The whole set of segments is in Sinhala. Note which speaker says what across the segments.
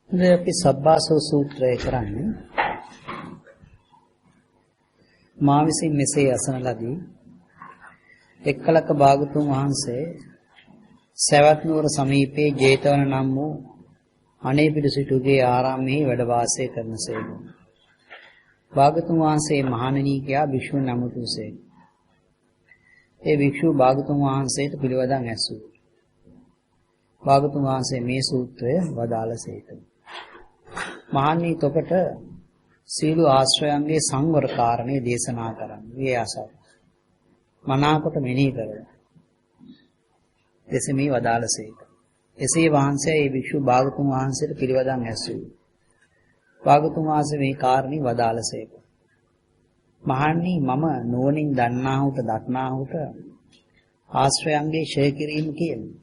Speaker 1: අපි සබ්බාසව සූත්‍රය කරන්නේ මා විසින් මෙසේ අසන ලදී එක්කලක භාගතුන් වහන්සේ සවැත් නුවර සමීපයේ ජේතවන නම් වූ අනේපිඩු සිටුගේ ආරාමයේ වැඩ වාසය කරනසේක. භාගතුන් වහන්සේ මහණෙනි කියා භික්ෂුන් නමතුසේ. ඒ භික්ෂුව භාගතුන් වහන්සේට පිළිවදන් ඇසූ. භාගතුන් වහන්සේ මේ සූත්‍රය වදාළසේක. මහණනි තොපට සීල ආශ්‍රයන්ගේ සංවර කාරණේ දේශනා කරන්න. මේ ආසාව. මනාකොට මෙනෙහි කරලා. දෙසෙමි වදාළසේක. එසේ වහන්සේ ඒ භික්ෂුව භාගතුන් වහන්සේට පිළිවදන් ඇසූ. භාගතුන් වහන්සේ මේ කාරණේ වදාළසේක. මහණනි මම නුවණින් දන්නාහුට දක්නාහුට ආශ්‍රයන්ගේ ඡය කිරීම කියන්නේ.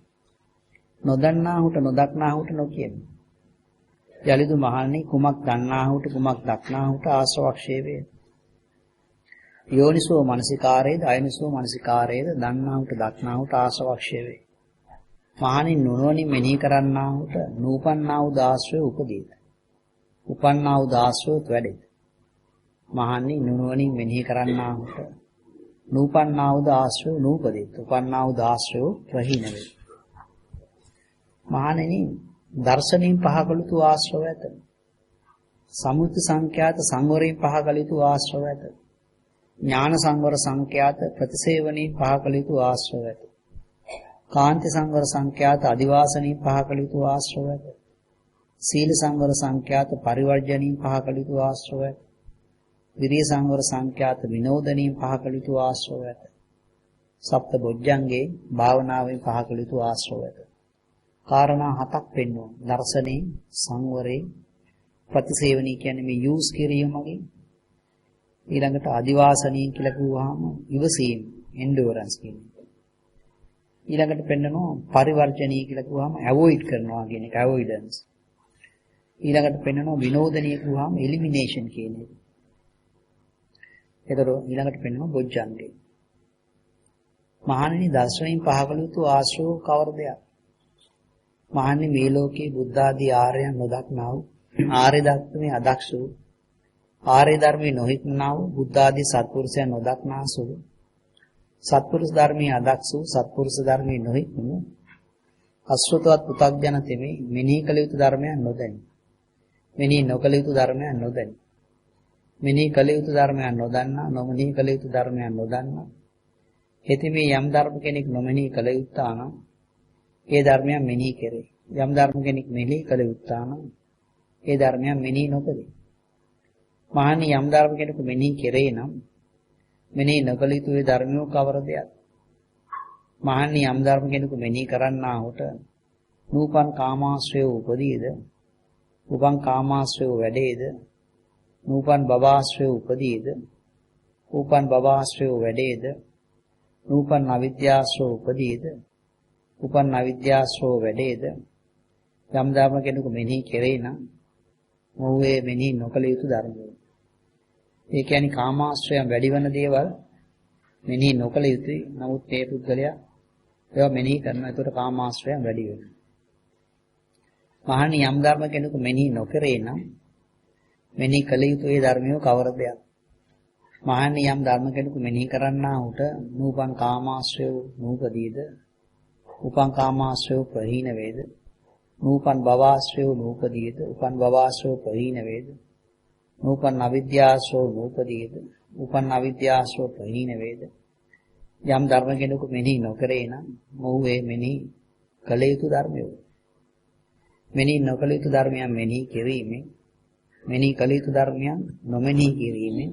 Speaker 1: නොදන්නාහුට නොදක්නාහුට නොකියන්නේ. යලිදු මහණනි කුමක් දන්නාහුට කුමක් දක්නාහුට ආශ්‍රවක්ෂේ වේ. යෝනිසෝ මනසිකාරයේද අයනිසෝ මනසිකාරයේද දන්නාහුට දක්නාහුට ආශ්‍රවක්ෂේ වේ. මහණනි නුවණින් මෙනෙහි කරන්නාහුට නූපන්නා වූ දාශ්‍රය උපදීත. උපන්නා වූ දාශ්‍රයත් වැඩෙත. මහණනි නුවණින් මෙනෙහි කරන්නාහුට නූපන්නා වූ දාශ්‍රය නූපදීත. උපන්නා වූ දාශ්‍රය ප්‍රහීන වේ. මහණෙනි දර්ශනයෙන් පහකල යුතු ආශ්‍රව ඇත. සමුත්ති සංඛ්‍යාත සංවරයෙන් පහකල යුතු ආශ්‍රව ඇත. ඥාන සංවර සංඛ්‍යාත ප්‍රතිසේවණයෙන් පහකල යුතු ආශ්‍රව ඇත. කාන්ති සංවර සංඛ්‍යාත අදිවාසනයෙන් පහකල යුතු ආශ්‍රව ඇත. සීල සංවර සංඛ්‍යාත පරිවර්ජණයෙන් පහකල යුතු ආශ්‍රව ඇත. විරිය සංවර සංඛ්‍යාත විනෝදණයෙන් පහකල යුතු ආශ්‍රව ඇත. සප්ත බොජ්ජංගේ භාවනාවෙන් පහකල යුතු ආශ්‍රව ඇත. කාරණා හතක් පෙන්වනවා. දර්ශනේ සංවරේ ප්‍රතිසේවණී කියන්නේ මේ යූස් කිරීමගේ ඊළඟට අදිවාසනී කියලා කිව්වහම ඉවසීම එන්ඩුරන්ස් කියන්නේ. ඊළඟට පෙන්නනවා පරිවර්ජණී කියලා කිව්වහම අවොයිඩ් කරනවා කියන එක අවොයිඩන්ස්. ඊළඟට පෙන්නනවා විනෝදනීය කිව්වහම එලිමිනේෂන් කියන එක. ඒතර ඊළඟට පෙන්නනවා බොජ්ජංගේ. මහණෙනි දර්ශනයෙන් පහකල යුතු ආශ්‍රව කවරදයක්? මහන්නේ මේ ලෝකේ බුද්ධ ආදී ආර්යයන් නොදක්නා වූ ආර්ය ධර්මයේ අදක්ෂ වූ ආර්ය ධර්මයේ නොහික්මනා වූ බුද්ධ ආදී සත්පුරුෂයන් නොදක්නා සුළු සත්පුරුෂ ධර්මයේ අදක්ෂ වූ සත්පුරුෂ ධර්මයේ නොහික්මු අසෘතවත් පු탁ජන තෙමේ මෙනෙහි කළ යුතු ධර්මයන් නොදැනි මෙනෙහි නොකළ යුතු ධර්මයන් නොදැනි මෙනෙහි කළ යුතු ධර්මයන් නොදන්නා නොමෙනෙහි කළ යුතු ධර්මයන් නොදන්නා එතෙමේ යම් ධර්ම කෙනෙක් නොමෙනෙහි කළ යුත්තා නම් ඒ ධර්මයන් මෙනෙහි කරේ. යම් ධර්ම කෙනෙක් මෙනෙහි කළ යුත්තා නම් ඒ ධර්මයන් මෙනෙහි නොකරේ. මහණනි යම් ධර්ම කෙනෙකු මෙනෙහි කරේ නම් මෙනෙහි නොකළ යුතු ඒ ධර්මියෝ කවරදයක්? මහණනි යම් ධර්ම කෙනෙකු මෙනෙහි කරන්නාහුට නූපන් කාමාශ්‍රය උපදීද? උපන් කාමාශ්‍රය වැඩේද? නූපන් භවආශ්‍රය උපදීද? උපන් භවආශ්‍රය වැඩේද? නූපන් අවිද්‍යාශ්‍රය උපදීද? උපන් අවිද්‍යාශ්‍රව වැඩේද? යම් ධර්ම කෙනෙකු මෙනෙහි කෙරේ නම් මොහුවේ මෙනෙහි නොකළ යුතු ධර්මය. ඒ කියන්නේ කාමාශ්‍රයන් වැඩිවන දේවල් මෙනෙහි නොකළ යුතුයි. නමුත් මේ පුද්ගලයා ඒවා මෙනෙහි කරනවා. ඒකට කාමාශ්‍රයන් වැඩි වෙනවා. මහණනි යම් ධර්ම කෙනෙකු මෙනෙහි නොකරේ නම් මෙනෙහි කළ යුතු ඒ ධර්මියෝ කවරදයක්? මහණනි යම් ධර්ම කෙනෙකු මෙනෙහි කරන්නා උට නූපන් කාමාශ්‍රය නූපදීද? උපන් කාමාශ්‍රය ප්‍රහීන වේද? නූපන් භවආශ්‍රය නූපදීද? උපන් භවආශ්‍රය ප්‍රහීන වේද? නූපන් අවිද්‍යාශ්‍රය නූපදීද? උපන් අවිද්‍යාශ්‍රය ප්‍රහීන වේද? යම් ධර්ම කෙනෙකු මෙනෙහි නොකරේ නම් මොහු ඒ මෙනෙහි කළ යුතු ධර්මයෝ. මෙනෙහි නොකළ යුතු ධර්මයන් මෙනෙහි කිරීමෙන් මෙනෙහි කළ යුතු ධර්මයන් නොමෙනෙහි කිරීමෙන්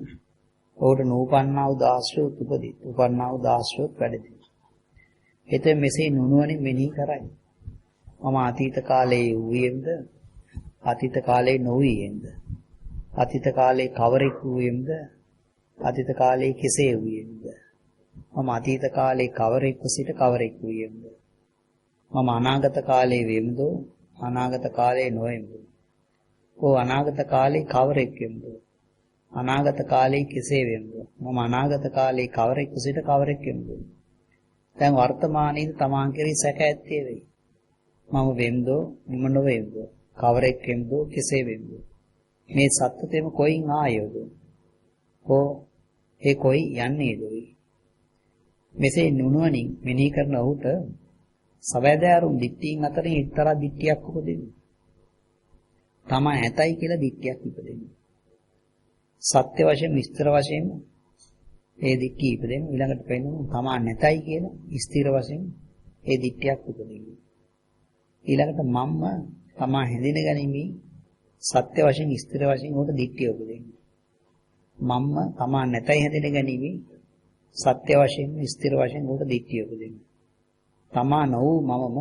Speaker 1: ඔහුට නූපන්නා වූ දාශ්‍රය උපදී. උපන්නා වූ දාශ්‍රය වැඩෙති. එතෙ මෙසේ නුනුවණින් මෙනෙහි කරයි. මම අතීත කාලයේ වූයෙම්ද අතීත කාලයේ නොවූයෙම්ද අතීත කාලයේ කවරෙක් වූයෙම්ද අතීත කාලයේ කෙසේ වූයෙම්ද මම අතීත කාලයේ කවරෙක් සිට කවරෙක් වූයෙම්ද මම අනාගත කාලයේ වෙම්ද අනාගත කාලයේ නොවෙම්ද ඕ අනාගත කාලයේ කවරෙක් වෙම්ද අනාගත කාලයේ කෙසේ වෙම්ද මම අනාගත කාලයේ කවරෙක් සිට කවරෙක් වෙම්ද දැන් වර්තමානයේදී තමන් කෙරෙහි සැක ඇත්තේ වෙයි. මම වෙම්දෝ මම නොවෙම්දෝ කවරෙක් වෙම්දෝ කෙසේ වෙම්දෝ මේ සත්‍යතේම කොයින් ආයෝද හෝ ඒ කොයි යන්නේද මෙසේ නුනුවණින් මෙනෙහි කරන ඔහුට සවැදෑරුම් දිට්ඨීන් අතරින් එක්තරා දිට්ඨියක් උපදිනවා. තමා ඇතයි කියලා දිට්ඨියක් ඉපදෙනවා. සත්‍ය වශයෙන් විස්තර වශයෙන් ඒ දිට්ඨිය ඉපදෙනවා. ඊළඟට පෙන්නනවා තමා නැතයි කියලා ස්ථිර වශයෙන් ඒ දිට්ඨියක් උපදිනවා. ඊළඟට මම්ම තමා හැඳින ගැනීම සත්‍ය වශයෙන් ස්ථිර වශයෙන් උට දිට්ඨිය උපදිනවා. මම්ම තමා නැතයි හැඳින ගැනීම සත්‍ය වශයෙන් ස්ථිර වශයෙන් උට දිට්ඨිය උපදිනවා. තමා නොවූ මමම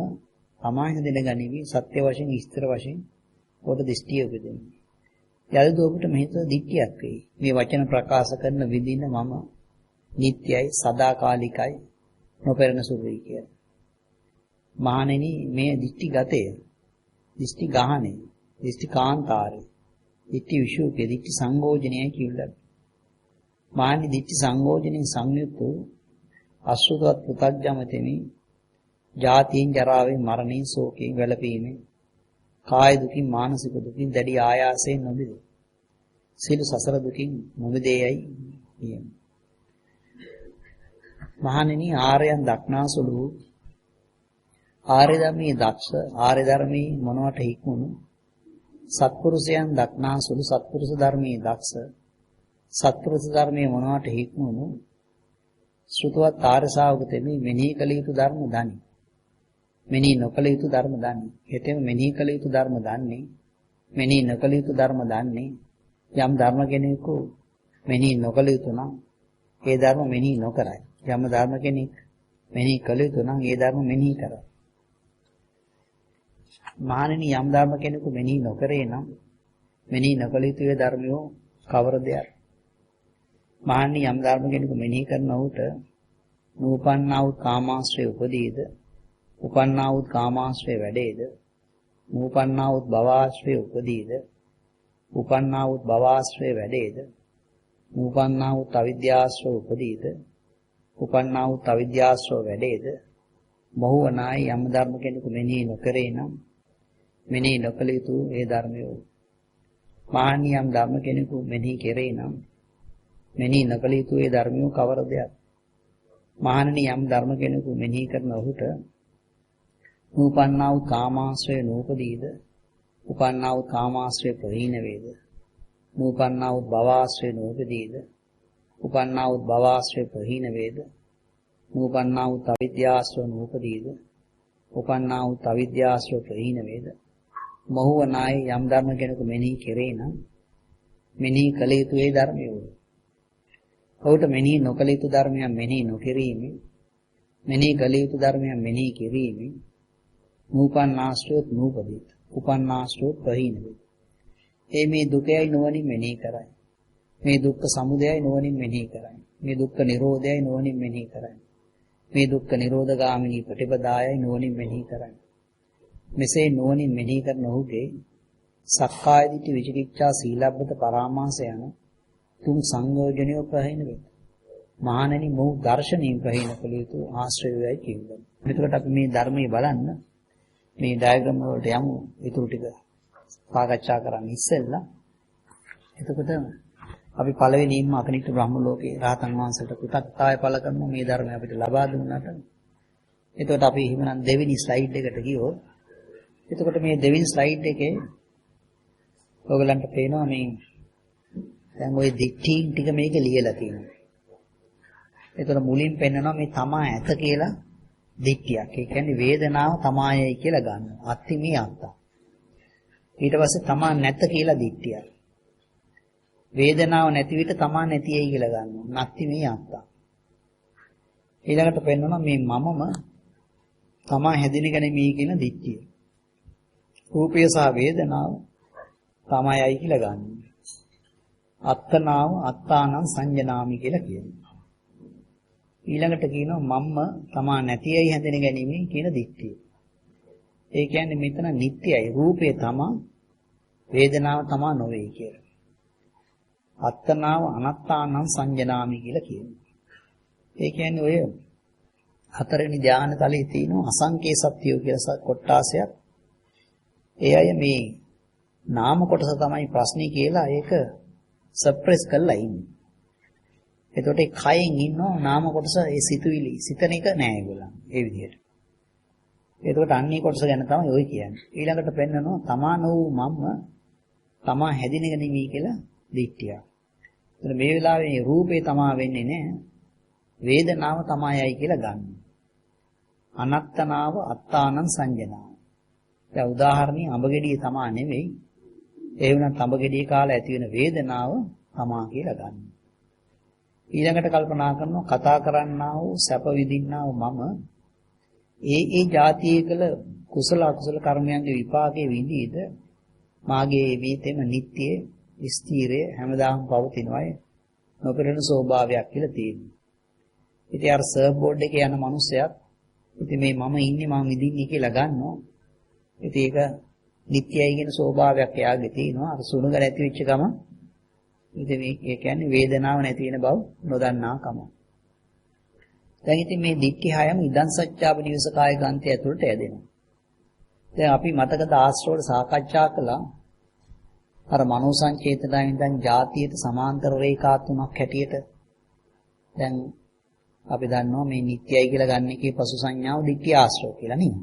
Speaker 1: තමා හැඳින ගැනීම සත්‍ය වශයෙන් ස්ථිර වශයෙන් උට දිට්ඨිය උපදිනවා. යල්ද ඔබට මෙහෙත දිට්ඨියක් වෙයි. මේ වචන ප්‍රකාශ කරන විදින මම නිට්ටයයි සදාකාලිකයි නොපෙරණ සුළුයි කියලා. මහණෙනි මේ දිට්ඨි ගතය, දිට්ඨි ගාහනේ, දිට්ඨි කාන්තාරේ, දිට්ඨි විශෝකේ, දිට්ඨි සංගෝජනයයි කියලා. මහණෙනි දිට්ඨි සංගෝජනෙන් සංයුක්ත වූ අසුතවත් පුතග්ජමතෙමි ජාතියෙන් ජරාවෙන් මරණයෙන් ශෝකයෙන් වැළපීමෙන් කාය දුකින් මානසික දුකින් දැඩි ආයාසයෙන් නොබිද සියලු සසර දුකින් නොබිදේයයි කියමු. මහණෙනි ආර්යයන් දක්නාසුළු ආර්ය ධර්මයේ දක්ෂ ආර්ය ධර්මයේ මොනවට හික්මුණු සත්පුරුෂයන් දක්නාසුළු සත්පුරුෂ ධර්මයේ දක්ෂ සත්පුරුෂ ධර්මයේ මොනවට හික්මුණු ශ්‍රුතවත් ආර්ය ශාවක තෙමි මෙනෙහි කළ යුතු ධර්ම දනි. මෙනෙහි නොකළ යුතු ධර්ම දන්නේ. හෙතෙම මෙනෙහි කළ යුතු ධර්ම දන්නේ. මෙනෙහි නොකළ යුතු ධර්ම දන්නේ. යම් ධර්ම කෙනෙකු මෙනෙහි නොකළ යුතු නම් ඒ ධර්ම මෙනෙහි නොකරයි. යම් ධර්ම කෙනෙක් මෙනෙහි කළ යුතු නම් ඒ ධර්ම මෙනෙහි කරයි. මහණෙනි යම් ධර්ම කෙනෙකු මෙනෙහි නොකරේ නම් මෙනෙහි නොකළ යුතු ඒ ධර්මියෝ කවර දෙයක්? මහණෙනි යම් ධර්ම කෙනෙකු මෙනෙහි කරන උට නූපන්නා වූ කාමාශ්‍රය උපදීද උපන්නා වූ කාමාශ්‍රය වැඩේද නූපන්නා වූ භවආශ්‍රය උපදීද උපන්නා වූ භවආශ්‍රය වැඩේද නූපන්නා වූ අවිද්‍යාශ්‍රය උපදීද උපන්නා වූ අවිද්‍යාශ්‍රය වැඩේද මොහුවනායි යම් ධර්ම කෙනෙකු මෙනෙහි නොකරේ නම් මෙනෙහි නොකළ යුතු ඒ ධර්මයෝ මහණෙනි යම් ධර්ම කෙනෙකු මෙනෙහි කෙරේ නම් මෙනෙහි නොකළ යුතු ඒ ධර්මයෝ කවර දෙයක්? මහණෙනි යම් ධර්ම කෙනෙකු මෙනෙහි කරන ඔහුට නූපන්නා වූ කාමාශ්‍රය නූපදීද උපන්නා වූ කාමාශ්‍රය ප්‍රහීන වේද නූපන්නා වූ භවආශ්‍රය නූපදීද උපන්නා වූ භවආශ්‍රය ප්‍රහීන වේද නූපන්නා වූ අවිද්‍යාශ්‍රය නූපදීද උපන්නා වූ අවිද්‍යාශ්‍රය ප්‍රහීන වේද මොහුවනායි යම් ධර්ම කෙනෙකු මෙනෙහි කෙරේ නම් මෙනෙහි කළ යුතු ඒ ධර්මයෝ ඔහුට මෙනෙහි නොකළ යුතු ධර්මයන් මෙනෙහි නොකිරීමෙන් මෙනෙහි කළ යුතු ධර්මයන් මෙනෙහි කිරීමෙන් නූපන්නාශ්‍රයත් නූපදීත උපන්නාශ්‍රයත් ප්‍රහීන වේ. ඒ මේ දුකයි නොවනින් මෙනෙහි කරයි. මේ දුක්ඛ සමුදයයි නොවනින් මෙනෙහි කරයි. මේ දුක්ඛ නිරෝධයයි නොවනින් මෙනෙහි කරයි. මේ දුක්ඛ නිරෝධගාමිනී ප්‍රතිපදායයි නොවනින් මෙනෙහි කරයි. මෙසේ නොවනින් මෙනෙහි කරන ඔහුගේ සක්කාය දිට්ඨි විචිකිච්ඡා සීලබ්බත පරාමාස යන තුන් සංයෝජනය ප්‍රහීන වේ. මහණෙනි මොහු දර්ශනීය ප්‍රහීන කළ යුතු ආශ්‍රයයයි කියනවා. එතකොට අපි මේ ධර්මයේ බලන්න මේ ඩයග්‍රෑම් වලට යමු. ඊටු ටික සාකච්ඡා කරන්න ඉස්සෙල්ලා. එතකොට අපි පළවෙනියෙන්ම අකනිට බ්‍රහ්ම ලෝකේ රහතන් වහන්සේට කෘතඥතාවය පළ කරන මේ ධර්මය අපිට ලබා දුන්නාට. එතකොට අපි එහෙමනම් දෙවෙනි ස්ලයිඩ් එකට ගියොත් එතකොට මේ දෙවෙනි ස්ලයිඩ් එකේ ඔයගලන්ට පේනවා මේ දැන් ওই දික්ටි ටික මේක ලියලා තියෙනවා. එතකොට මුලින් පෙන්නනවා මේ තමා ඇත කියලා දික්තියක්. ඒ කියන්නේ වේදනාව තමායයි කියලා ගන්නවා. අත්ති මේ අත්තා. ඊට පස්සේ තමා නැත කියලා දික්තියක්. වේදනාව නැති විට තමා නැතියි කියලා ගන්නවා. නැති මේ අත්තා. ඊළඟට පෙන්නනවා මේ මමම තමා හැදිනගෙන මේ කියන දික්තිය. රූපය සහ වේදනාව තමයයි කියලා ගන්නවා. අත්තනාව අත්තානං සංජනාමි කියලා කියනවා. ඊළඟට කියනවා මම්ම තමා නැතියි හැඳින ගැනීම කියන දික්තිය. ඒ කියන්නේ මෙතන නිට්ටයයි රූපය තමා වේදනාව තමා නොවේ කියලා. අත්තනාව අනත්තානං සංජනාමි කියලා කියනවා. ඒ කියන්නේ ඔය හතරවෙනි ධානය තලයේ තියෙන අසංකේ සත්‍යය කියලා කොටාසයක්. ඒ අය මේ නාම කොටස තමයි ප්‍රශ්නේ කියලා ඒක සප්‍රෙස් කරලා ඉන්නේ. එතකොට ඒ කයෙන් ඉන්නෝ නාම කොටස ඒ සිතුවිලි සිතන එක නෑ ඒගොල්ලන්. ඒ විදිහට. එතකොට අන්නේ කොටස ගැන තමයි ඔය කියන්නේ. ඊළඟට පෙන්නනවා තමාන වූ මම්ම තමා හැදින එක නෙමෙයි කියලා දිට්ඨිය. එතන මේ වෙලාවේ මේ රූපේ තමා වෙන්නේ නෑ. වේදනාව තමායයි කියලා ගන්න. අනත්තනාව අත්තානං සංජනාව. දැන් උදාහරණي අඹගෙඩිය තමා නෙවෙයි. ඒ වුණත් අඹගෙඩිය කාලා ඇති වෙන වේදනාව තමා කියලා ගන්න. ඊළඟට කල්පනා කරනවා කතා කරන්නා වූ සැප විඳින්නා වූ මම ඒ જાතියේ කළ කුසල අකුසල කර්මයන්ගේ විපාකයේ විඳීද මාගේ මේතෙම නිට්ටය ස්ථීරය හැමදාම පවතිනවායි නොපෙරෙන ස්වභාවයක් කියලා තියෙනවා. ඉතින් අර සර්ෆ් බෝඩ් එකේ යන මිනිස්සයාත් ඉතින් මේ මම ඉන්නේ මම විඳින්නේ කියලා ගන්නවා. ඉතින් ඒක නිට්ටයයි කියන ස්වභාවයක් එයාගේ තියෙනවා. අර සුණුග නැති වෙච්ච ගම ඉතින් මේ කියන්නේ වේදනාව නැති වෙන බව නොදන්නා කම. දැන් ඉතින් මේ දික්ටි හයම ඉදන් සත්‍යාව නිවස කාය ගාන්තය ඇතුළට යදෙනවා. දැන් අපි මතකද ආශ්‍රවවල සාකච්ඡා කළා අර මනෝ සංචේතනයෙන් ඉඳන් જાතියට සමාන්තර රේඛා තුනක් හැටියට දැන් අපි දන්නවා මේ නිට්ටයයි කියලා ගන්න එකේ පසු සංඥාව දික්ටි ආශ්‍රව කියලා නේද?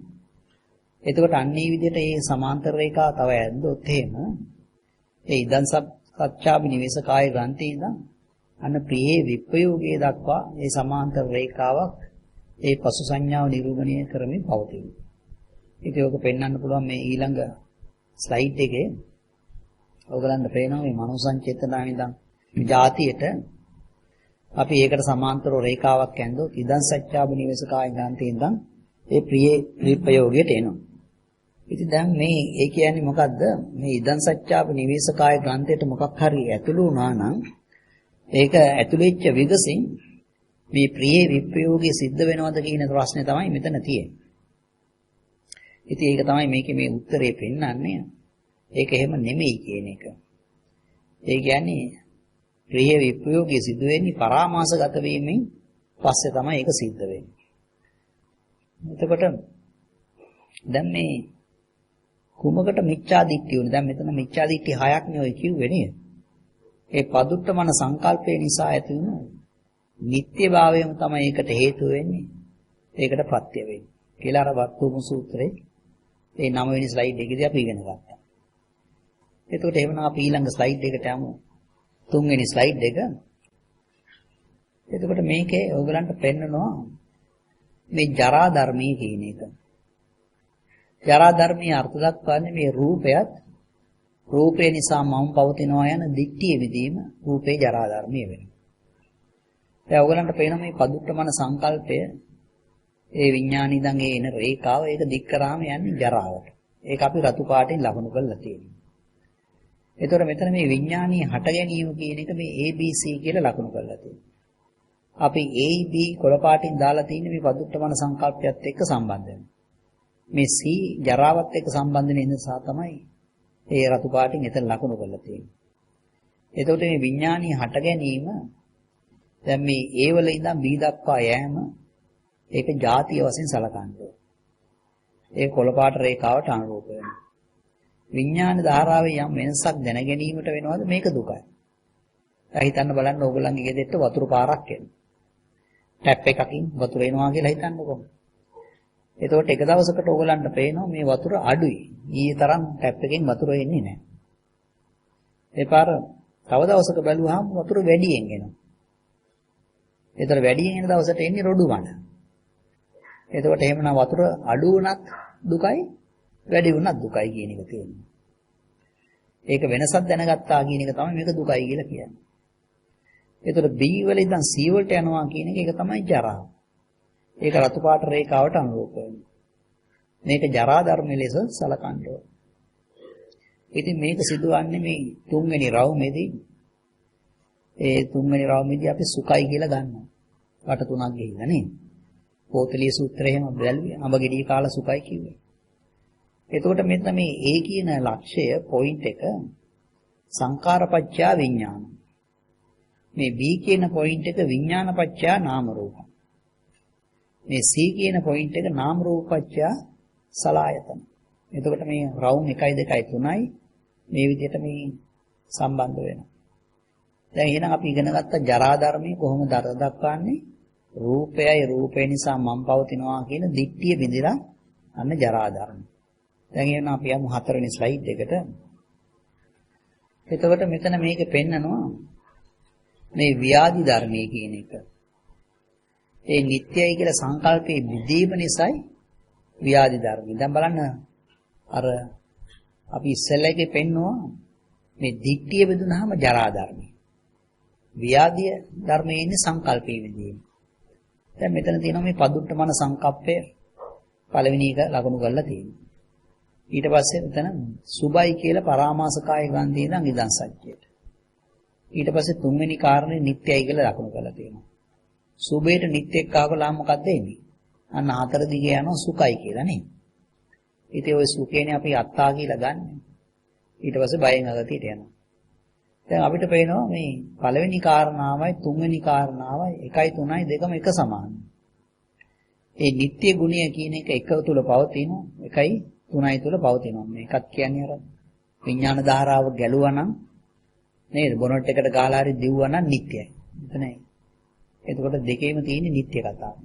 Speaker 1: එතකොට අන්නේ විදිහට මේ සමාන්තර රේඛා තව ඇද්දොත් එහෙම ඒ ඉදන් සත්‍යාව නිවස කාය ගාන්තේ ඉඳන් අන්න ප්‍රියේ විප්‍රයෝගයේ දක්වා මේ සමාන්තර රේඛාවක් ඒ පසු සංඥාව නිරූපණය කරමින් පවතිනවා. ඉතින් ඔක පෙන්වන්න පුළුවන් මේ ඊළඟ ස්ලයිඩ් එකේ. ඔයගලන්ට පේනවා මේ මනෝ සංචේතනාවෙන් ඉඳන් જાතියට අපි ඒකට සමාන්තර රේඛාවක් ඇඳොත් ඉදන් සත්‍යාව නිවස කාය ගාන්තේ ඉඳන් ඒ ප්‍රියේ විප්‍රයෝගයට එනවා. ඉතින් දැන් මේ ඒ කියන්නේ මොකද්ද? මේ ඉදන් සත්‍යාව නිවස කාය ගාන්තයට මොකක් හරි ඇතුළු වුණා නම් ඒක ඇතුළෙච්ච විගසින් මේ ප්‍රියේ විප්‍රයෝගයේ සිද්ධ වෙනවද කියන ප්‍රශ්නේ තමයි මෙතන තියෙන්නේ. ඉතින් ඒක තමයි මේකේ මේ උත්තරේ පෙන්නන්නේ. ඒක එහෙම නෙමෙයි කියන එක. ඒ කියන්නේ ප්‍රිය විප්‍රයෝගයේ සිද්ධ වෙන්නේ පරාමාසගත වීමෙන් පස්සේ තමයි ඒක සිද්ධ වෙන්නේ. එතකොට දැන් මේ කුමකට මිච්ඡා දිට්ඨිය උනේ? දැන් මෙතන මිච්ඡා දිට්ඨි 6ක් නේ ඔය කිව්වේ නේද? ඒ පදුට්ඨමන සංකල්පය නිසා ඇති වුණු නිට්ටයභාවයම තමයි ඒකට හේතු වෙන්නේ. ඒකට ප්‍රත්‍ය වෙන්නේ. කියලා අර වත්තුමු සූත්‍රයේ ඒ 9 වෙනි ස්ලයිඩ් එකේදී අපි ඉගෙන ගත්තා. එතකොට එහෙනම් අපි ඊළඟ ස්ලයිඩ් එකට යමු. 3 වෙනි ස්ලයිඩ් එක. එතකොට මේකේ ඔයගලන්ට පෙන්නනවා මේ ජරා ධර්මයේ කියන එක. ජරා ධර්මයේ අර්ථ දක්වන්නේ මේ රූපයත් රූපේ නිසා මම පවතිනවා යන දික්තිය විදීම රූපේ ජරා ධර්මයේ වෙනවා. දැන් ඔයගලන්ට පේනවා මේ පදුට්ඨමන සංකල්පය ඒ විඥානී දන් ඒ එන රේඛාව ඒක දික් කරාම යන්නේ ජරාවට. ඒක අපි රතු පාටින් ලකුණු කරලා තියෙනවා. ඒතර මෙතන මේ විඥානීය හට ගැනීම කියන එක මේ ABC කියලා ලකුණු කරලා තියෙනවා. අපි AB කොළ පාටින් දාලා තියෙන්නේ මේ පදුට්ඨමන සංකල්පයත් එක්ක සම්බන්ධ වෙනවා. මේ C ජරාවත් එක්ක සම්බන්ධ වෙන නිසා තමයි ඒ රතු පාටින් එතන ලකුණු කරලා තියෙන්නේ. එතකොට මේ විඥානීය හට ගැනීම දැන් මේ A වල ඉඳන් B දක්වා යෑම ඒක ಜಾතිය වශයෙන් සලකන්නේ. ඒ කොළ පාට රේඛාවට අනුරූප වෙනවා. විඥාන ධාරාවේ යම් වෙනසක් දැන ගැනීමට වෙනවද මේක දුකයි. දැන් හිතන්න බලන්න ඕගොල්ලන්ගේ ගෙදරට වතුර පාරක් එනවා. ටැප් එකකින් වතුර එනවා කියලා හිතන්නකො. එතකොට එක දවසකට ඕගොල්ලන්ට පේනවා මේ වතුර අඩුයි. ඊයේ තරම් ටැප් එකෙන් වතුර එන්නේ නැහැ. ඒ පාර තව දවසක බැලුවාම වතුර වැඩියෙන් එනවා. ඒතර වැඩියෙන් එන දවසට එන්නේ රොඩු වණ. එතකොට එහෙමනම් වතුර අඩු වුණත් දුකයි වැඩි වුණත් දුකයි කියන එක තියෙනවා. ඒක වෙනසක් දැනගත්තා කියන එක තමයි මේක දුකයි කියලා කියන්නේ. එතකොට B වල ඉඳන් C වලට යනවා කියන එක ඒක තමයි ජරාව. ඒක රතු පාට රේඛාවට අනුරූප වෙනවා. මේක ජරා ධර්ම ලෙස සලකන්න ඕන. ඉතින් මේක සිදුවන්නේ මේ තුන්වෙනි රවුමේදී ඒ තුන්වෙනි රවුමේදී අපි සුඛයි කියලා ගන්නවා. වට තුනක් ගිහිල්ලා නේ. පොතලිය සූත්‍රය එහෙම බැලුවේ අඹගෙඩිය කාලා සුඛයි කිව්වේ. එතකොට මෙන්න මේ A කියන ලක්ෂය පොයින්ට් එක සංඛාරපච්චා විඥාන. මේ B කියන පොයින්ට් එක විඥානපච්චා නාම රූප. මේ C කියන පොයින්ට් එක නාම රූපපච්චා සලආයතන. එතකොට මේ රවුම් 1 2 3යි මේ විදිහට මේ සම්බන්ධ වෙනවා. දැන් එහෙනම් අපි ඉගෙන ගත්ත ජරා ධර්මයේ කොහොමද අර්ථ දක්වන්නේ? රූපයයි රූපේ නිසා මම පවතිනවා කියන දික්තිය බිඳලා අන්න ජරා ධර්ම. දැන් එහෙනම් අපි යමු 4 වෙනි ස්ලයිඩ් එකට. එතකොට මෙතන මේක පෙන්නනවා මේ ව්‍යාධි ධර්මයේ කියන එක. ඒ නිට්ටයයි කියලා සංකල්පයේ විදීම නිසායි ව්‍යාධි ධර්මයි. දැන් බලන්න අර අපි ඉස්සෙල්ලා එකේ පෙන්නවා මේ දික්තිය බෙදුනහම ජරා ධර්මයි. ව්‍යාධිය ධර්මයේ ඉන්නේ සංකල්පයේ විදීම. දැන් මෙතන තියෙනවා මේ පදුට්ටමන සංකප්පය පළවෙනි එක ලකුණු කරලා තියෙනවා. ඊට පස්සේ මෙතන සුබයි කියලා පරාමාසකාය ගන්ධය ඉඳන් ඉදන් සත්‍යයට. ඊට පස්සේ තුන්වෙනි කාරණේ නිට්ටයයි කියලා ලකුණු කරලා තියෙනවා. සුබේට නිට්ටෙක් ආවලා මොකක්ද එන්නේ? අන්න හතර දිගේ යනවා සුඛයි කියලා නේ. ඉතින් ওই සුඛේනේ අපි අත්තා කියලා ගන්න. ඊට පස්සේ බයෙන් අගතියට යනවා. දැන් අපිට පේනවා මේ පළවෙනි කාරණාවයි තුන්වෙනි කාරණාවයි 1යි 3යි දෙකම එක සමානයි. ඒ නිට්ටය ගුණය කියන එක එක තුල පවතින 1යි 3යි තුල පවතිනවා. මේකක් කියන්නේ අර විඥාන ධාරාව ගැලුවා නම් නේද? බොනට් එකට ගහලා හරි දිව්වා නම් නිට්ටයයි. එතනයි. එතකොට දෙකේම තියෙන නිට්ටය කතාව.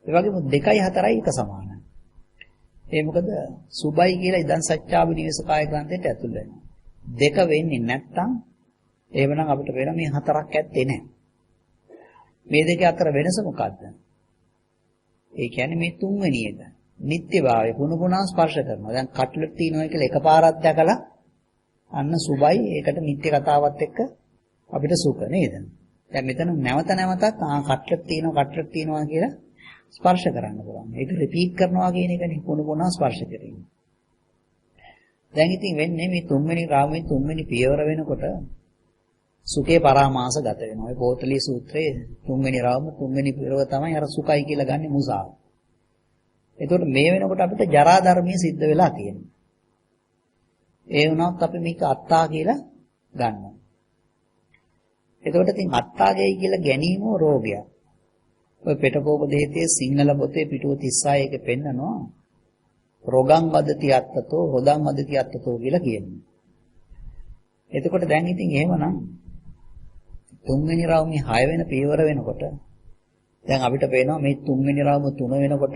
Speaker 1: ඒ වගේම 2යි 4යි එක සමානයි. ඒ මොකද සුබයි කියලා ඉදන් සත්‍යාව නිවේශකාය ග්‍රන්ථයට ඇතුල් වෙනවා. දෙක වෙන්නේ නැත්තම් එහෙමනම් අපිට වෙන මේ හතරක් ඇත්තේ නැහැ. මේ දෙක අතර වෙනස මොකද්ද? ඒ කියන්නේ මේ තුන්වෙනි එක. නිත්‍යභාවය පුණුපුණා ස්පර්ශ කරනවා. දැන් කට්ලට් තියනවා කියලා එකපාරක් දැකලා අන්න සුබයි ඒකට නිත්‍ය කතාවත් එක්ක අපිට සුඛ නේද? දැන් මෙතන නැවත නැවතත් කට්ලට් තියනවා කියලා ස්පර්ශ කරන්න පුළුවන්. ඒක රිපීට් කරනවා කියන එකනේ පුණුපුණා ස්පර්ශ කිරීම. දැන් ඉතින් වෙන්නේ මේ තුන්වෙනි රාමයේ තුන්වෙනි පියවර වෙනකොට සුඛේ පරාමාස ගත වෙනවා. ඒ පෝතලී සූත්‍රයේ තුන්වෙනි රාම තුන්වෙනි පියවර තමයි අර සුඛයි කියලා ගන්න මුසාව. එතකොට මේ වෙනකොට අපිට ජරා ධර්මයේ සිද්ධ වෙලා තියෙනවා. ඒ වුණත් අපි මේක අත්තා කියලා ගන්නවා. එතකොට ඉතින් අත්තාගේයි කියලා ගැනීම රෝගයක්. ඔය පෙටකෝපදේතයේ සිංහල පොතේ පිටුව 36 එකේ පෙන්නනවා රෝගං වදති අත්තතෝ රොදං වදති අත්තතෝ කියලා කියනවා. එතකොට දැන් ඉතින් එහෙමනම් තුන්වෙනි රාමයේ 6 වෙනි පියවර වෙනකොට දැන් අපිට පේනවා මේ තුන්වෙනි රාම 3 වෙනකොට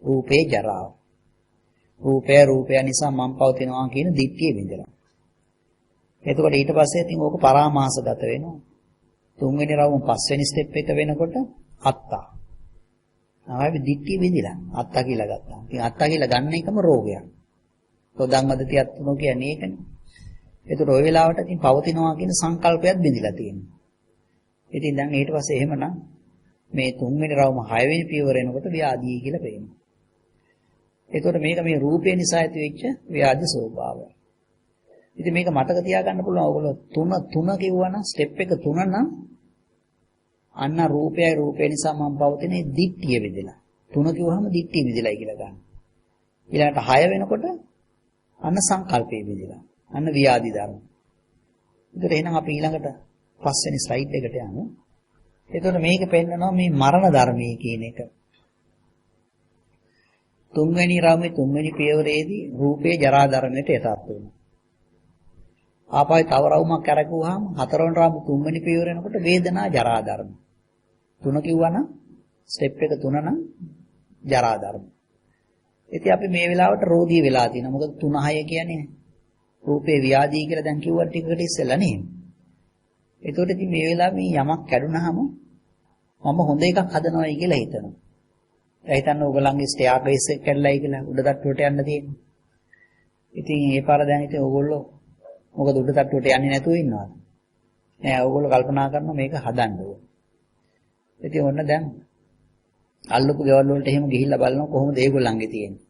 Speaker 1: රූපේ ජරාව. රූපය නිසා මම පවතිනවා කියන දිට්ඨිය විඳලා. එතකොට ඊට පස්සේ ඉතින් ඕක පරාමාසගත වෙනවා. තුන්වෙනි රාම 5 වෙනි ස්ටෙප් එක වෙනකොට අත්තා. ආයෙ දිට්ඨිය විඳලා අත්තා කියලා ගත්තා. ඉතින් අත්තා කියලා ගන්න එකම රෝගයක්. රොදං වදති අත්තනෝ කියන්නේ ඒකනේ. එතකොට ওই වෙලාවට ඉතින් පවතිනවා කියන සංකල්පයක් බිඳිලා තියෙනවා. ඉතින් දැන් ඊට පස්සේ එහෙමනම් මේ තුන්වෙනි රවම 6 වෙනි පියවර එනකොට ව්‍යාධිය කියලා පේනවා. එතකොට මේක මේ රූපය නිසා ඇති වෙච්ච ව්‍යාධි ස්වභාවය. ඉතින් මේක මතක තියාගන්න පුළුවන්. ඔයගොල්ලෝ තුන කිව්වනම් ස්ටෙප් එක 3 නම් අන්න රූපය නිසා මම පවතින දිට්ඨිය විදලා. 3 කිව්වහම දිට්ඨිය විදලායි කියලා ගන්න. ඊළඟට 6 වෙනකොට අන්න සංකල්පය විදලා. අන්න ව්‍යාධි ධර්ම. ඒතර එහෙනම් අපි ඊළඟට 5 වෙනි ස්ලයිඩ් එකට යමු. එතකොට මේක පෙන්නනවා මේ මරණ ධර්මයේ කියන එක. තුන්වෙනි රාමයේ තුන්වෙනි පියවරේදී රූපේ ජරා ධර්මයට යටත් වෙනවා. ආපහු තව රවුමක් කරකුවාම හතරවෙනි රාමයේ තුන්වෙනි පියවර වෙනකොට වේදනා ජරා ධර්ම. 3 කිව්වනම් ස්ටෙප් එක 3 නම් ජරා ධර්ම. ඉතින් අපි මේ වෙලාවට රෝගී වෙලා තියෙනවා. මොකද 3 6 කියන්නේ රූපේ ව්‍යාධි කියලා දැන් කිව්වා ටිකකට ඉස්සෙල්ලා නේ. ඒතකොට ඉතින් මේ වෙලාවේ මේ යමක් කැඩුනහම මම හොඳ එකක් හදනවායි කියලා හිතනවා. ඒ හිතන්න ඕගොල්ලන්ගේ ස්ටෙයාර් බේස් එක කැඩලායි කියලා උඩ තට්ටුවට යන්න තියෙන්නේ. ඉතින් ඒ පාර දැන් ඉතින් ඕගොල්ලෝ මොකද උඩ තට්ටුවට යන්නේ නැතුව ඉන්නවද? නෑ ඕගොල්ලෝ කල්පනා කරනවා මේක හදන්න ඕන. ඉතින් ඔන්න දැන් අල්ලපු ගෙවල් වලට එහෙම ගිහිල්ලා බලනවා කොහොමද ඒගොල්ලන්ගේ තියෙන්නේ.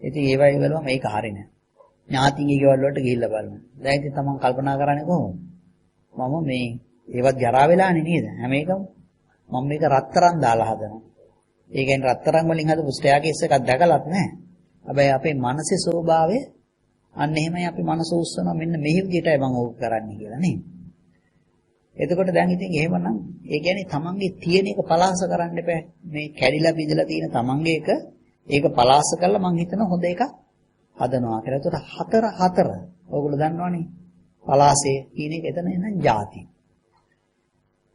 Speaker 1: ඉතින් ඒ වගේ බලුවම මේක හරිනේ. ඥාතිගේ ගෙවල් වලට ගිහිල්ලා බලනවා. දැන් ඉතින් තමන් කල්පනා කරන්නේ කොහොමද? මම මේ ඒවත් ජරා වෙලානේ නේද? හැම එකම මම මේක රත්තරන් දාලා හදනවා. ඒ කියන්නේ රත්තරන් වලින් හදපු ස්ටෙයාර් එකක් දැකලත් නැහැ. හැබැයි අපේ මනසේ ස්වභාවය අන්න එහෙමයි අපි මනස උස්සනවා මෙන්න මෙහි විදිහටයි මම ඕක කරන්නේ කියලා නේ. එතකොට දැන් ඉතින් එහෙමනම් ඒ කියන්නේ තමන්ගේ තියෙන එක පලාස කරන්න එපා. මේ කැඩිලා බිඳලා තියෙන තමන්ගේ එක ඒක පලාස කරලා මං හිතන හොඳ එකක් හදනවා කියලා. ඒතකොට හතර ඔයගොල්ලෝ දන්නවනේ. පලාසය කියන එක එතන එන ಜಾති.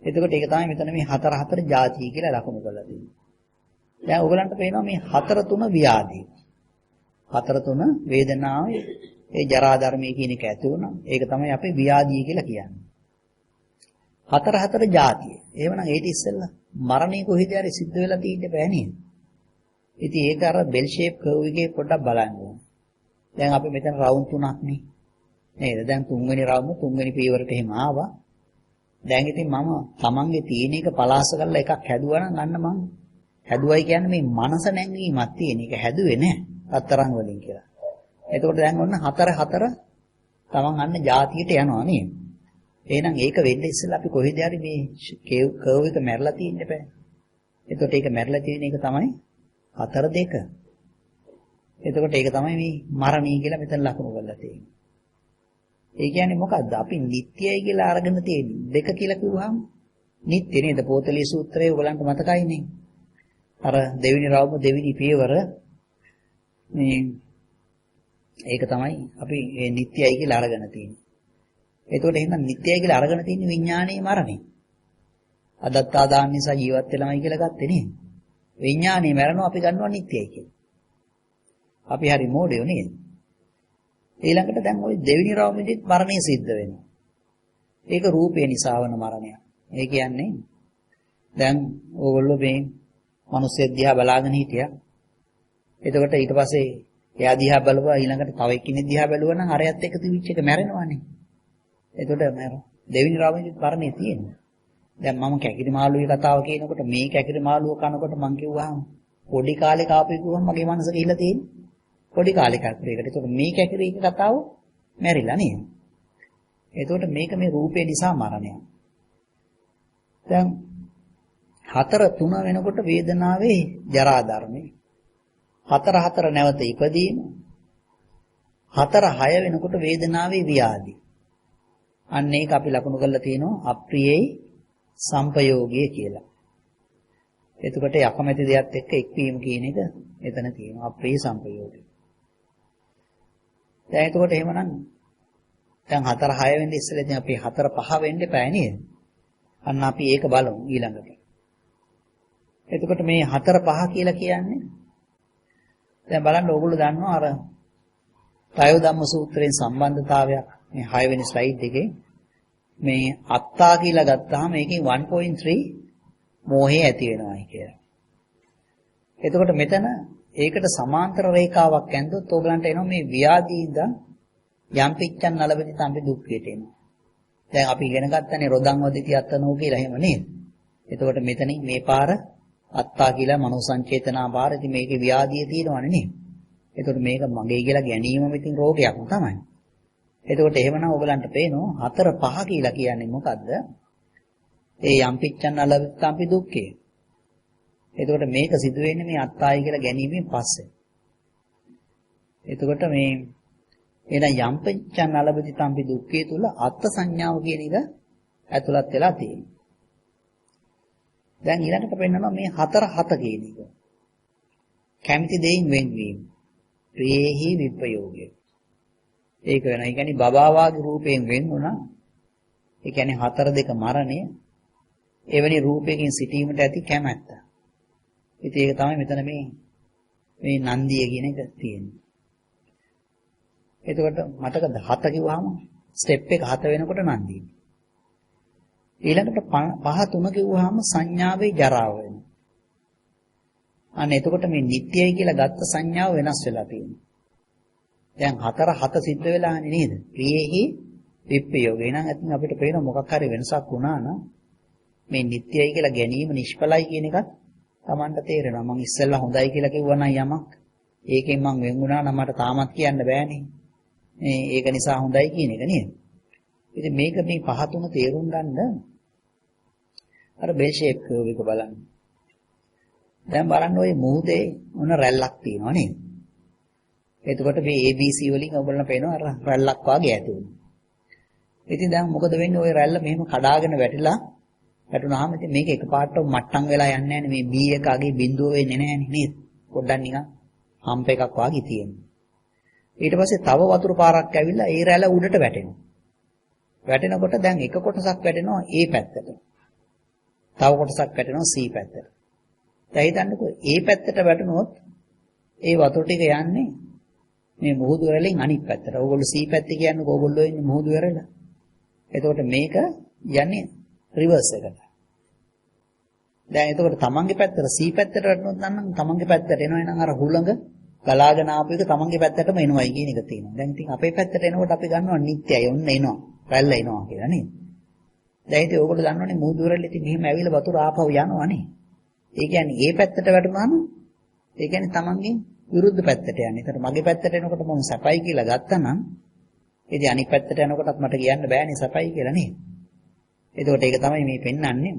Speaker 1: එතකොට ඒක තමයි මෙතන මේ හතර ಜಾති කියලා ලකුණු කරලා තියෙන්නේ. දැන් ඔයගලන්ට පේනවා මේ 4 3 ව්‍යාධි. 4 3 වේදනාව ඒ ජරා ධර්මයේ කියන එක ඇති වුණා. ඒක තමයි අපි ව්‍යාධිය කියලා කියන්නේ. 4 ಜಾතිය. එහෙමනම් ඒටි ඉස්සෙල්ලා මරණය කොහෙද හරි සිද්ධ වෙලා තියෙන්න බෑ නේද? ඉතින් ඒක අර බෙල් ෂේප් කර්ව් එකේ පොඩ්ඩක් බලන්න ඕනේ. දැන් අපි මෙතන රවුන්ඩ් 3ක් නේ. නේද? දැන් තුන්වෙනි රවුන්ඩ් තුන්වෙනි පීවරට එහෙම ආවා. දැන් ඉතින් මම තමන්ගේ තියෙන එක පලාස කරලා එකක් හැදුවා නම් අන්න මම හැදුවයි කියන්නේ මේ මනස නැංගීමක් තියෙන එක හැදුවේ නෑ අතරංග වලින් කියලා. එතකොට දැන් ඔන්න 4 තමන් අන්න ಜಾතියට යනවා නේද? එහෙනම් ඒක වෙන්න ඉස්සෙල්ලා අපි කොහෙද හරි මේ කර්ව් එක මැරලා තියෙන්න බෑ. එතකොට ඒක මැරලා තියෙන එක තමයි 4 2. එතකොට ඒක තමයි මේ මරණී කියලා මෙතන ලකුණු කරලා තියෙන්නේ. ඒ කියන්නේ මොකද්ද? අපි නිට්ටයයි කියලා අරගෙන තියෙන්නේ. 2 කියලා කිව්වහම නිට්ටය නේද? පෝතලී සූත්‍රයේ ඔයගලන්ට මතකයිනේ. අර දෙවෙනි රවුම දෙවෙනි පියවර මේ ඒක තමයි අපි මේ නිට්ටයයි කියලා අරගෙන තියෙන්නේ. එතකොට එහෙනම් නිට්ටයයි කියලා අරගෙන තියෙන්නේ විඥානයේ මරණය. අදත්තා දාන නිසා ජීවත් වෙනවයි කියලා ගත්තේ නේද? විඥානයේ මරණව අපි ගන්නවා නිට්ටයයි කියලා. අපි හරි මෝඩයෝ නේද? ඊළඟට දැන් ওই දෙවෙනි රවුමේදීත් මරණය සිද්ධ වෙනවා. ඒක රූපේ නිසා වන මරණයක්. ඒ කියන්නේ දැන් ඕගොල්ලෝ මේ මිනිස්සෙක් දිහා බලාගෙන හිටියා. එතකොට ඊට පස්සේ එයා දිහා බලුවා ඊළඟට තව එක්කෙනෙක් දිහා බැලුවා නම් අරයත් එක්ක තිබිච්ච එක මැරෙනවානේ. එතකොට දෙවෙනි රවුමේදීත් මරණය තියෙනවා. දැන් මම කැකිරි මාළුවේ කතාව කියනකොට මේ කැකිරි මාළුව කනකොට මං කිව්වහම පොඩි කාලේ කාපේ කිව්වම මගේ මනස ගිහිල්ලා තියෙන්නේ. පොඩි කාලේ කැකිරේකට. ඒතකොට මේ කැකිරීක කතාව මැරිලා නේද? එතකොට මේක මේ රූපේ නිසා මරණයක්. දැන් 4 3 වෙනකොට වේදනාවේ ජරා ධර්මයි. 4 4 නැවත ඉපදීම. 4 6 වෙනකොට වේදනාවේ ව්‍යාධි. අන්න ඒක අපි ලකුණු කරලා තියෙනවා අප්‍රියේ සංපයෝගය කියලා. එතකොට යකමැති දෙයක් එක්ක එක්වීම කියන එක එතන තියෙනවා අප්‍රිය සංපයෝගය. දැන් එතකොට එහෙමනම් දැන් 4 6 වෙනි ඉස්සෙල්ලා ඉතින් අපි 4 5 වෙන්න එපා නේද? අන්න අපි ඒක බලමු ඊළඟට. එතකොට මේ 4 5 කියලා කියන්නේ දැන් බලන්න ඕගොල්ලෝ දන්නවා අර ත්‍රයෝ ධම්ම සූත්‍රයෙන් සම්බන්ධතාවයක් මේ 6 වෙනි ස්ලයිඩ් එකේ මේ අත්තා කියලා ගත්තාම මේකෙන් 1.3 මෝහය ඇති වෙනවායි කියලා. එතකොට මෙතන ඒකට සමාන්තර රේඛාවක් ඇඳුත් ඕගලන්ට එනවා මේ ව්‍යාධීද යම් පිච්ඡන් නලබති තම්පි දුක්ඛයට එනවා. දැන් අපි ඉගෙන ගත්තනේ රොදං වදිති අත්තනෝ කියලා එහෙම නේද? එතකොට මෙතනින් මේ පාර අත්තා කියලා මනෝ සංචේතනා පාර ඉතින් මේකේ ව්‍යාධිය තියෙනවනේ නේද? එතකොට මේක මගේ කියලා ගැනීමම ඉතින් රෝගයක්ම තමයි. එතකොට එහෙමනම් ඕගලන්ට පේනවා 4 5 කියලා කියන්නේ මොකද්ද? ඒ යම් පිච්ඡන් නලබති තම්පි දුක්ඛය. එතකොට මේක සිදු වෙන්නේ මේ අත්තායි කියලා ගැනීමෙන් පස්සේ. එතකොට මේ එන යම් පිච්ඡන් නලබති තම්පි දුක්ඛය තුල අත්ත් සංඥාව කියන එක ඇතුළත් වෙලා තියෙනවා. දැන් ඊළඟට පෙන්නනවා මේ 4 7 කියන එක. කැමති දෙයින් වෙන්වීම. ප්‍රේහි විපයෝගය. ඒක වෙනවා. ඒ කියන්නේ බබාවාගේ රූපයෙන් වෙන් වුණා. ඒ කියන්නේ 4 2 මරණය. එවැනි රූපයකින් සිටීමට ඇති කැමැත්ත. ඉතින් ඒක තමයි මෙතන මේ නන්දිය කියන එක තියෙන්නේ. එතකොට මතකද 7 කිව්වහම ස්ටෙප් එක 7 වෙනකොට නන්දිය. ඊළඟට 5 3 කිව්වහම සංඥාවේ ජරාව වෙනවා. අන්න එතකොට මේ නිට්ටයයි කියලා ගත්ත සංඥාව වෙනස් වෙලා තියෙනවා. දැන් 4 7 සිද්ධ වෙලානේ නේද? ප්‍රියෙහි විප්පයෝගේ නම් අතින් අපිට පේන මොකක් හරි වෙනසක් වුණා නම් මේ නිට්ටයයි කියලා ගැනීම නිෂ්ඵලයි කියන එකත් Tamanට තේරෙනවා. මම ඉස්සෙල්ලා හොඳයි කියලා කිව්වා නම් යමක් ඒකෙන් මම වෙන් වුණා නම් මට තාමත් කියන්න බෑනේ. ඒක නිසා හොඳයි කියන එක නේද? ඉතින් මේක මේ 5 3 තේරුම් ගන්න අර බෙල් ෂේප් කර්ව් එක බලන්න. දැන් බලන්න ওই මුහුදේ මොන රැල්ලක් තියෙනවා නේද? එතකොට මේ ABC වලින් ඔයගොල්ලෝ පේනවා අර රැල්ලක් වගේ ඇති වෙනවා. ඉතින් දැන් මොකද වෙන්නේ? ওই රැල්ල මෙහෙම කඩාගෙන වැටුනහම ඉතින් මේක එකපාරට මට්ටම් වෙලා යන්නේ නැහැ නේ. මේ B එක අගේ බිඳුව වෙන්නේ නැහැ නේද? පොඩ්ඩක් නිකන් හම්ප් එකක් වගේ තියෙනවා. ඊට පස්සේ තව වතුර පාරක් ඇවිල්ලා ඒ රැළ උඩට වැටෙනවා. වැටෙනකොට දැන් එක කොටසක් වැටෙනවා A පැත්තට. තව කොටසක් වැටෙනවා C පැත්තට. දැන් හිතන්නකෝ A පැත්තට වැටුනොත් ඒ වතුර ටික යන්නේ මේ මුහුදු වෙරළෙන් අනිත් පැත්තට. ඕගොල්ලෝ C පැත්තේ කියන්නේ ඕගොල්ලෝ ඉන්නේ මුහුදු වෙරළ. එතකොට මේක යන්නේ රිවර්ස් එකට. දැන් එතකොට තමන්ගේ පැත්තට C පැත්තට වැටුනොත් නම් තමන්ගේ පැත්තට එනවා එනං අර හුළඟ ගලාගෙන ආපු එක තමන්ගේ පැත්තටම එනවයි කියන එක තියෙනවා. දැන් ඉතින් අපේ පැත්තට එනකොට අපි ගන්නවා නිත්‍යයි. ඔන්න එනවා. රැල්ල එනවා කියලා නේද? දැන් ඉතින් ඕගොල්ලෝ දන්නවනේ මුහුදු වෙරළ ඉතින් මෙහෙම ඇවිල්ලා වතුර ආපහු යනවා නේ. ඒ කියන්නේ ඒ පැත්තට වැටුනම ඒ කියන්නේ තමන්ගේ විරුද්ධ පැත්තට යන්නේ. ඒතර මගේ පැත්තට එනකොට මම සැපයි කියලා ගත්තනම් ඉතින් අනිත් පැත්තට යනකොටත් මට කියන්න බෑනේ සැපයි කියලා නේද? එතකොට ඒක තමයි මේ පෙන්වන්නේ.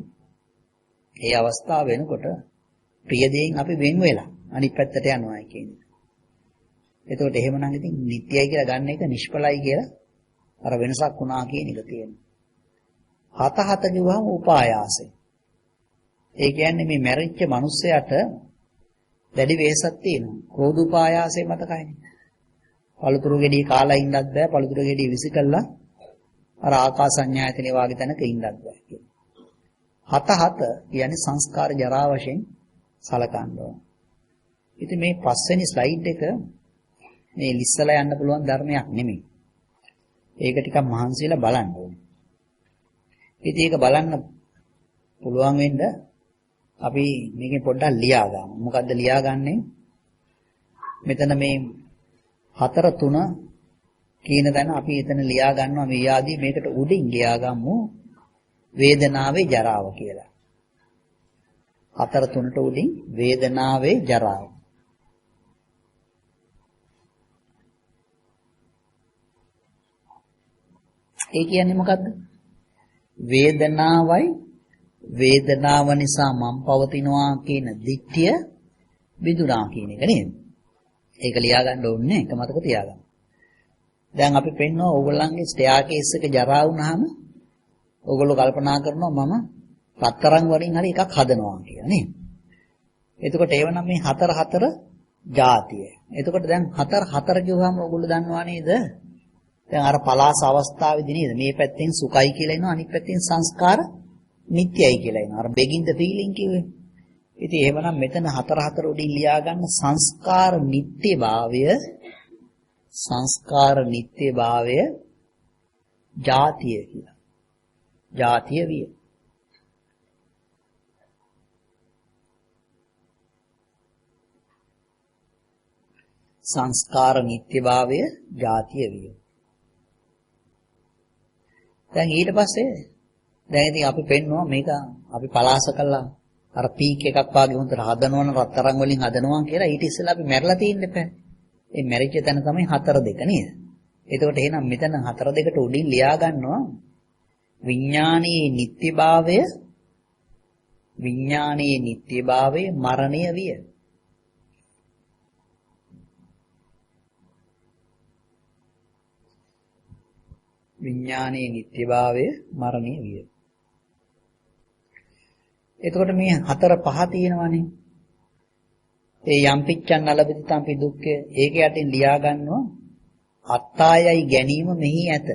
Speaker 1: ඒ අවස්ථාව වෙනකොට ප්‍රිය දෙයින් අපි වෙන් වෙලා අනිත් පැත්තට යනවා කියන්නේ. එතකොට එහෙමනම් ඉතින් නිට්ටයයි කියලා ගන්න එක නිෂ්ඵලයි කියලා අර වෙනසක් වුණා කියන එක තියෙනවා. හත කිව්වම උපායාසය. ඒ කියන්නේ මේ මැරිච්ච මිනිස්සයාට දැඩි වෙහසක් තියෙනවා. ක්‍රෝධ උපායාසය මතකයිනේ. පළතුරු ගෙඩිය කාලා ඉන්නත් බෑ. පළතුරු ගෙඩිය විසි කළා අර ආකාසඤ්ඤායතනෙ වාගේ තැනක ඉන්නත් බෑ කියලා. හත කියන්නේ සංස්කාර ජරා වශයෙන් සලකන්න ඕන. ඉතින් මේ පස්වෙනි ස්ලයිඩ් එක මේ ලිස්සලා යන්න පුළුවන් ධර්මයක් නෙමෙයි. ඒක ටිකක් මහන්සියලා බලන්න ඕනේ. ඉතින් ඒක බලන්න පුළුවන් වෙන්න අපි මේකෙන් පොඩ්ඩක් ලියා ගමු. මොකද්ද ලියාගන්නේ? මෙතන මේ 4 3 කියන තැන අපි එතන ලියා ගන්නවා මේ ආදී මේකට උඩින් ලියා ගමු වේදනාවේ ජරාව කියලා. 4 3ට උඩින් වේදනාවේ ජරාව. ඒ කියන්නේ මොකද්ද? වේදනාවයි වේදනාව නිසා මම පවතිනවා කියන දිට්ඨිය විදුනා කියන එක නේද? ඒක ලියා ගන්න ඕනේ. ඒක මතක තියාගන්න. දැන් අපි පෙන්නනවා ඕගොල්ලන්ගේ ස්ටෙයාකේස් එක ජරා වුණාම ඕගොල්ලෝ කල්පනා කරනවා මම රත්තරන් වලින් හරි එකක් හදනවා කියලා නේද? එතකොට ඒවනම් මේ 4 જાතිය. එතකොට දැන් 4 කිව්වම ඕගොල්ලෝ දන්නවා නේද? දැන් අර පලාස අවස්ථාවේදී නේද මේ පැත්තෙන් සුඛයි කියලා එනවා අනිත් පැත්තෙන් සංස්කාර නිට්ටයයි කියලා එනවා. අර begin the feeling කිව්වේ. ඉතින් එහෙමනම් මෙතන 4 උඩින් ලියා ගන්න සංස්කාර නිට්ටයභාවය ජාතිය කියලා. ජාතිය විය. සංස්කාර නිට්ටයභාවය ජාතිය විය. දැන් ඊට පස්සේ දැන් ඉතින් අපි පෙන්නවා මේක අපි පලාස කළා අර පීක් එකක් වාගේ හොඳට හදනවන රත්තරන් වලින් හදනවා කියලා ඊට ඉස්සෙල්ලා අපි මැරලා තියෙන්න එපා. ඒ මැරිච්ච තැන තමයි 4 2 නේද? එතකොට එහෙනම් මෙතන 4 2ට උඩින් ලියා ගන්නවා විඥානයේ නිට්ටයභාවය මරණය විය. විඥානයේ නිට්ටයභාවය මරණය විය. එතකොට මේ 4 5 තියෙනවානේ. ඒ යම්පිච්ඡන් අලබති තම්පි දුක්ඛ ඒක යටින් ලියා ගන්නවා අත්තායයි ගැනීම මෙහි ඇත.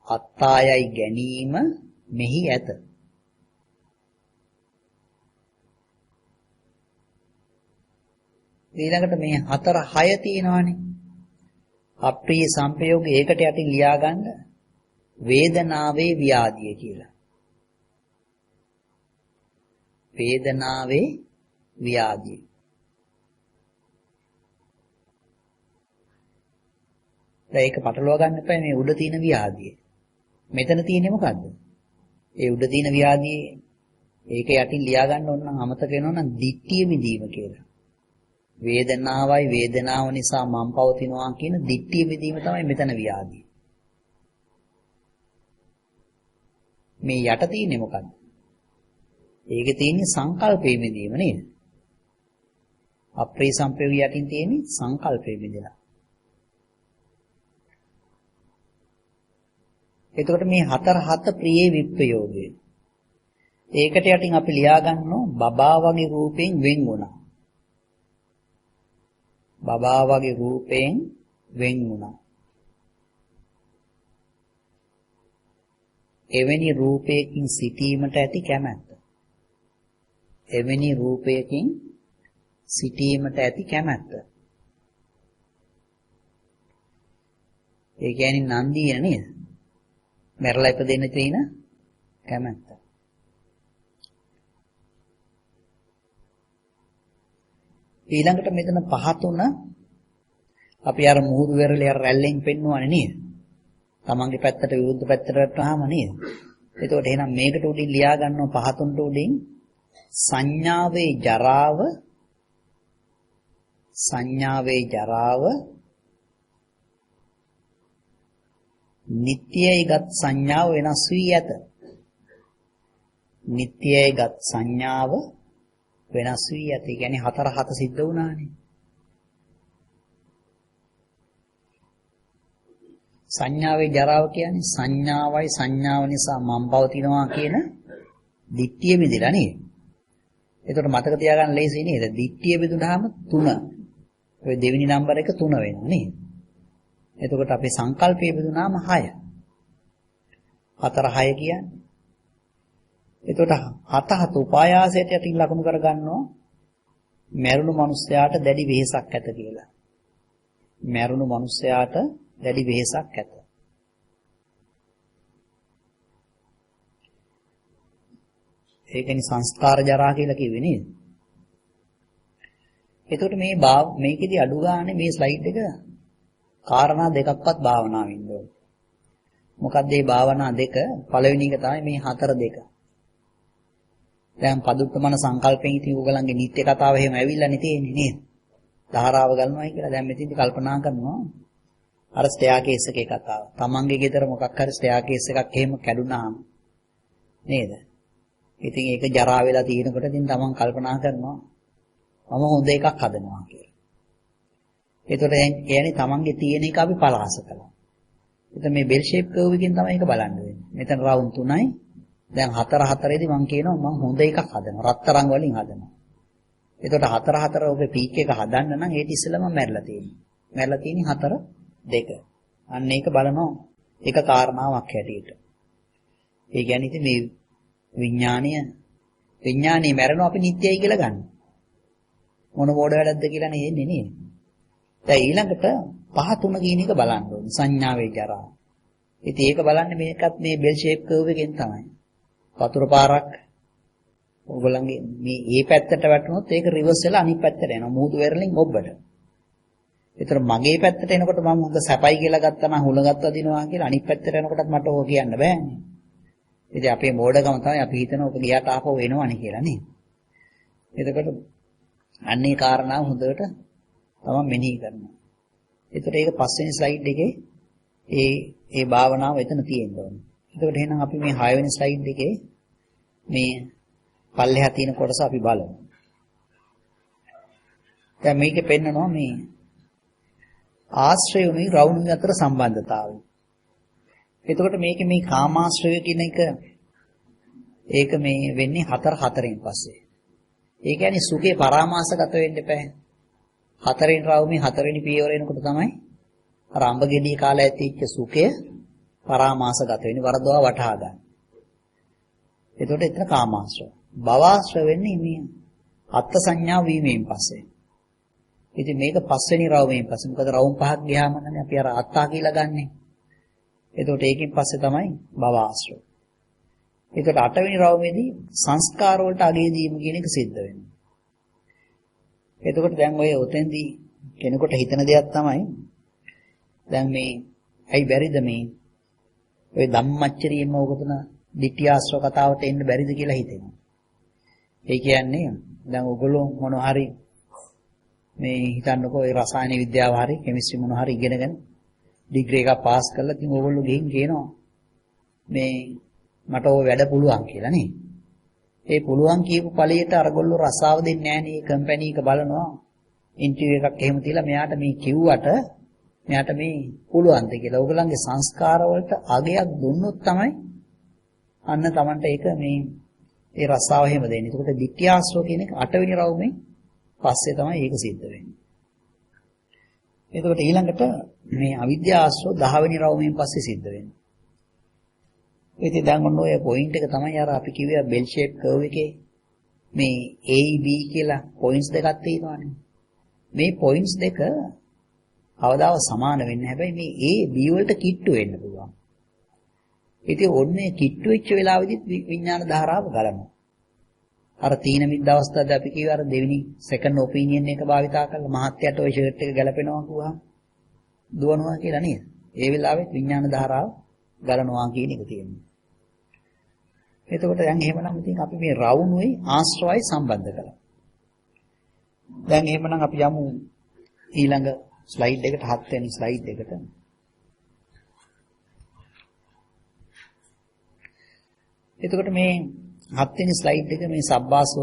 Speaker 1: අත්තායයි ගැනීම මෙහි ඇත. ඊළඟට මේ 4 6 තියෙනවානේ. අප්‍රිය සංපයෝග ඒකට යටින් ලියා ගන්න වේදනාවේ ව්‍යාධිය කියලා. වේදනාවේ ව්‍යාධිය. දැන් ඒක පටලවා ගන්න එපා මේ උඩ තියෙන ව්‍යාධිය. මෙතන තියෙන්නේ මොකද්ද? ඒ උඩ තියෙන ව්‍යාධියේ ඒක යටින් ලියා ගන්න ඕන නම් අමතක වෙනවා නම් දිට්ඨිය විදීම කියලා. වේදනාවයි වේදනාව නිසා මම පවතිනවා කියන දිට්ඨිය විදීම තමයි මෙතන ව්‍යාධිය. මේ යට තියෙන්නේ මොකද්ද? ඒකේ තියෙන්නේ සංකල්පේ විදීම නේද? අප්‍රිය සංපයෝගය යටින් තියෙන්නේ සංකල්පේ විදලා. එතකොට මේ 4 7 ප්‍රියේ විප්පයෝගය. ඒකට යටින් අපි ලියා ගන්නවා බබා වගේ රූපයෙන් වෙන් වුණා. බබා වගේ රූපයෙන් වෙන් වුණා. එවැනි රූපයකින් සිටීමට ඇති කැමැත්ත. එවැනි රූපයකින් සිටීමට ඇති කැමැත්ත. ඒ කියන්නේ නන්දිය නේද? මැරලා ඉපදෙන්න තියෙන කැමැත්ත. ඊළඟට මෙතන පහතුන අපි අර මුහුදු වෙරළේ අර රැල්ලෙන් පෙන්නුවානේ නේද? තමන්ගේ පැත්තට විරුද්ධ පැත්තට වැටුනාම නේද? එතකොට එහෙනම් මේකට උඩින් ලියා ගන්නවා පහතුන්ට උඩින් සංඥාවේ ජරාව නිට්ටයයිගත් සංඥාව වෙනස් වී ඇත. නිට්ටයයිගත් සංඥාව වෙනස් වී ඇත. ඒ කියන්නේ 4 සිද්ධ වුණානේ. සංඥාවේ ජරාව කියන්නේ සංඥාවයි සංඥාව නිසා මම පවතිනවා කියන දිට්ඨිය බෙදලා නේද? එතකොට මතක තියාගන්න ලේසි නේද? දිට්ඨිය බෙදුනහම 3. ඔය දෙවෙනි නම්බර එක 3 වෙනවා නේද? එතකොට අපේ සංකල්පය බෙදුනාම 6. 4 6 කියන්නේ. එතකොට 7 උපායාසයට යටින් ලකුණු කරගන්නවා මරුණු මිනිස්යාට දැඩි වෙහෙසක් ඇත කියලා. මරුණු මිනිස්යාට දැඩි වෙහෙසක් ඇත. ඒකනේ සංස්කාර ජරා කියලා කිව්වේ නේද? එතකොට මේකෙදි අඩු ගානේ මේ ස්ලයිඩ් එක කාරණා දෙකක්වත් භාවනාවෙන් ඕන. මොකක්ද මේ භාවනා දෙක? පළවෙනි එක තමයි මේ 4 දෙක. දැන් පදුත්තමන සංකල්පයෙන් ඉතින් ඕගලන්ගේ නිත්‍ය කතාව එහෙම ඇවිල්ලානේ තියෙන්නේ නේද? ධාරාව ගන්නවායි කියලා දැන් මෙතනදි කල්පනා කරනවා. අර ස්ටෙයාකේස් එකේ කතාව. තමන්ගේ ගෙදර මොකක් හරි ස්ටෙයාකේස් එකක් එහෙම කැඩුනාම නේද? ඉතින් ඒක ජරා වෙලා තියෙනකොට ඉතින් තමන් කල්පනා කරනවා මම හොඳ එකක් හදනවා කියලා. ඒතකොට දැන් කියන්නේ තමන්ගේ තියෙන එක අපි පලාස කළා. එතන මේ බෙල් ෂේප් කර්ව් එකෙන් තමයි ඒක බලන්න වෙන්නේ. මෙතන රවුන්ඩ් 3යි. දැන් 4 මම කියනවා මම හොඳ එකක් හදනවා. රත්තරන් වලින් හදනවා. එතකොට 4 ඔබේ පීක් එක හදන්න නම් ඒටි ඉස්සෙල්ලා මම මැරලා තියෙනවා. මැරලා තියෙන්නේ 4 2. අන්න ඒක බලනවා ඒක කාරණාවක් හැටියට. ඒ කියන්නේ ඉතින් මේ විඥානීය මැරෙනවා අපි නිත්‍යයි කියලා ගන්න. මොන මෝඩ වැඩක්ද කියලා නේ එන්නේ නේද? දැන් ඊළඟට 5 3 කියන එක බලන්න ඕනේ සංඥාවේ ජරා. ඉතින් ඒක බලන්නේ මේකත් මේ බෙල් ෂේප් කර්ව් එකෙන් තමයි. වතුර පාරක් ඕගොල්ලන්ගේ මේ පැත්තට වැටුනොත් ඒක රිවර්ස් වෙලා අනිත් පැත්තට යනවා. මුහුදු වෙරළින් ඔබ්බට. ඒතර මගේ පැත්තට එනකොට මම හොඳ සැපයි කියලා ගත්තා නම් හුලගත් වදිනවා කියලා අනිත් පැත්තට එනකොටත් මට ඕක කියන්න බෑනේ. ඉතින් අපේ මෝඩකම තමයි අපි හිතන ඕක ගියාට ආපහු එනවනේ කියලා නේ. එතකොට අන්නේ කාරණාව හොඳට තමයි මෙනෙහි කරනවා. ඒතර ඒක පස්වෙනි ස්ලයිඩ් එකේ ඒ භාවනාව එතන තියෙන්න ඕනේ. එතකොට එහෙනම් අපි මේ 6 වෙනි ස්ලයිඩ් එකේ මේ පල්ලෙහා තියෙන කොටස අපි බලමු. දැන් මේකේ පෙන්නනවා මේ ආශ්‍රයුණුයි රවුණුයි අතර සම්බන්ධතාවය. එතකොට මේකේ මේ කාමාශ්‍රය කියන එක ඒක මේ වෙන්නේ 4 පස්සේ. ඒ කියන්නේ සුඛේ පරාමාසගත වෙන්න එපා. 4 රවුමේ 4 වෙනි පියවර එනකොට තමයි අර අඹගෙඩිය කාලා ඇතිච්ච සුඛය පරාමාසගත වෙන්නේ වරදවා වටහා ගන්න. එතකොට එතන කාමාශ්‍රය. භවආශ්‍රය වෙන්නේ මේ අත්ත් සංඥා වීමෙන් පස්සේ. ඉතින් මේක පස්වෙනි රවුමෙන් පස්සේ. මොකද රවුම් 5ක් ගියාම නම් අපි අර අත්තා කියලා ගන්නෙ. එතකොට ඒකෙන් පස්සේ තමයි භවආශ්‍රය. එතකොට 8 වෙනි රවුමේදී සංස්කාර වලට අගය දීම කියන එක සිද්ධ වෙනවා. එතකොට දැන් ඔය උතෙන්දී කෙනෙකුට හිතන දෙයක් තමයි දැන් මේ ඇයි බැරිද මේ ඔය ධම්මච්චරියෙම උගතුන ditthiyāsra කතාවට එන්න බැරිද කියලා හිතෙනවා. ඒ කියන්නේ දැන් ඔයගොල්ලෝ මොනවා හරි මේ හිතන්නකෝ ඒ රසායන විද්‍යාව හරි කෙමිස්ට්‍රි මොනවා හරි ඉගෙනගෙන ඩිග්‍රී එකක් පාස් කරලා ඉතින් ඔයගොල්ලෝ ගිහින් කියනවා මේ මට ඔය වැඩ පුළුවන් කියලා නේ. ඒ පුළුවන් කියපු ඵලයට අරගොල්ලෝ රසාව දෙන්නේ නැහැ නේ. කම්පැනි එක බලනවා ඉන්ටර්විව් එකක් එහෙම තියලා මෙයාට මේ කිව්වට මෙයාට මේ පුළුවන්ද කියලා. ඔයගොල්ලන්ගේ සංස්කාර වලට අගයක් දුන්නොත් තමයි අන්න Tamanට ඒක මේ ඒ රසාව එහෙම දෙන්නේ. ඒකට ditthiyāsra කියන එක 8 වෙනි රවුමේ පස්සේ තමයි ඒක සිද්ධ වෙන්නේ. එතකොට ඊළඟට මේ අවිද්‍යාව ආශ්‍රව 10 වෙනි රවුමෙන් පස්සේ සිද්ධ වෙන්නේ. ඉතින් දැන් ඔන්න ඔය පොයින්ට් එක තමයි අර අපි කිව්වේ බෙල් ෂේප් කර්ව් එකේ මේ A B කියලා පොයින්ට්ස් දෙකක් තියෙනවානේ. මේ පොයින්ට්ස් දෙක කවදාව සමාන වෙන්නේ. හැබැයි මේ A B වලට කිට්ටු වෙන්න පුළුවන්. ඉතින් ඔන්නේ කිට්ටු වෙච්ච වෙලාවෙදිත් විඥාන ධාරාව ගලනවා. අර තීන මිද්ද අවස්ථාවේදී අපි කිව්ව අර දෙවෙනි සෙකන්ඩ් ඔපිනියන් එක භාවිතා කරලා මහත්යට ওই ෂර්ට් එක ගැලපෙනවා කිව්වා දුවනවා කියලා නේද? ඒ වෙලාවෙත් විඥාන ධාරාව ගලනවා කියන එක තියෙනවා. එතකොට දැන් එහෙමනම් ඉතින් අපි මේ රවුමුයි ආශ්‍රවයි සම්බන්ධ කළා. දැන් එහෙමනම් අපි යමු ඊළඟ ස්ලයිඩ් එකට 7 වෙනි ස්ලයිඩ් එකට. එතකොට මේ 7 වෙනි ස්ලයිඩ් එක මේ සබ්බාසව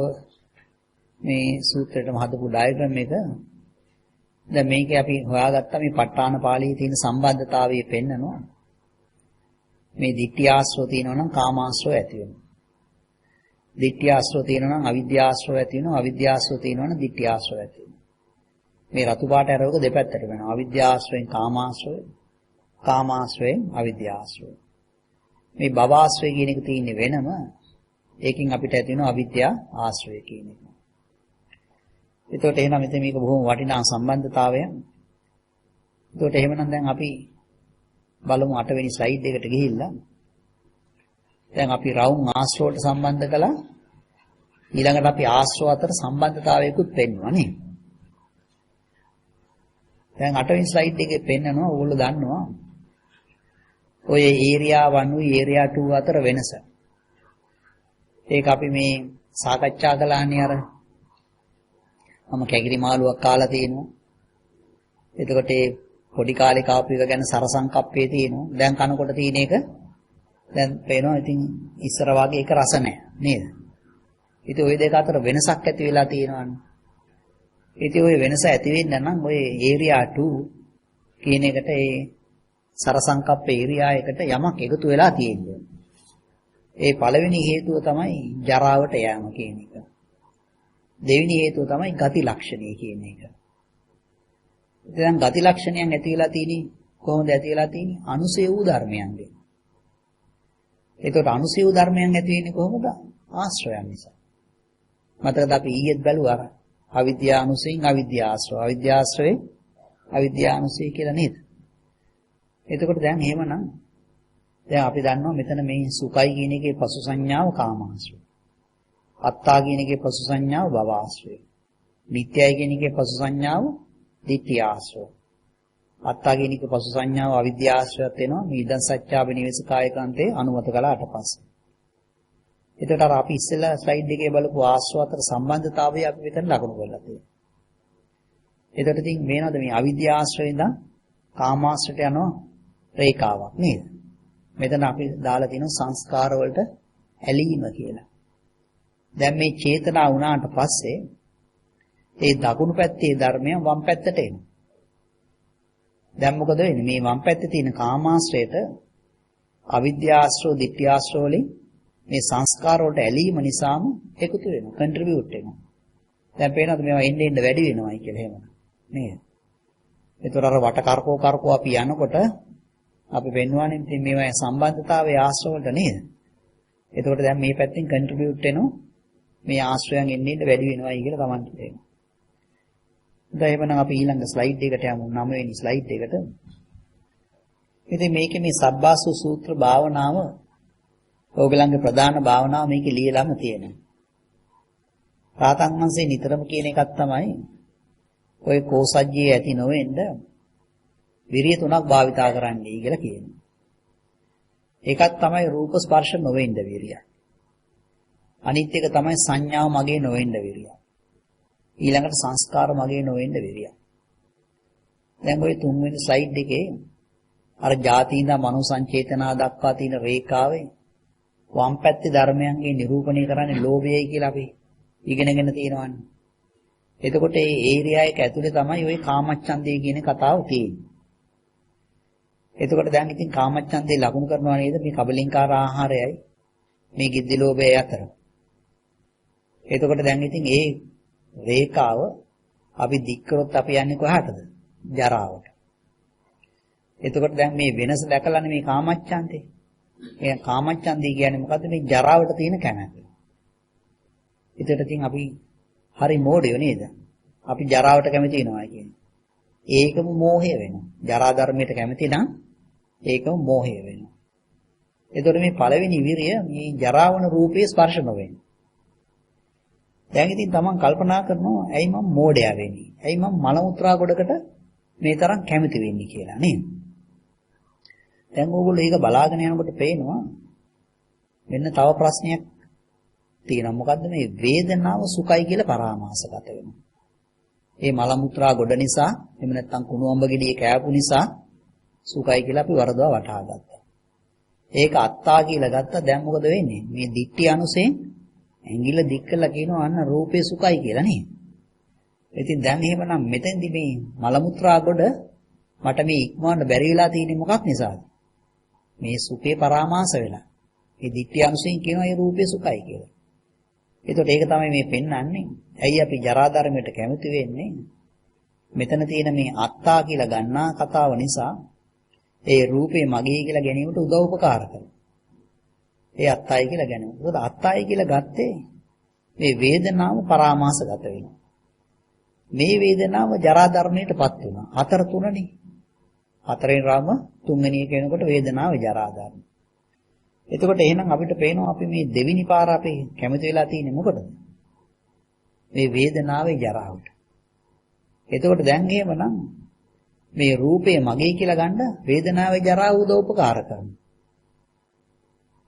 Speaker 1: මේ සූත්‍රයටම හදපු ඩයග්‍රෑම් එක. දැන් මේකේ අපි හොයාගත්තා මේ ප ဋ ාණ පාළියේ තියෙන සම්බන්ධතාවය පෙන්නනවා. මේ ditthi ආශ්‍රව තියෙනවා නම් කාමාශ්‍රව ඇති වෙනවා. ditthi ආශ්‍රව තියෙනවා නම් අවිද්‍යාශ්‍රව ඇති වෙනවා. අවිද්‍යාශ්‍රව තියෙනවා නම් ditthi ආශ්‍රව ඇති වෙනවා. මේ රතු පාට ඇරවක දෙපැත්තට වෙනවා. අවිද්‍යාශ්‍රවෙන් කාමාශ්‍රවය, කාමාශ්‍රවෙන් අවිද්‍යාශ්‍රවය. මේ භවආශ්‍රය කියන එක තියෙන්නේ වෙනම. ඒකෙන් අපිට ඇති වෙනවා අවිද්‍යා ආශ්‍රය කියන එක. එතකොට එහෙනම් මෙතන මේක බොහොම වටිනා සම්බන්ධතාවයක්. එතකොට එහෙමනම් දැන් අපි බලමු 8 වෙනි ස්ලයිඩ් එකට ගිහිල්ලා. දැන් අපි රවුම් ආශ්‍රවයට සම්බන්ධ කළා. ඊළඟට අපි ආශ්‍රව අතර සම්බන්ධතාවයකුත් පෙන්වනවා නේ. දැන් 8 වෙනි ස්ලයිඩ් එකේ පෙන්නනවා ඕගොල්ලෝ දන්නවා. ඔය ඒරියා 1 උයි ඒරියා 2 අතර වෙනස. ඒක අපි මේ සාකච්ඡා කළානේ අර මම කැගිරි මාළුවක් කාලා තියෙනවා. එතකොට ඒ පොඩි කාලේ කාපු එක ගැන සරසංකප්පේ තියෙනවා. දැන් කනකොට තියෙන එක දැන් පේනවා ඉතින් ඉස්සර වගේ ඒක රස නැහැ නේද? ඉතින් ওই දෙක අතර වෙනසක් ඇති වෙලා තියෙනවානේ. ඉතින් ওই වෙනස ඇති වෙන්න නම් ওই ඒරියා 2 කියන එකට ඒ සරසංකප්ප ඒරියා එකට යමක් එකතු වෙලා තියෙන්නේ. ඒ පළවෙනි හේතුව තමයි ජරාවට යෑම කියන එක. දෙවෙනි හේතුව තමයි ගති ලක්ෂණය කියන එක. දැන් ගති ලක්ෂණයන් ඇති වෙලා තියෙන්නේ කොහොමද ඇති වෙලා තියෙන්නේ? අනුසය වූ ධර්මයන්ගෙන්. ඒකට අනුසය වූ ධර්මයන් ඇති වෙන්නේ කොහොමද? ආශ්‍රයයන් නිසා. මතකද අපි ඊයේත් බැලුවා අවිද්‍යා අනුසයෙන් අවිද්‍යා ආශ්‍රව. අවිද්‍යා ආශ්‍රවේ අවිද්‍යා අනුසය කියලා නේද? එතකොට දැන් එහෙමනම් දැන් අපි දන්නවා මෙතන මේ සුඛයි කියන එකේ පසු සංඥාව කාමාශ්‍රය. අත්තා කියන එකේ පසු සංඥාව භවආශ්‍රය. නිට්ටයයි කියන එකේ පසු සංඥාව ditthi ආශ්‍රය. අත්තා කියන එකේ පසු සංඥාව අවිද්‍යාශ්‍රයත් වෙනවා. මේ ඉදන් සත්‍යාව නිවේසකායකන්තේ අනුමත කළාට පස්සේ. එතකොට අර අපි ඉස්සෙල්ලා ස්ලයිඩ් එකේ බලපු ආශ්‍රව අතර සම්බන්ධතාවය අපි මෙතන ලකුණු කරලා තියෙනවා. එතකොට ඉතින් මේනවද මේ අවිද්‍යාශ්‍රයෙන් ඉඳන් කාමාශ්‍රයට යනවා රේඛාවක් නේද? මෙතන අපි දාලා තියෙනවා සංස්කාර වලට ඇලීම කියලා. දැන් මේ චේතනා වුණාට පස්සේ ඒ දකුණු පැත්තේ ධර්මයන් වම් පැත්තට එනවා. දැන් මොකද වෙන්නේ? මේ වම් පැත්තේ තියෙන කාමාශ්‍රයට අවිද්‍යාශ්‍රව, ditthියාශ්‍රව වලින් මේ සංස්කාර වලට ඇලීම නිසාම එකතු වෙනවා, කන්ට්‍රිබියුට් වෙනවා. දැන් පේනවද මේවා එන්න එන්න වැඩි වෙනවයි කියලා එහෙම නේද? ඒතර අර වට කරකෝ අපි යනකොට අපි පෙන්වන්නේ ඉතින් මේවා සම්බන්ධතාවයේ ආශ්‍රව වලට නේද? එතකොට දැන් මේ පැත්තෙන් කන්ට්‍රිබියුට් වෙනවා මේ ආශ්‍රයයන් එන්න එන්න වැඩි වෙනවයි කියලා Tamanට තේරෙනවා. දැන් එහෙනම් අපි ඊළඟ ස්ලයිඩ් එකට යමු 9 වෙනි ස්ලයිඩ් එකට. ඉතින් මේකේ මේ සබ්බාසු සූත්‍ර භාවනාව ඕගලන්ගේ ප්‍රධාන භාවනාව මේකේ ලියලාම තියෙනවා. රාතන් වහන්සේ නිතරම කියන එකක් තමයි ඔය කෝසජ්ජියේ ඇති නොවෙන්න විරිය තුනක් භාවිතා කරන්නයි කියලා කියනවා. එකක් තමයි රූප ස්පර්ශ නොවෙන්න විරිය. අනිත් එක තමයි සංඥාව මගේ නොවෙන්න විරිය. ඊළඟට සංස්කාර මගේ නොවෙන්න විරිය. දැන් ওই තුන්වෙනි ස්ලයිඩ් එකේ අර ಜಾති ඉඳන් මනෝ සංචේතනා දක්වා තියෙන රේඛාවේ වම් පැත්තේ ධර්මයන්ගේ නිරූපණය කරන්නේ ලෝභයයි කියලා අපි ඉගෙනගෙන තියෙනවානේ. එතකොට මේ ඒරියා එක ඇතුලේ තමයි ওই කාමච්ඡන්දේ කියන කතාව තියෙන්නේ. එතකොට දැන් ඉතින් කාමච්ඡන්දේ ලකුණු කරනවා නේද මේ කබලින්කාර ආහාරයයි මේ ගිද්දි ලෝභයයි අතර. එතකොට දැන් ඉතින් ඒ රේඛාව අපි දික් කරොත් අපි යන්නේ කොහාටද? ජරාවට. එතකොට දැන් මේ වෙනස දැකලානේ මේ කාමච්ඡන්දේ. ඒ කාමච්ඡන්දේ කියන්නේ මොකද්ද? මේ ජරාවට තියෙන කැමැත්ත. ඒකට ඉතින් අපි හරි මෝඩයෝ නේද? අපි ජරාවට කැමති වෙනවා කියන්නේ. ඒකම මෝහය වෙනවා. ජරා ධර්මයට කැමති නම් ඒකම මෝහය වෙනවා. එතකොට මේ පළවෙනි විරිය මේ ජරාවන රූපයේ ස්පර්ශ නොවෙන්නේ. දැන් ඉතින් තමන් කල්පනා කරනවා ඇයි මම මෝඩයා වෙන්නේ? ඇයි මම මල මුත්‍රා ගොඩකට මේ තරම් කැමති වෙන්නේ කියලා නේද? දැන් ඕගොල්ලෝ ඒක බලාගෙන යනකොට පේනවා මෙන්න තව ප්‍රශ්නයක් තියෙනවා. මොකද්ද මේ වේදනාව සුඛයි කියලා පරාමාසගත වෙනවා. මේ මල මුත්‍රා ගොඩ නිසා එහෙම නැත්නම් කුණු අඹ ගෙඩිය කෑපු නිසා සුඛයි කියලා අපි වරදවා වටහා ගත්තා. ඒක අත්තා කියලා ගත්තා. දැන් මොකද වෙන්නේ? මේ දික්ටි අනුසයෙන් ඇඟිල්ල දික් කරලා කියනවා අන්න රූපේ සුඛයි කියලා නේද? ඉතින් දැන් එහෙමනම් මෙතෙන්දි මේ මල මුත්‍රා ගොඩ මට මේ ඉක්මවන්න බැරි වෙලා තියෙන්නේ මොකක් නිසාද? මේ සුඛේ පරාමාස වෙලා. මේ දික්ටි අනුසයෙන් කියනවා මේ රූපේ සුඛයි කියලා. එතකොට ඒක තමයි මේ පෙන්වන්නේ. ඇයි අපි ජරා ධර්මයට කැමති වෙන්නේ? මෙතන තියෙන මේ අත්තා කියලා ගන්නා කතාව නිසා ඒ රූපේ මගේ කියලා ගැනීමට උදව් උපකාර කරනවා. ඒ අත්තයි කියලා ගැනීම. මොකද අත්තයි කියලා ගත්තේ මේ වේදනාව පරාමාසගත වෙනවා. මේ වේදනාව ජරා ධර්මයටපත් වෙනවා. හතර තුනනේ. හතරෙන් රාම තුන්වෙනි එක වෙනකොට වේදනාව ජරා ධර්ම. එතකොට එහෙනම් අපිට පේනවා අපි මේ දෙවිනි පාර අපි කැමති වෙලා තියෙන්නේ මොකටද? මේ වේදනාවේ ජරාවට. එතකොට දැන් එහෙමනම් මේ රූපේ මගේ කියලා ගන්න වේදනාවේ ජරාව උදව් උපකාර කරනවා.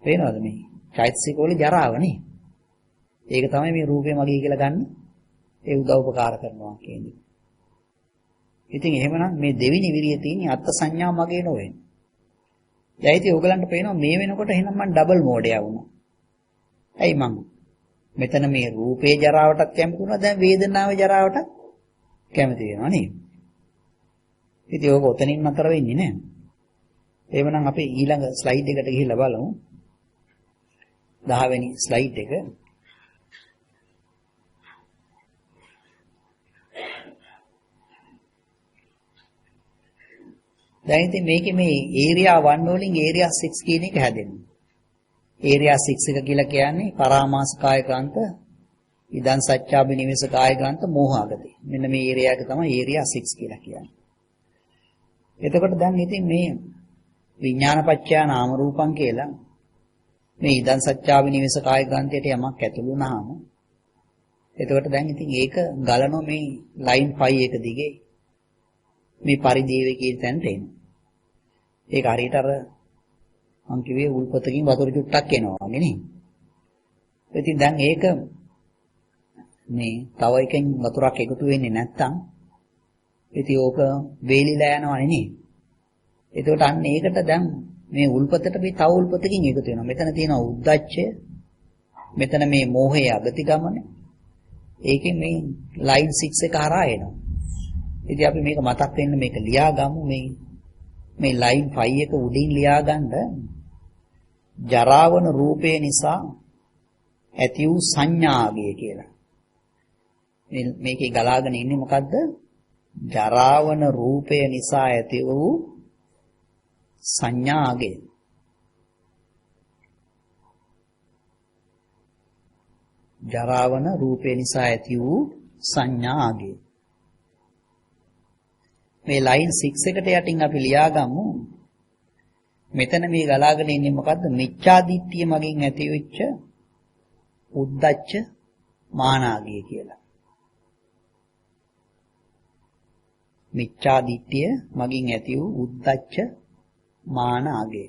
Speaker 1: පේනවද මේ? චෛතසික වල ජරාව නේ. ඒක තමයි මේ රූපේ මගේ කියලා ගන්න ඒ උදව් උපකාර කරනවා කියන්නේ. ඉතින් එහෙමනම් මේ දෙවිනි විරිය තියෙන අත්ත් සංඥා මගේ නොවේ. දැන් ඉතින් ඔයගලන්ට පේනවා මේ වෙනකොට එහෙනම් මම ඩබල් මෝඩයා වුණා. ඇයි මං මෙතන මේ රූපේ ජරාවටත් කැමති වුණා දැන් වේදනාවේ ජරාවට කැමති වෙනවා නේද? ඉතින් ඕක ඔතනින් නතර වෙන්නේ නැහැ. එහෙමනම් අපි ඊළඟ ස්ලයිඩ් එකට ගිහිල්ලා බලමු. 10 වෙනි ස්ලයිඩ් එක. දැන් ඉතින් මේකේ මේ ඒරියා 1 වලින් ඒරියා 6 කියන එක හැදෙනවා. ඒරියා 6 එක කියලා කියන්නේ පරාමාස කායකාන්ත, ඉදන් සත්‍යාබිනිවෙස කායකාන්ත, මෝහාගති. මෙන්න මේ ඒරියා එක තමයි ඒරියා 6 කියලා කියන්නේ. එතකොට දැන් ඉතින් මේ විඥානපච්චය නාම රූපං කියලා මේ ඉදන් සත්‍යාබිනිවෙස කායකාන්තයට යමක් ඇතුළු වුණාම එතකොට දැන් ඉතින් ඒක ගලනවා මේ ලයින් 5 එක දිගේ මේ පරිදේවේ කියන තැනට එනවා. ඒක හරියට අර මං කිව්වේ උල්පතකින් වතුර චුට්ටක් එනවා වගේ නේ. ඉතින් දැන් ඒක මේ තව එකෙන් වතුරක් එකතු වෙන්නේ නැත්තම් ඉතින් ඕක වේලිලා යනවනේ නේ. එතකොට අන්න ඒකට දැන් මේ උල්පතට මේ තව උල්පතකින් එකතු වෙනවා. මෙතන තියෙනවා උද්දච්චය. මෙතන මේ මෝහයේ අගති ගමන. ඒකෙන් මේ ලයින් 6 එක හරහා එනවා. ඉතින් අපි මේක මතක් වෙන්න මේක ලියා ගමු මේ ලයින් 5 එක උඩින් ලියා ගන්න ජරාවන රූපය නිසා ඇති වූ සංඥාගය කියලා. මේකේ ගලාගෙන ඉන්නේ මොකද්ද? ජරාවන රූපය නිසා ඇති වූ සංඥාගය. ජරාවන රූපය නිසා ඇති වූ සංඥාගය. මේ ලයින් 6 එකට යටින් අපි ලියාගමු. මෙතන මේ ගලාගෙන ඉන්නේ මොකද්ද? මිච්ඡා දිට්ඨිය මගින් ඇති වෙච්ච උද්දච්ච මානාගය කියලා. මිච්ඡා දිට්ඨිය මගින් ඇති වූ උද්දච්ච මානාගය.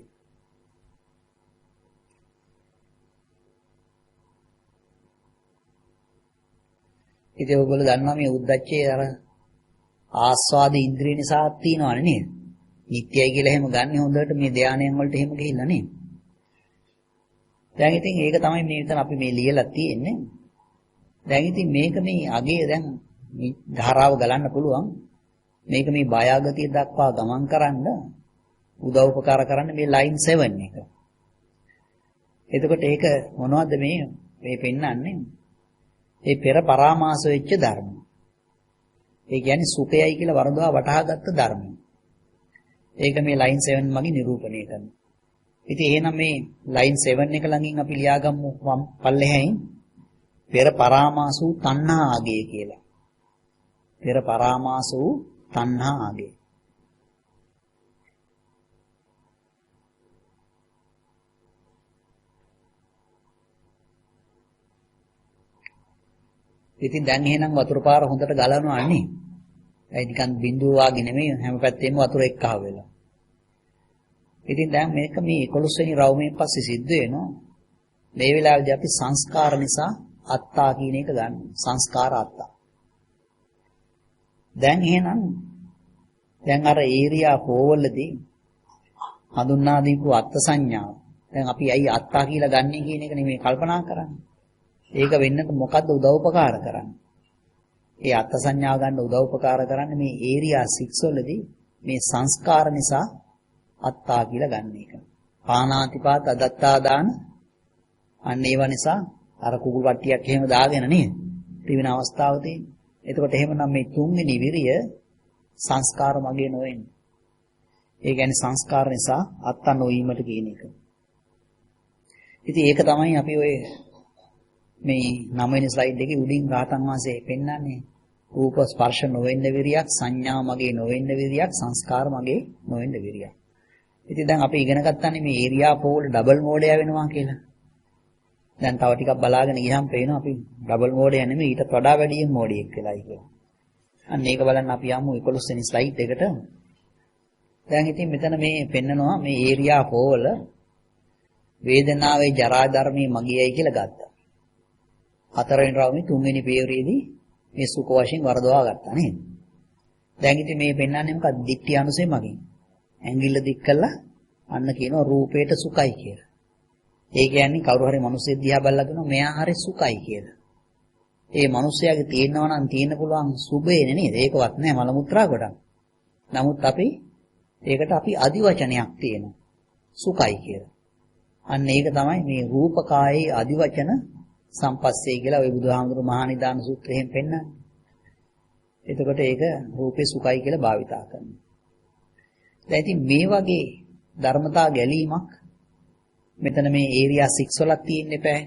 Speaker 1: ඉතින් ඔයගොල්ලෝ දන්නවා මේ උද්දච්චයේ අර ආස්වාද ඉන්ද්‍රිය නිසා තියෙනවනේ නේද? නිට්ටයයි කියලා එහෙම ගන්න හොඳට මේ ධානයන් වලට එහෙම ගිහිල්ලා නේද? දැන් ඉතින් ඒක තමයි මේ විතර අපි මේ ලියලා තියෙන්නේ. දැන් ඉතින් මේක මේ අගේ දැන් මේ ධාරාව ගලන්න පුළුවන්. මේක මේ බයාගතිය දක්වා ගමන් කරන්න උදව් උපකාර කරන්න මේ ලයින් 7 එක. එතකොට ඒක මොනවද මේ පෙන්වන්නේ? ඒ පෙර පරාමාස වෙච්ච ධර්ම. ඒ කියන්නේ සුඛයයි කියලා වරදවා වටහාගත්ත ධර්මය. ඒක මේ ලයින් 7 මගින් නිරූපණය කරනවා. ඉතින් එහෙනම් මේ ලයින් 7 එක ළඟින් අපි ලියාගමු පල්ලෙහැයින් පෙර පරාමාස වූ තණ්හා ආගය කියලා. පෙර පරාමාස වූ තණ්හා ආගය. ඉතින් දැන් එහෙනම් වතුර පාර හොඳට ගලනවා නේ. ඒ නිකන් බිඳුව වාගේ නෙමෙයි හැම පැත්තෙම වතුර එක්කහ වෙලා. ඉතින් දැන් මේක මේ 11 වෙනි රවුමෙන් පස්සේ සිද්ධ වෙනවා. මේ වෙලාවේදී අපි සංස්කාර නිසා අත්තා කියන එක ගන්න. සංස්කාර අත්තා. දැන් එහෙනම් දැන් අර ඒරියා 4 වලදී හඳුන්වා දීපු අත්ත් සංඥාව. දැන් අපි ඇයි අත්තා කියලා ගන්නෙ කියන එක නෙමෙයි කල්පනා කරන්නේ. ඒක වෙන්නට මොකද්ද උදව්පකාර කරන්නේ? ඒ අත්ත් සංඥාව ගන්න උදව්පකාර කරන්නේ මේ ඒරියා 6 වලදී මේ සංස්කාර නිසා අත්තා කියලා ගන්න එක. පානාතිපාත අදත්තා දාන අන්න ඒව නිසා අර කුකුල් පට්ටියක් එහෙම දාගෙන නේද? තිබෙන අවස්ථාව තියෙන්නේ. එතකොට එහෙමනම් මේ තුන්වෙනි විරිය සංස්කාර මගේ නොවෙන්නේ. ඒ කියන්නේ සංස්කාර නිසා අත්තා නොවීමට කියන එක. ඉතින් ඒක තමයි අපි ඔය මේ 9 වෙනි ස්ලයිඩ් එකේ උඩින් රාතන් වාසේ පෙන්නන්නේ. රූප ස්පර්ශ නොවෙන්න විරියක්, සංඥා මගේ නොවෙන්න විරියක්, සංස්කාර මගේ නොවෙන්න විරියක්. ඉතින් දැන් අපි ඉගෙන ගත්තානේ මේ ඒරියා 4 ඩබල් මෝඩය වෙනවා කියලා. දැන් තව ටිකක් බලාගෙන ගියහම පේනවා අපි ඩබල් මෝඩය නෙමෙයි ඊට වඩා වැඩියෙන් මෝඩියෙක් වෙලායි කියලා. අන්න ඒක බලන්න අපි යමු 11 වෙනි ස්ලයිඩ් එකට. දැන් ඉතින් මෙතන මේ පෙන්නනවා මේ ඒරියා 4 වල වේදනාවේ ජරා ධර්මයේ මගියයි කියලා ගත්තා. 4 වෙනි රවුමේ 3 වෙනි පියවරේදී මේ සුඛ වශයෙන් වරදවා ගත්තා නේද? දැන් ඉතින් මේ පෙන්නන්නේ මොකක්ද? දිට්ඨි අනුසය මගින්. ඇඟිල්ල දික් කළා අන්න කියනවා රූපේට සුඛයි කියලා. ඒ කියන්නේ කවුරු හරි මිනිස්සෙක් දිහා බලලා කියනවා මෙයා හරි සුඛයි කියලා. ඒ මිනිස්යාගේ තියෙනවා නම් තියෙන්න පුළුවන් සුභේනේ නේද? ඒකවත් නෑ මල මුත්‍රා කොටක්. නමුත් ඒකට අපි අදිවචනයක් තියෙනවා. සුඛයි කියලා. අන්න ඒක තමයි මේ රූපකායේ අදිවචන සම්පස්සේ කියලා ওই බුදුහාමුදුරු මහා නිදාන සූත්‍රයෙන් පෙන්නන්නේ. එතකොට ඒක රූපේ සුඛයි කියලා භාවිතා කරනවා. දැන් ඉතින් මේ වගේ ධර්මතා ගැලීමක් මෙතන මේ ඒරියා 6 වලක් තියෙන්න එපා.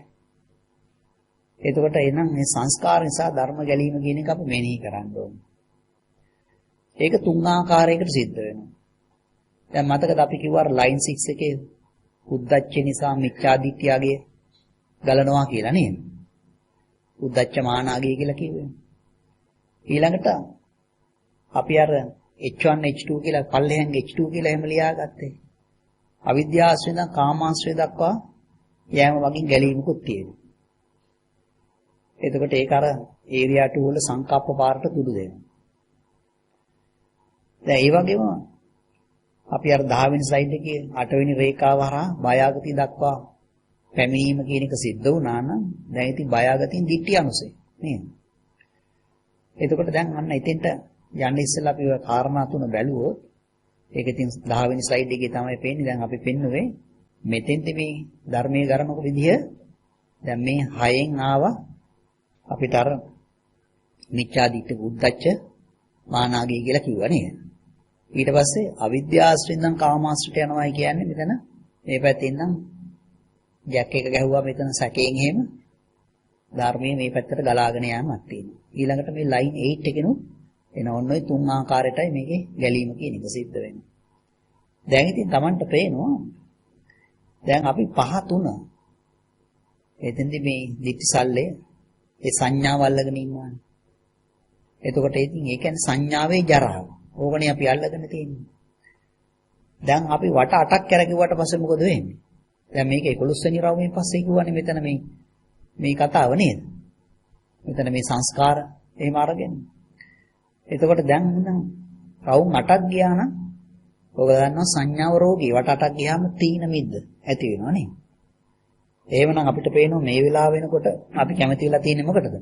Speaker 1: එතකොට එනම් මේ සංස්කාර නිසා ධර්ම ගැලීම කියන එක අපි මෙනෙහි කරන්න ඕනේ. ඒක තුන් ආකාරයකට සිද්ධ වෙනවා. දැන් මතකද අපි කිව්වා ලයින් 6 එකේ උද්දච්ච නිසා මිච්ඡාදිට්ඨියගේ ගලනවා කියලා නේද? උද්දච්ච මානාගේ කියලා කිව්වේ. ඊළඟට අපි අර H1 H2 කියලා පල්ලෙහෙන් H2 කියලා එහෙම ලියාගත්තේ. අවිද්‍යාශ්‍රය ඉඳන් කාමාශ්‍රය දක්වා යෑම වගේ ගැලීමකුත් තියෙනවා. එතකොට ඒක අර ඒරියා 2 වල සංකප්ප පාරට තුඩු දෙනවා. දැන් ඒ වගේම අපි අර 10 වෙනි ස්ලයිඩ් එකේ 8 වෙනි රේඛාව හරහා බයාගති දක්වා පැමිණීම කියන එක සිද්ධ වුණා නම් දැන් ඉතින් බයාගතින් දිට්ඨි අනුසය නේද? එතකොට දැන් අන්න එතෙන්ට යන්න ඉස්සෙල්ලා අපි ඔය කාරණා තුන බැලුවොත් ඒක ඉතින් 10 වෙනි ස්ලයිඩ් එකේ තමයි පේන්නේ. දැන් අපි පෙන්නුවේ මෙතෙන්ද මේ ධර්මයේ ගරනක විදිය. දැන් මේ 6න් ආවා අපිට අර මිච්ඡාදිට්ඨි උද්දච්ච මානාගී කියලා කිව්වා නේද? ඊට පස්සේ අවිද්‍යාශ්‍රයෙන් කාමාශ්‍රයට යනවායි කියන්නේ මෙතන මේ පැත්තෙන් නම් ජැක් එක ගැහුවා මෙතන සැකයෙන් එහෙම ධර්මයේ මේ පැත්තට ගලාගෙන යamak තියෙනවා. ඊළඟට මේ ලයින් 8 එකෙනුත් එන ඔන්න ඔය තුන් ආකාරයටයි මේකේ ගැලීම කියන එක සිද්ධ වෙන්නේ. දැන් ඉතින් Tamanට පේනවා දැන් අපි 5 3 එතෙන්දි මේ දිට්ඨිසල්ලේ ඒ සංඥාව අල්ලගෙන ඉන්නවානේ. එතකොට ඉතින් ඒ කියන්නේ සංඥාවේ ජරාව. ඕකනේ අපි අල්ලගෙන තියෙන්නේ. දැන් අපි වට 8ක් කරකිව්වට පස්සේ මොකද වෙන්නේ? දැන් මේක 11 වෙනි රවුමෙන් පස්සේ කිව්වනේ මෙතන මේ කතාව නේද? මෙතන මේ සංස්කාර එහෙම අරගෙන. එතකොට දැන් නම් රවුම් 8ක් ගියා නම් ඔබ දන්නවා සංඥාව රෝගී වට 8ක් ගියාම තීන මිද්ද ඇති වෙනවා නේද? එහෙමනම් අපිට පේනවා මේ වෙලාව වෙනකොට අපි කැමති වෙලා තියෙන්නේ මොකටද?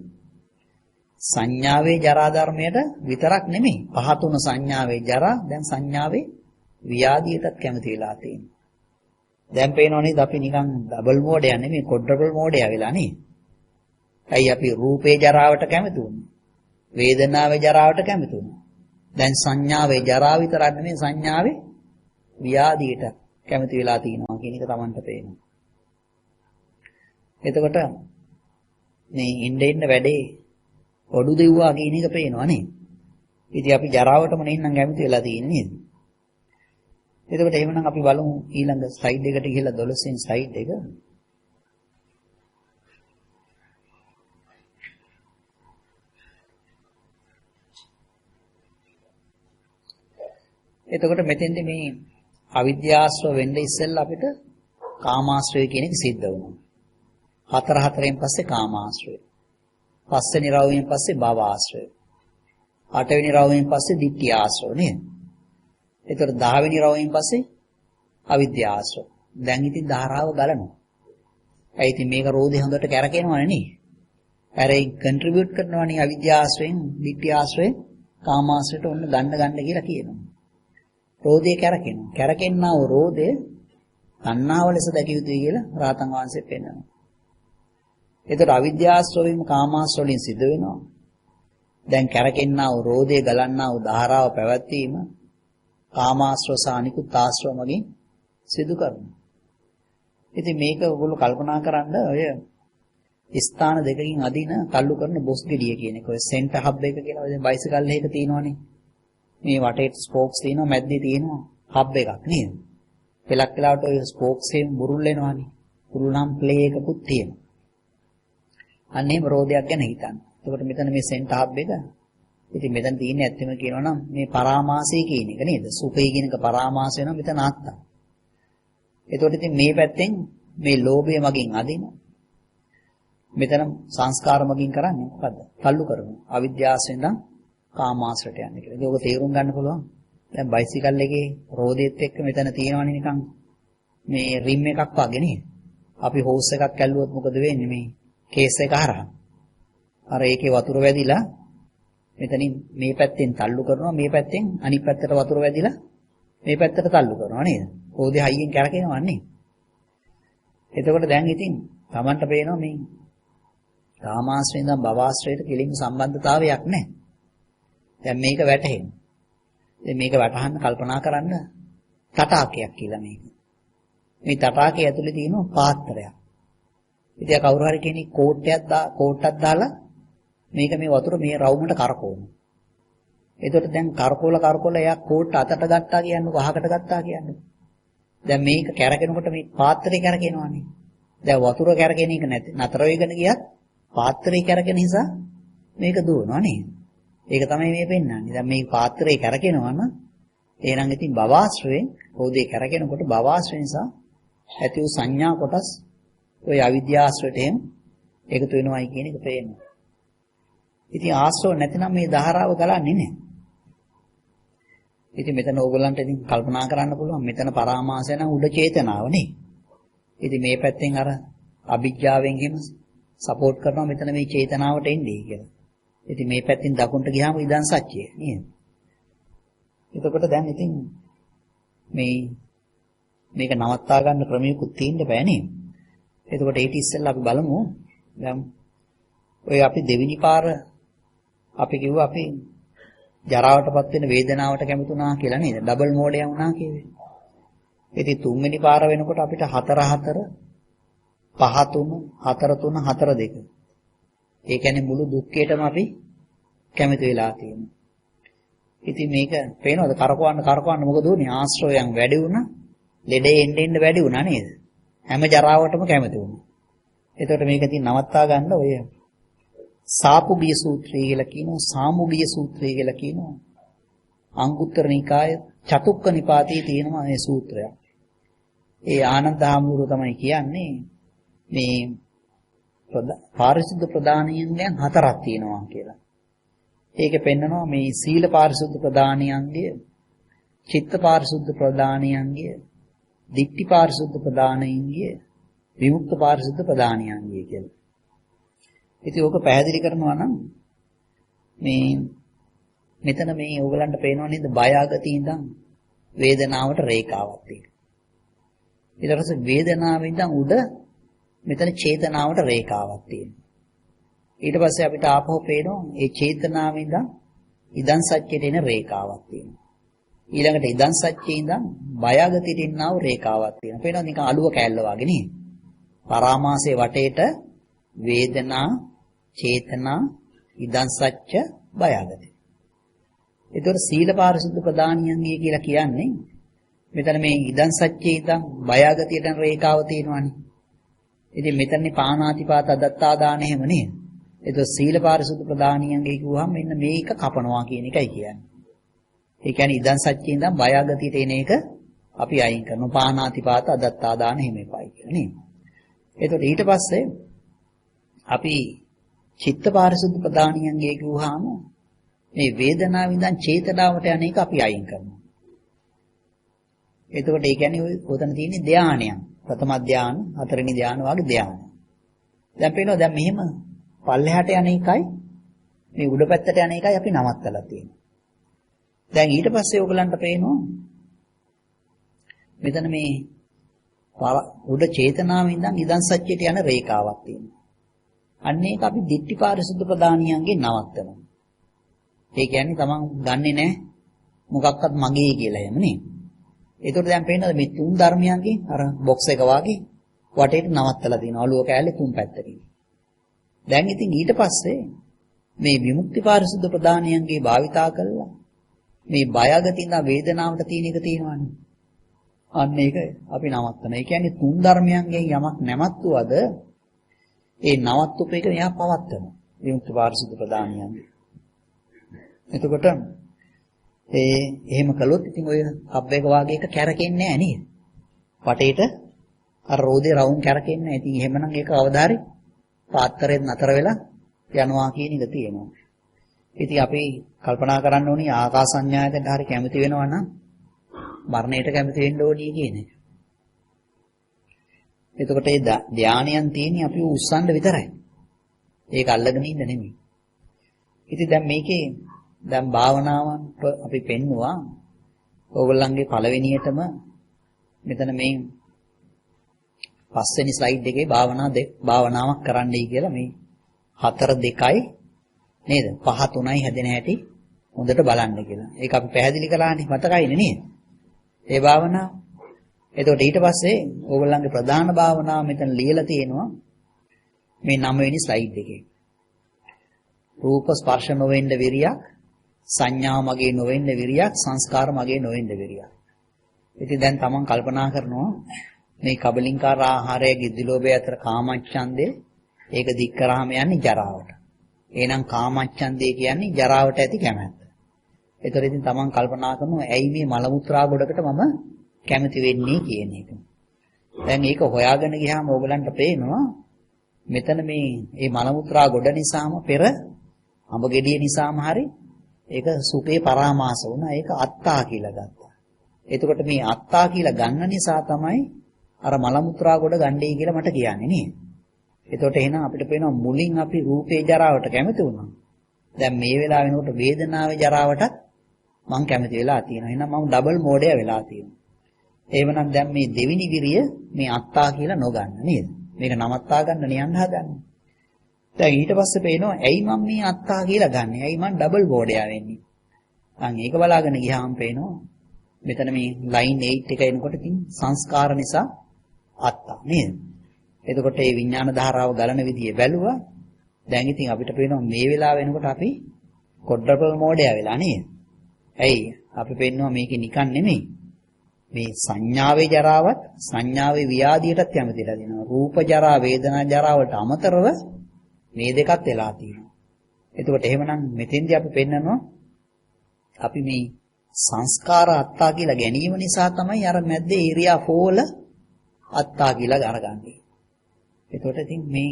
Speaker 1: සංඥාවේ ජරා ධර්මයට විතරක් නෙමෙයි. 5 3 සංඥාවේ ජරා දැන් සංඥාවේ ව්‍යාධියටත් කැමති වෙලා තියෙනවා. දැන් පේනවා නේද අපි නිකන් ඩබල් මෝඩය නෙමෙයි කොඩ්ඩබල් මෝඩය වෙලා නේ. ඇයි අපි රූපේ ජරාවට කැමති වුනේ? වේදනාවේ ජරාවට කැමති වුණා. දැන් සංඥාවේ ජරාව විතරක් නෙමෙයි සංඥාවේ ව්‍යාධියට කැමති වෙලා තියෙනවා කියන එක Tamanට පේනවා. එතකොට මේ ඉන්න වැඩේ ඔඩු දෙව්වා කියන එක පේනවා නේද? ඉතින් අපි ජරාවටම නෙන්නම් කැමති වෙලා තියෙන්නේ නේද? එතකොට එහෙමනම් අපි බලමු ඊළඟ ස්ලයිඩ් එකට ගිහලා 12 වෙනි ස්ලයිඩ් එක. එතකොට මෙතෙන්දී මේ අවිද්‍යාශ්‍රව වෙන්න ඉස්සෙල්ලා අපිට කාමාශ්‍රය කියන එක සිද්ධ වුණා. හතරෙන් පස්සේ කාමාශ්‍රය. පස්වෙනි රවුමෙන් පස්සේ භවආශ්‍රය. 8 වෙනි රවුමෙන් පස්සේ ditthi ආශ්‍රය නේද? එතකොට 10 වෙනි රවුමෙන් පස්සේ අවිද්‍යාශ්‍රය. දැන් ඉතින් ධාරාව ගලනවා. ඒ ඉතින් මේක රෝදේ හොඳට කැරකෙනවනේ නේ. අර ඒ කන්ට්‍රිබියුට් කරනවනේ අවිද්‍යාශ්‍රයෙන්, ditthi ආශ්‍රයෙන්, කාමාශ්‍රයට ඔන්න ගන්න කියලා කියනවා. රෝදේ කැරකෙනවා. කැරකෙන්නා වූ රෝදේ තණ්හාව ලෙස දැකිය යුතුයි කියලා රාතන් වහන්සේ පෙන්නනවා. එතකොට අවිද්‍යාශ්‍රවයෙන් කාමාශ්‍රවයෙන් සිද්ධ වෙනවා. දැන් කැරකෙන්නා වූ රෝදේ ගලන්නා වූ ධාරාව පැවැත්වීම කාමාශ්‍රව සානිකුත් ආශ්‍රව මගින් සිදු කරනවා. ඉතින් මේක ඔයගොල්ලෝ කල්පනා කරන්න ඔය ස්ථාන දෙකකින් අදින තල්ලු කරන බොස් ගෙඩිය කියන එක. ඔය සෙන්ටර් හබ් එක කියලා ඔය බයිසිකල් එකක තියෙනවනේ. මේ වටේට ස්පෝක්ස් තියෙනවා මැද්දේ තියෙනවා හබ් එකක් නේද? පෙලක් වෙලාවට ඔය ස්පෝක්ස් එකෙන් බුරුල් වෙනවනේ. බුරුල් නම් ප්ලේ එකකුත් තියෙනවා. අන්න එහෙම රෝදයක් ගැන හිතන්න. එතකොට මෙතන මේ සෙන්ටර් හබ් එක ඉතින් මෙතන තියෙන්නේ ඇත්තම කියනවා නම් මේ පරාමාසය කියන එක නේද? සුඛය කියන එක පරාමාස වෙනවා මෙතන ආත්තා. එතකොට ඉතින් මේ පැත්තෙන් මේ ලෝභය මගින් අදිනවා. මෙතන සංස්කාර මගින් කරන්නේ මොකද්ද? තල්ලු කරනවා. අවිද්‍යාවෙන් නම් කාමාශ්‍රයට යන්නේ කියලා. ඒක තේරුම් ගන්න පුළුවන්. දැන් බයිසිකල් එකේ රෝදෙත් එක්ක මෙතන තියෙනවනේ නිකන් මේ රිම් එකක් වගේ නේද? අපි හෝස් එකක් ඇල්ලුවොත් මොකද වෙන්නේ මේ කේස් එක හරහා? අර ඒකේ වතුර වැදිලා මෙතනින් මේ පැත්තෙන් තල්ලු කරනවා මේ පැත්තෙන් අනිත් පැත්තට වතුර වැදිලා මේ පැත්තට තල්ලු කරනවා නේද? රෝදේ හයියෙන් කැරකෙනවා නේ. එතකොට දැන් ඉතින් Tamanට පේනවා මේ කාමාශ්‍රයෙන් ඉඳන් භවආශ්‍රයට කෙලින්ම සම්බන්ධතාවයක් නැහැ. දැන් මේක වැටහෙනවා. දැන් මේක වටහන්න කල්පනා කරන්න තටාකයක් කියලා මේක. මේ තටාකයේ ඇතුලේ තියෙන පාත්‍රයක්. ඉතින් කවුරු හරි කෙනෙක් කෝට්ටක් දාලා මේක මේ වතුර මේ රවුමට කරකවනවා. එතකොට දැන් කරකවල එයා කෝට්ට අතට ගත්තා කියන්නේ වහකට ගත්තා කියන්නේ. දැන් මේක කැරගෙනකොට මේ පාත්‍රේ කැරගෙනවනේ. දැන් වතුර කැරගෙන එක නැති නතර වෙගෙන ගියත් පාත්‍රේ කැරගෙන නිසා මේක දුවනවා නේද? ඒක තමයි මේ පෙන්වන්නේ. දැන් මේ පාත්‍රේ කැරගෙනවා නම් එහෙනම් ඉතින් භවආශ්‍රයෙන් රෝදේ කැරගෙනකොට භවආශ්‍රය නිසා ඇති වූ සංඥා කොටස් ඔය අවිද්‍යාශ්‍රයට එහෙම එකතු වෙනවයි කියන එක පේනවා. ඉතින් ආශ්‍රව නැතිනම් මේ ධාරාව ගලන්නේ නැහැ. ඉතින් මෙතන ඕගොල්ලන්ට ඉතින් කල්පනා කරන්න පුළුවන් මෙතන පරාමාසය නම් උඩ චේතනාව නේ. ඉතින් මේ පැත්තෙන් අර අවිජ්ජාවෙන් එහෙම සපෝට් කරනවා මෙතන මේ චේතනාවට එන්නේ කියලා. ඉතින් මේ පැත්තෙන් දකුණට ගියාම ඉදන් සත්‍යය නේද? එතකොට දැන් ඉතින් මේක නවත්තා ගන්න ක්‍රමයකුත් තියෙන්න බෑ නේද? එතකොට ඊට ඉස්සෙල්ලා අපි බලමු දැන් ඔය අපි දෙවෙනි පාර අපි කිව්වා අපි ජරාවටපත් වෙන වේදනාවට කැමතුණා කියලා නේද? ඩබල් මෝඩය වුණා කියවේ. ඉතින් තුන්වෙනි පාර වෙනකොට අපිට 4 5 3 4 3 4 2. ඒ කියන්නේ මුළු දුක්ඛයටම අපි කැමති වෙලා තියෙනවා. ඉතින් මේක පේනවද කරකවන්න මොකද උනේ? ආශ්‍රයයන් වැඩි වුණා, ලෙඩේ එන්න වැඩි වුණා නේද? හැම ජරාවටම කැමති වුණා. එතකොට මේක ඉතින් නවත්තා ගන්න ඔය සාපුගිය සූත්‍රය කියලා කියනවා, සාමුගිය සූත්‍රය කියලා කියනවා. අංගුත්තර නිකාය චතුක්ක නිපාතයේ තියෙනවා මේ සූත්‍රය. ඒ ආනන්ද හාමුදුරුවෝ තමයි කියන්නේ මේ පාරිශුද්ධ ප්‍රදානියන් දැන් 4ක් තියෙනවා කියලා. ඒකේ පෙන්නනවා මේ සීල පාරිශුද්ධ ප්‍රදානියන්ගේ, චිත්ත පාරිශුද්ධ ප්‍රදානියන්ගේ, දික්ටි පාරිශුද්ධ ප්‍රදානයන්ගේ, විමුක්ත පාරිශුද්ධ ප්‍රදානියන්ගේ කියලා. ඉතින් ඕක පැහැදිලි කරනවා නම් මෙතන මේ ඕගලන්ට පේනව නේද බය ආගතිය ඉඳන් වේදනාවට රේඛාවක් තියෙනවා. ඊට පස්සේ වේදනාවෙන් ඉඳන් උඩ මෙතන චේතනාවට රේඛාවක් තියෙනවා. ඊට පස්සේ අපිට ආපහු පේනවා මේ චේතනාවෙන් ඉඳන් ඉදන් සත්‍යයට එන රේඛාවක් තියෙනවා. ඊළඟට ඉදන් සත්‍යයේ ඉඳන් බයගතියට එනව රේඛාවක් තියෙනවා. පේනවා නිකන් අලුව කෑල්ල වගේ නේ. පරාමාසයේ වටේට වේදනා, චේතනා, ඉදන් සත්‍ය, බයගති. ඒතකොට සීල පාරිශුද්ධ ප්‍රදානියන්ගේ කියලා කියන්නේ මෙතන මේ ඉදන් සත්‍යයේ ඉඳන් බයගතියට යන රේඛාව තියෙනවානේ. ඉතින් මෙතනනේ පාණාතිපාත අදත්තා දාන එහෙම නේද? ඒතකොට සීල පාරිශුද්ධ ප්‍රදානියන්ගේ කිව්වහම මෙන්න මේක කපනවා කියන එකයි කියන්නේ. ඒ කියන්නේ ඉදන් සත්‍යයේ ඉඳන් බයගතියට එන එක අපි අයින් කරනවා. පාණාතිපාත අදත්තා දාන එහෙම එපයි කියලා නේද? ඒතකොට ඊට පස්සේ අපි චිත්ත පාරිශුද්ධ ප්‍රදානියන්ගේ කිව්වහම මේ වේදනාව ඉඳන් චේතනාවට යන එක අපි අයින් කරනවා. එතකොට ඒ කියන්නේ ඔතන තියෙන්නේ ධානයන්. ප්‍රථම ධාන, හතරවෙනි ධාන වගේ ධාන. දැන් පේනවා දැන් මෙහෙම පල්ලෙහාට යන එකයි මේ උඩ පැත්තට යන එකයි අපි නවත්තලා තියෙන්නේ. දැන් ඊට පස්සේ ඕගලන්ට පේනවා මෙතන මේ උඩ චේතනාවෙන් ඉඳන් ඉදන් සත්‍යයට යන රේඛාවක් තියෙනවා. අන්න ඒක අපි දිට්ඨි පාරිශුද්ධ ප්‍රදානියන්ගේ නවත්තනවා. ඒ කියන්නේ තමන් දන්නේ නැහැ මොකක්වත් මගේ කියලා එහෙම නේ. ඒතකොට දැන් පේනවාද මේ තුන් ධර්මයන්ගේ අර බොක්ස් එක වාගේ වටේට නවත්තලා තියෙනවා. අලුව කෑල්ලේ තුන් පැත්තකින්. දැන් ඉතින් ඊට පස්සේ මේ විමුක්ති පාරිශුද්ධ ප්‍රදානියන්ගේ භාවිතා කළා මේ බයගතිය ඉඳන් වේදනාවට තියෙන එක තියෙනවානේ. අන්න ඒක අපි නවත්තන. ඒ කියන්නේ තුන් ධර්මයන්ගෙන් යමක් නැවතුවද ඒ නවත්තුප එක එයා පවත්වනවා. විමුක්ති පාරිශුද්ධ ප්‍රදානියන්ගේ. එතකොට එහෙම කළොත් ඉතින් ඔය හබ් එක වාගේ එක කැරකෙන්නේ නැහැ නේද? වටේට අර රෝදේ රවුම් කැරකෙන්නේ නැහැ. ඉතින් එහෙමනම් ඒක අවදාරි පාත්‍රයෙන් නතර වෙලා යනවා කියන එක තියෙනවා. ඉතින් අපි කල්පනා කරන්න ඕනේ ආකාසඤ්ඤායතට හරි කැමති වෙනවා නම් මරණයට කැමති වෙන්න ඕනේ කියන එක. එතකොට ඒ ධානයන් තියෙන්නේ අපි උස්සන්න විතරයි. ඒක අල්ලගෙන ඉන්න නෙමෙයි. ඉතින් දැන් මේකේ දැන් භාවනාවන් අපි පෙන්නවා ඕගොල්ලන්ගේ පළවෙනියටම මෙතන මේ පස්වෙනි ස්ලයිඩ් එකේ භාවනාවක් කරන්නයි කියලා මේ 4-2යි නේද 5-3යි හැදෙන හැටි හොඳට බලන්න කියලා. ඒක අපි පැහැදිලි කළානේ මතකයිනේ නේද? ඒ භාවනාව. එතකොට ඊට පස්සේ ඕගොල්ලන්ගේ ප්‍රධාන භාවනාව මෙතන ලියලා තියෙනවා මේ 9 වෙනි ස්ලයිඩ් එකේ. රූප ස්පර්ශ නොවෙන්න විරියක්, සංඥා මගේ නොවෙන්න විරියක්, සංස්කාර මගේ නොවෙන්න විරියක්. ඉතින් දැන් තමන් කල්පනා කරනවා මේ කබලින්කාර ආහාරය ගිද්දිලෝභය අතර කාමච්ඡන්දේ ඒක දික් කරාම යන්නේ ජරාවට. එහෙනම් කාමච්ඡන්දේ කියන්නේ ජරාවට ඇති කැමැත්ත. ඒතර ඉතින් තමන් කල්පනා කරනවා ඇයි මේ මල මුත්‍රා ගොඩකට මම කැමති වෙන්නේ කියන එක. දැන් ඒක හොයාගෙන ගියාම ඕගලන්ට පේනවා මෙතන මේ මල මුත්‍රා ගොඩ නිසාම පෙර අඹ ගෙඩිය නිසාම හරි ඒක සුඛේ පරාමාස වුණා. ඒක අත්තා කියලා ගත්තා. එතකොට මේ අත්තා කියලා ගන්න නිසා තමයි අර මල මුත්‍රා ගොඩ ගන්නේ කියලා මට කියන්නේ නේද? එතකොට එහෙනම් අපිට පේනවා මුලින් අපි රූපේ ජරාවට කැමති වුණා. දැන් මේ වෙලාව වෙනකොට වේදනාවේ ජරාවටත් මම කැමති වෙලා තියෙනවා. එහෙනම් මම ඩබල් මෝඩය වෙලා තියෙනවා. එහෙමනම් දැන් මේ දෙවිනි විරිය මේ අත්තා කියලා නොගන්න නේද? මේක නවත්තා ගන්න නියන්න හදන්නේ. දැන් ඊට පස්සේ පේනවා ඇයි මම මේ අත්තා කියලා ගන්නෙ? ඇයි මම ඩබල් බෝඩයා වෙන්නේ? අන් ඒක බලාගෙන ගියාම පේනවා මෙතන මේ ලයින් 8 එක එනකොට ඉතින් සංස්කාර නිසා අත්තා නේද? එතකොට මේ විඥාන ධාරාව ගලන විදිය බැලුවා. දැන් ඉතින් අපිට පේනවා මේ වෙලාව වෙනකොට අපි කොඩ්ඩබල් මෝඩයා වෙලා නේද? ඇයි? අපි පේනවා මේක නිකන් නෙමෙයි. මේ සංඥාවේ ජරාවත් සංඥාවේ ව්‍යාධියටත් කැමතිලා දෙනවා. රූප ජරා වේදනා ජරා වලට අමතරව මේ දෙකත් වෙලා තියෙනවා. එතකොට එහෙමනම් මෙතෙන්දී අපි පෙන්නනවා අපි මේ සංස්කාර අත්තා කියලා ගැනීම නිසා තමයි අර මැද්දේ ඒරියා 4 අත්තා කියලා අරගන්නේ. එතකොට ඉතින් මේ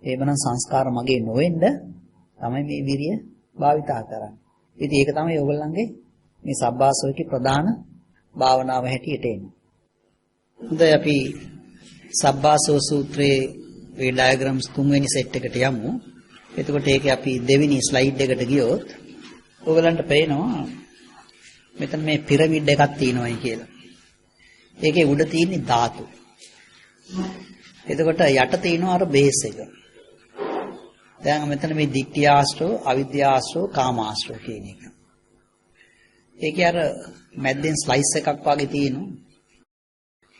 Speaker 1: එහෙමනම් සංස්කාර මගේ නොවෙන්න තමයි මේ විරිය භාවිතා කරන්නේ. ඉතින් ඒක තමයි ඔයගොල්ලන්ගේ මේ සබ්බාසෝකේ ප්‍රධාන භාවනාව හැටියට එන්නේ. හොඳයි අපි සබ්බාසෝ සූත්‍රයේ මේ ඩයග්‍රෑම්ස් 3 වෙනි සෙට් එකට යමු. එතකොට ඒකේ අපි දෙවෙනි ස්ලයිඩ් එකට ගියොත් ඔයගලන්ට පේනවා මෙතන මේ පිරමිඩ් එකක් තියෙනවායි කියලා. ඒකේ උඩ තියෙන්නේ ධාතු. එතකොට යට තියෙනවා අර බේස් එක. දැන් මෙතන මේ ditthිය ආශ්‍රව, අවිද්‍යා ආශ්‍රව, කාම ආශ්‍රව කියන එක. ඒකේ අර මැද්දෙන් ස්ලයිස් එකක් වගේ තියෙනවා.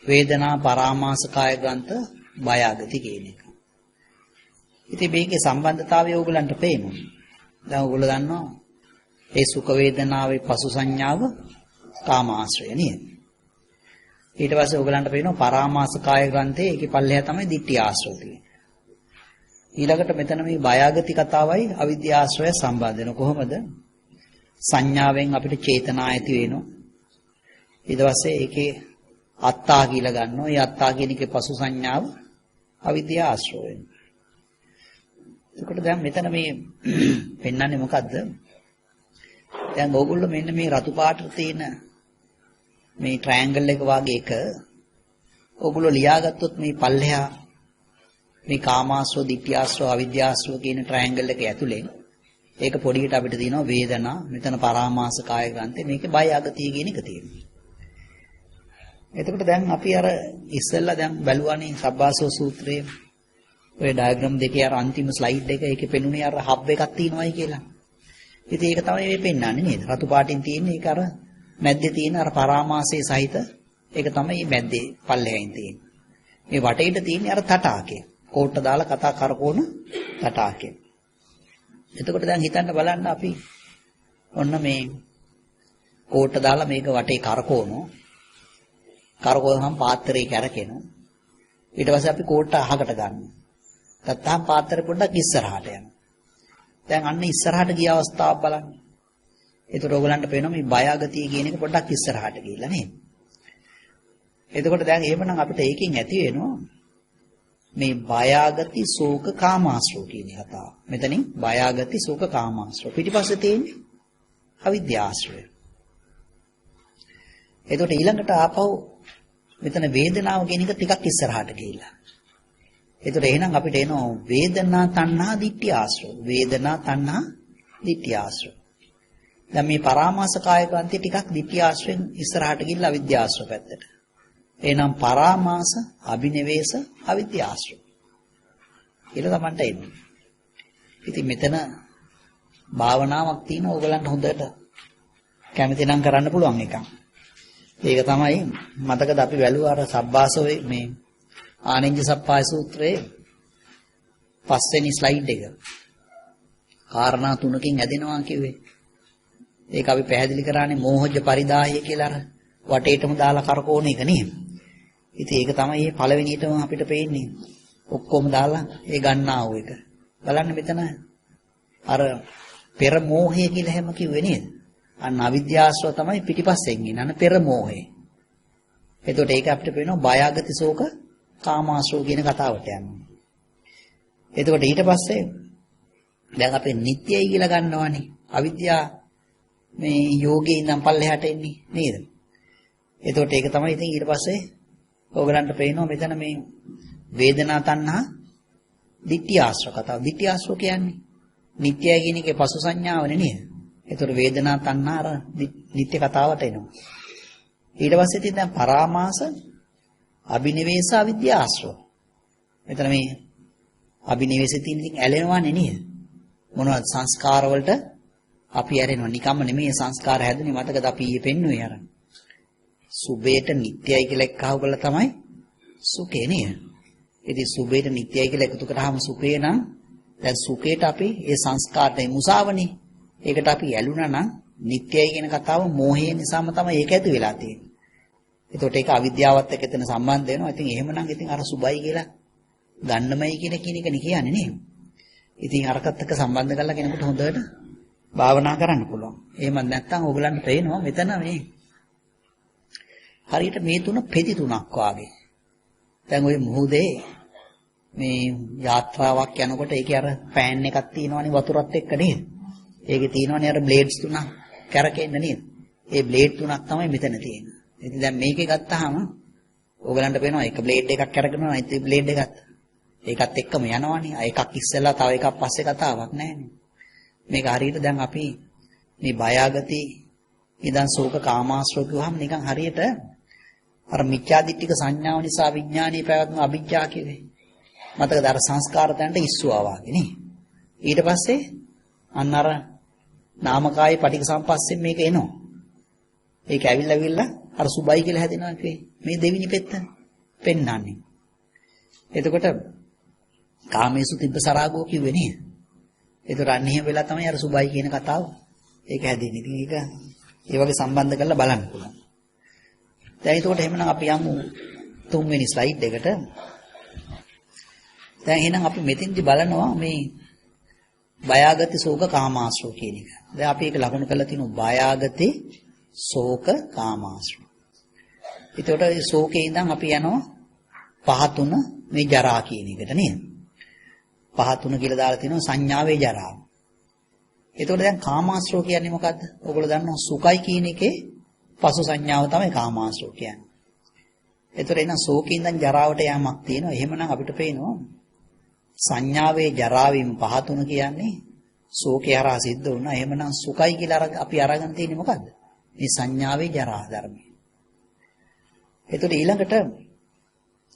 Speaker 1: වේදනා පරාමාස කාය ග්‍රන්ථ බයාගති කියන එක. ඉතින් මේකේ සම්බන්ධතාවය ඕගලන්ට පේනවා. දැන් ඕගොල්ලෝ දන්නවා ඒ සුඛ වේදනාවේ පසු සංඥාව කාම ආශ්‍රය නේද? ඊට පස්සේ ඕගලන්ට පේනවා පරාමාස කාය ග්‍රන්ථයේ ඒකේ පල්ලෙහා තමයි ditthිය ආශ්‍රය තියෙන්නේ. ඊළඟට මෙතන මේ බයාගති කතාවයි අවිද්‍යා ආශ්‍රය සම්බන්ධ වෙන කොහොමද? සංඥාවෙන් අපිට චේතනා ඇති වෙනවා. ඊට පස්සේ ඒකේ අත්තා කියලා ගන්නවා. ඒ අත්තා කියන එකේ පසු සංඥාව අවිද්‍යා ආශ්‍රය වෙනවා. එතකොට දැන් මෙතන මේ පෙන්වන්නේ මොකද්ද? දැන් ඕගොල්ලෝ මෙන්න මේ රතු පාටට තියෙන මේ ට්‍රයැන්ගල් එක වගේ එක ඕගොල්ලෝ ලියාගත්තොත් මේ පල්ලෙහා මේ කාමාශ්‍රව, ditthියාශ්‍රව, අවිද්‍යාශ්‍රව කියන ට්‍රයැන්ගල් එක ඇතුලේ ඒක පොඩියට අපිට තියෙනවා වේදනා, මෙතන පරාමාස කාය ග්‍රන්ථය, මේකේ බය අගතිය කියන එක තියෙනවා. එතකොට දැන් අපි අර ඉස්සෙල්ලා දැන් බැලුවානේ සබ්බාසව සූත්‍රයේ ඔය ඩයග්‍රෑම් දෙකේ අර අන්තිම ස්ලයිඩ් එක ඒකේ පෙනුනේ අර හබ් එකක් තියෙනවායි කියලා. ඉතින් ඒක තමයි මේ පෙන්වන්නේ නේද? රතු පාටින් තියෙන්නේ ඒක අර මැද්දේ තියෙන අර පරාමාසයේ සහිත ඒක තමයි මේ මැද්දේ පල්ලෙහින් තියෙන්නේ. මේ වටේට තියෙන්නේ අර තටාකය. කෝට්ට දාලා කතා කරකවන තටාකය. එතකොට දැන් හිතන්න බලන්න අපි ඔන්න මේ කෝට්ට දාලා මේක වටේ කරකවනවා. කරකවනහම පාත්‍රේ කැරකෙනවා. ඊට පස්සේ අපි කෝට්ට අහකට ගන්නවා. ගත්තාම පාත්‍රේ පොඩ්ඩක් ඉස්සරහට යනවා. දැන් අන්න ඉස්සරහට ගිය අවස්ථාව බලන්න. ඒතර ඕගලන්ට පේනවා මේ බයගතිය කියන එක පොඩ්ඩක් ඉස්සරහට ගිහිල්ලා නේද? එතකොට දැන් එහෙමනම් අපිට ඒකෙන් ඇති වෙනවා මේ බයගති ශෝක කාමාශ්‍රව කියන කතාව. මෙතනින් බයගති ශෝක කාමාශ්‍රව. පිටිපස්සේ තියෙන්නේ අවිද්‍යාශ්‍රය. එතකොට ඊළඟට ආපහු මෙතන වේදනාව කියන එක ටිකක් ඉස්සරහට ගිහිල්ලා. එතකොට එහෙනම් අපිට එනවා වේදනා තණ්හා ditthි ආශ්‍රව. වේදනා තණ්හා ditthි ආශ්‍රව. දැන් මේ පරාමාස කාය ග්‍රන්ථි ටිකක් ditthි ආශ්‍රයෙන් ඉස්සරහට ගිහිල්ලා අවිද්‍යා ආශ්‍රව පැත්තට. එහෙනම් පරාමාස, අභිනවේෂ, අවිද්‍යා ආශ්‍රව. කියලා තමන්ට එන්නේ. ඉතින් මෙතන භාවනාවක් තියෙනවා ඕගලන්ට හොඳට කැමති නම් කරන්න පුළුවන් එකක්. ඒක තමයි මතකද අපි වැළුවා අර සබ්බාසවේ මේ ආනෙන්ජ සප්පාය සූත්‍රයේ පස්වෙනි ස්ලයිඩ් එක. කාරණා තුනකින් ඇදෙනවා කිව්වේ. ඒක අපි පැහැදිලි කරානේ මෝහජ පරිදාය කියලා අර වටේටම දාලා කරකවන එක නේ. ඉතින් ඒක තමයි මේ පළවෙනියටම අපිට පේන්නේ. ඔක්කොම දාලා ඒ ගන්නා වූ එක. බලන්න මෙතන අර පෙර මෝහය කියලා හැම කිව්වේ නේද? අන්න අවිද්‍යාශ්‍රව තමයි පිටිපස්සෙන් ඉන්නේ. අන්න පෙර මෝහය. එතකොට ඒක අපිට පේනවා බයගති ශෝක කාමාශ්‍රව කියන කතාවට යනවා. එතකොට ඊට පස්සේ දැන් අපි නිට්ටයයි කියලා ගන්නවානේ. අවිද්‍යාව මේ යෝගේ ඉඳන් පල්ලෙහාට එන්නේ නේද? එතකොට ඒක තමයි ඉතින් ඊට පස්සේ ඕගලන්ට පේනවා මෙතන මේ වේදනා තණ්හා ditthි ආශ්‍රව කතාව. ditthි ආශ්‍රව කියන්නේ නිට්ටයයි කියන එකේ පසු සංඥාවනේ නේද? එතකොට වේදනා තණ්හා අර නිට්ටය කතාවට එනවා. ඊට පස්සේ ඉතින් දැන් පරාමාස අභිනිවේෂ අවිද්‍යා ආශ්‍රව. මෙතන මේ අභිනිවේෂෙ තියෙන ඉතින් ඇලෙනවානේ නේද? මොනවද සංස්කාර වලට අපි ඇරෙනවා. නිකම්ම නෙමෙයි සංස්කාර හැදුනේ. මතකද අපි ඊයේ පෙන්නුවේ අර. සුභේට නිට්ටයයි කියලා එක්කහව කළා තමයි සුඛේ නේද? ඉතින් සුභේට නිට්ටයයි කියලා එකතු කරාම සුඛේ නම් දැන් සුඛේට අපි ඒ සංස්කාරයේ මුසාවනේ. ඒකට අපි ඇලුනා නම් නිට්ටයයි කියන කතාව මෝහය නිසාම තමයි ඒක ඇති වෙලා තියෙන්නේ. එතකොට ඒක අවිද්‍යාවත් එක්ක එතන සම්බන්ධ වෙනවා. ඉතින් එහෙමනම් ඉතින් අර සුභයි කියලා ගන්නමයි කියන එක නේ නේද? ඉතින් අරකට එක්ක සම්බන්ධ කරලා කෙනෙකුට හොඳට භාවනා කරන්න පුළුවන්. එහෙම නැත්නම් ඕගලන්ට පේනවා මෙතන මේ හරියට මේ තුන පෙති තුනක් වාගේ. දැන් ওই මුහුදේ මේ යාත්‍රාවක් යනකොට ඒකේ අර ෆෑන් එකක් තියෙනවනේ වතුරත් එක්ක නේද? ඒකේ තියෙනවනේ අර බ්ලේඩ්ස් තුනක් කැරකෙන්න නේද? ඒ බ්ලේඩ් තුනක් තමයි මෙතන තියෙන්නේ. ඉතින් දැන් මේකේ ගත්තාම ඕගලන්ට පේනවා එක බ්ලේඩ් එකක් අරගෙනවා අනිත් බ්ලේඩ් එකත් ඒකත් එක්කම යනවනේ. එකක් ඉස්සෙල්ලා තව එකක් පස්සේ කතාවක් නැහැනේ. මේක හරියට දැන් අපි මේ බයගති ඉදන් ශෝක කාමාශ්‍රව කියවහම නිකන් හරියට අර මිත්‍යාදිට්ඨික සංඥාව නිසා විඥානීය පැවැත්ම අවිජ්ජා කියවේ. මතකද අර සංස්කාර තැනට ඉස්සුවා වගේ නේ. ඊට පස්සේ අන්න අර නාමකාය පටික සම්පස්යෙන් මේක එනවා. ඒක ඇවිල්ලා අර සුබයි කියලා හැදෙනවා මේ දෙවිනි පෙත්ත පෙන්වන්නේ. එතකොට කාමේසු තිබ්බ සරාගෝ කිව්වේ නේද? ඒතර අන්න එහෙම වෙලා තමයි අර සුබයි කියන කතාව ඒක හැදෙන්නේ. ඉතින් ඒක ඒ වගේ සම්බන්ධ කරලා බලන්න පුළුවන්. දැන් එතකොට එහෙමනම් අපි යමු තුන්වෙනි ස්ලයිඩ් එකට. දැන් එහෙනම් අපි මෙතෙන්දි බලනවා මේ බයාගති ශෝක කාමාශ්‍රව කියන එක. දැන් අපි ඒක ලකුණු කරලා තිනවා බයාගති ශෝක කාමාශ්‍රව. එතකොට මේ ශෝකේ ඉඳන් අපි යනවා පහතුන මේ ජරා කියන එකට නේද? පහතුන කියලා දාලා තිනවා සංඥාවේ ජරාව. එතකොට දැන් කාමාශ්‍රව කියන්නේ මොකද්ද? ඔයගොල්ලෝ දන්නවා සුඛයි කියන එකේ පසු සංඥාව තමයි කාමාශ්‍රව කියන්නේ. එතකොට එන ශෝකේ ඉඳන් ජරාවට යamak තියෙනවා. එහෙමනම් අපිට පේනවා සංඥාවේ ජරාවීම පහතුන කියන්නේ ශෝකේ හරහා සිද්ධ වුණා. එහෙමනම් සුඛයි කියලා අපි අරගෙන තියෙන්නේ මොකද්ද? මේ සංඥාවේ ජරා ධර්මය. එතකොට ඊළඟට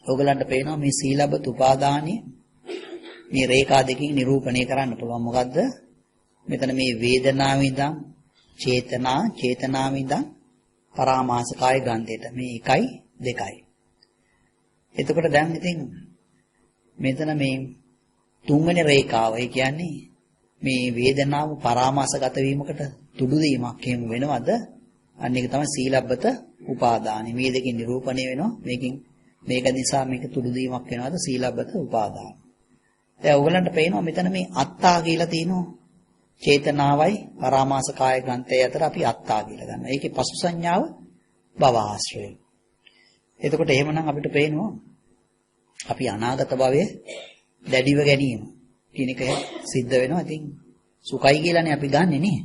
Speaker 1: ඕගලන්ට පේනවා මේ සීලබ්බත උපාදානිය මේ රේඛා දෙකකින් නිරූපණය කරන්න පුළුවන්. මොකද්ද? මෙතන මේ වේදනාව ඉඳන් චේතනාව ඉඳන් පරාමාසකාය ග්‍රන්ථයට මේ 1යි 2යි. එතකොට දැන් ඉතින් මෙතන මේ තුන්වෙනි රේඛාව ඒ කියන්නේ මේ වේදනාව පරාමාසගත වීමකට තුඩු දීමක් එහෙම වෙනවද? අන්න ඒක තමයි සීලබ්බත උපාදානයි. මේ දෙකෙන් නිරූපණය වෙනවා. මේක නිසා මේක තුඩු දීමක් වෙනවද? සීලබ්බත උපාදාන. දැන් ඔයගලන්ට පේනවා මෙතන මේ අත්තා කියලා තියෙනවා. චේතනාවයි පරාමාස කාය ග්‍රන්ථය අතර අපි අත්තා කියලා ගන්නවා. ඒකේ පසු සංඥාව භව ආශ්‍රය. එතකොට එහෙමනම් අපිට පේනවා අපි අනාගත භවයේ දැඩිව ගැනීම කියන එක සිද්ධ වෙනවා. ඉතින් සුඛයි කියලානේ අපි ගන්නෙ නේ.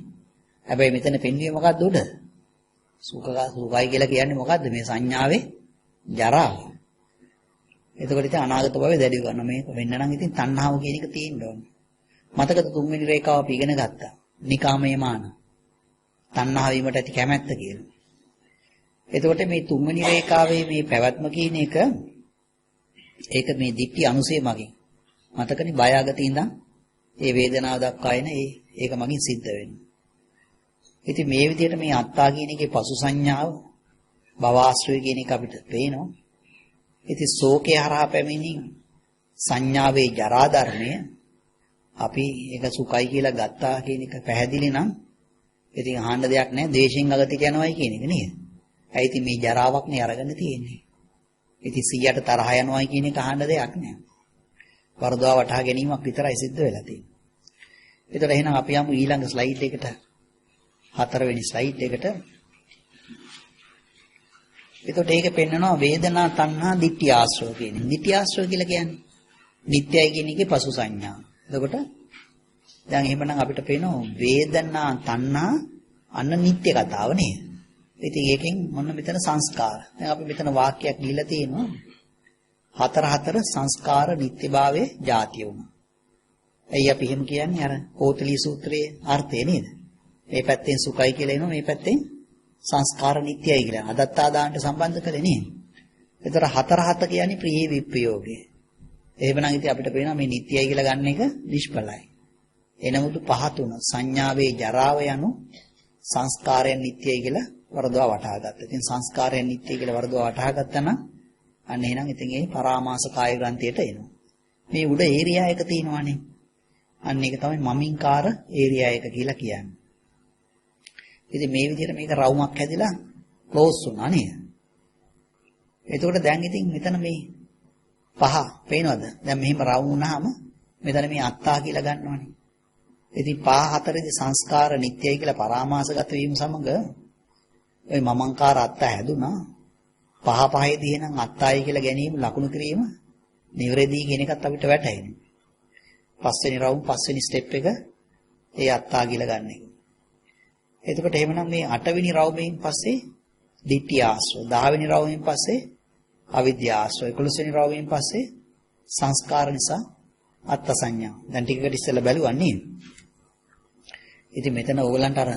Speaker 1: හැබැයි මෙතන පෙන්වන්නේ මොකක්ද උඩ? සුඛයි කියලා කියන්නේ මොකද්ද? මේ සංඥාවේ ජරාව. එතකොට ඉතින් අනාගත භවයේ දැඩිව ගන්න මේක වෙන්න නම් ඉතින් තණ්හාව කියන එක තියෙන්න ඕනේ. මතකද තුන්වෙනි රේඛාව අපි ඉගෙන ගත්තා. නිකාමයේ මාන. තණ්හා වීමට ඇති කැමැත්ත කියලා. එතකොට මේ තුන්වෙනි රේඛාවේ මේ පැවැත්ම කියන එක ඒක මේ දික්ටි අනුසය මගින් මතකනේ බයාගති ඉඳන් ඒ වේදනාව දක්වා එන ඒක මගින් සිද්ධ වෙනවා. ඉතින් මේ විදිහට මේ අත්තා කියන එකේ පසු සංඥාව භවආශ්‍රය කියන එක අපිට පේනවා. ඉතින් ශෝකේ හරහා පැමිණි සංඥාවේ ජරා ධර්මය අපි ඒක සුඛයි කියලා ගත්තා කියන එක පැහැදිලි නම් ඉතින් අහන්න දෙයක් නැහැ. දේශෙන් අගතිට යනවායි කියන එක නේද? ඇයි ඉතින් මේ ජරාවක් නේ අරගෙන තියෙන්නේ. ඉතින් 100ට තරහ යනවායි කියන එක අහන්න දෙයක් නැහැ. වරදවා වටහා ගැනීමක් විතරයි සිද්ධ වෙලා තියෙන්නේ. ඒතර එහෙනම් අපි යමු ඊළඟ ස්ලයිඩ් එකට. 4 වෙනි ස්ලයිඩ් එකට. එතකොට ඒක පෙන්නනවා වේදනා තණ්හා ditthi ආශ්‍රව කියන්නේ. ditthi ආශ්‍රව කියලා කියන්නේ නිට්ටයයි කියන එකේ පසු සංඥා. එතකොට දැන් එහෙමනම් අපිට පේනවා වේදනා තණ්හා අන්න නිට්ටය කතාව නේද? ඉතින් ඒකෙන් මොන මෙතන සංස්කාර. දැන් අපි මෙතන වාක්‍යයක් දීලා තියෙනවා. 4 සංස්කාර නිට්ටයභාවයේ ಜಾතිය වුණා. එයි අපි එහෙම කියන්නේ අර කෝතලී සූත්‍රයේ අර්ථය නේද? මේ පැත්තෙන් සුඛයි කියලා එනවා මේ පැත්තෙන් සංස්කාර නිට්ටයයි කියලා. අදත්තාදානට සම්බන්ධ කරේ නේද? ඒතර 4 කියන්නේ ප්‍රියේ විප්‍රයෝගය. එහෙමනම් ඉතින් අපිට පේනවා මේ නිට්ටයයි කියලා ගන්න එක නිෂ්ඵලයි. එනමුදු 5 සංඥාවේ ජරාව යනු සංස්කාරයන් නිට්ටයයි කියලා වරදවා වටහා ගත්තා. ඉතින් සංස්කාරයන් නිට්ටයයි කියලා වරදවා වටහා ගත්තා නම් අන්න එහෙනම් ඉතින් ඒ පරාමාස කාය ග්‍රන්ථියට එනවා. මේ උඩ ඒරියා එක තියෙනවානේ. අන්න ඒක තමයි මමින්කාර ඒරියා එක කියලා කියන්නේ. ඉතින් මේ විදිහට මේක රවුමක් හැදිලා ක්ලෝස් වුණා නේද? එතකොට දැන් ඉතින් මෙතන මේ 5 පේනවද? දැන් මෙහිම රවුම් වුණාම මෙතන මේ අත්තා කියලා ගන්නවනේ. ඉතින් 5 සංස්කාර නිට්ටයයි කියලා පරාමාසගත වීම සමග ওই මමංකාර අත්ත හැදුනා. 5 එහෙනම් අත්තයි කියලා ගැනීම ලකුණු කිරීම නිවැරදි කියන එකත් අපිට වැටහෙනවා. 5 වෙනි රවුම් 5 වෙනි ස්ටෙප් එක ඒ අත්තා කියලා ගන්න එක. එතකොට එහෙමනම් මේ 8 වෙනි රවුමෙන් පස්සේ ditthi ආශ්‍රය 10 වෙනි රවුමෙන් පස්සේ අවිද්‍යා ආශ්‍රය 11 වෙනි රවුමෙන් පස්සේ සංස්කාර නිසා අත්ත සංඥා. දැන් ටිකකට ඉස්සෙල්ලා බැලුවා නේද? ඉතින් මෙතන ඕගලන්ට අර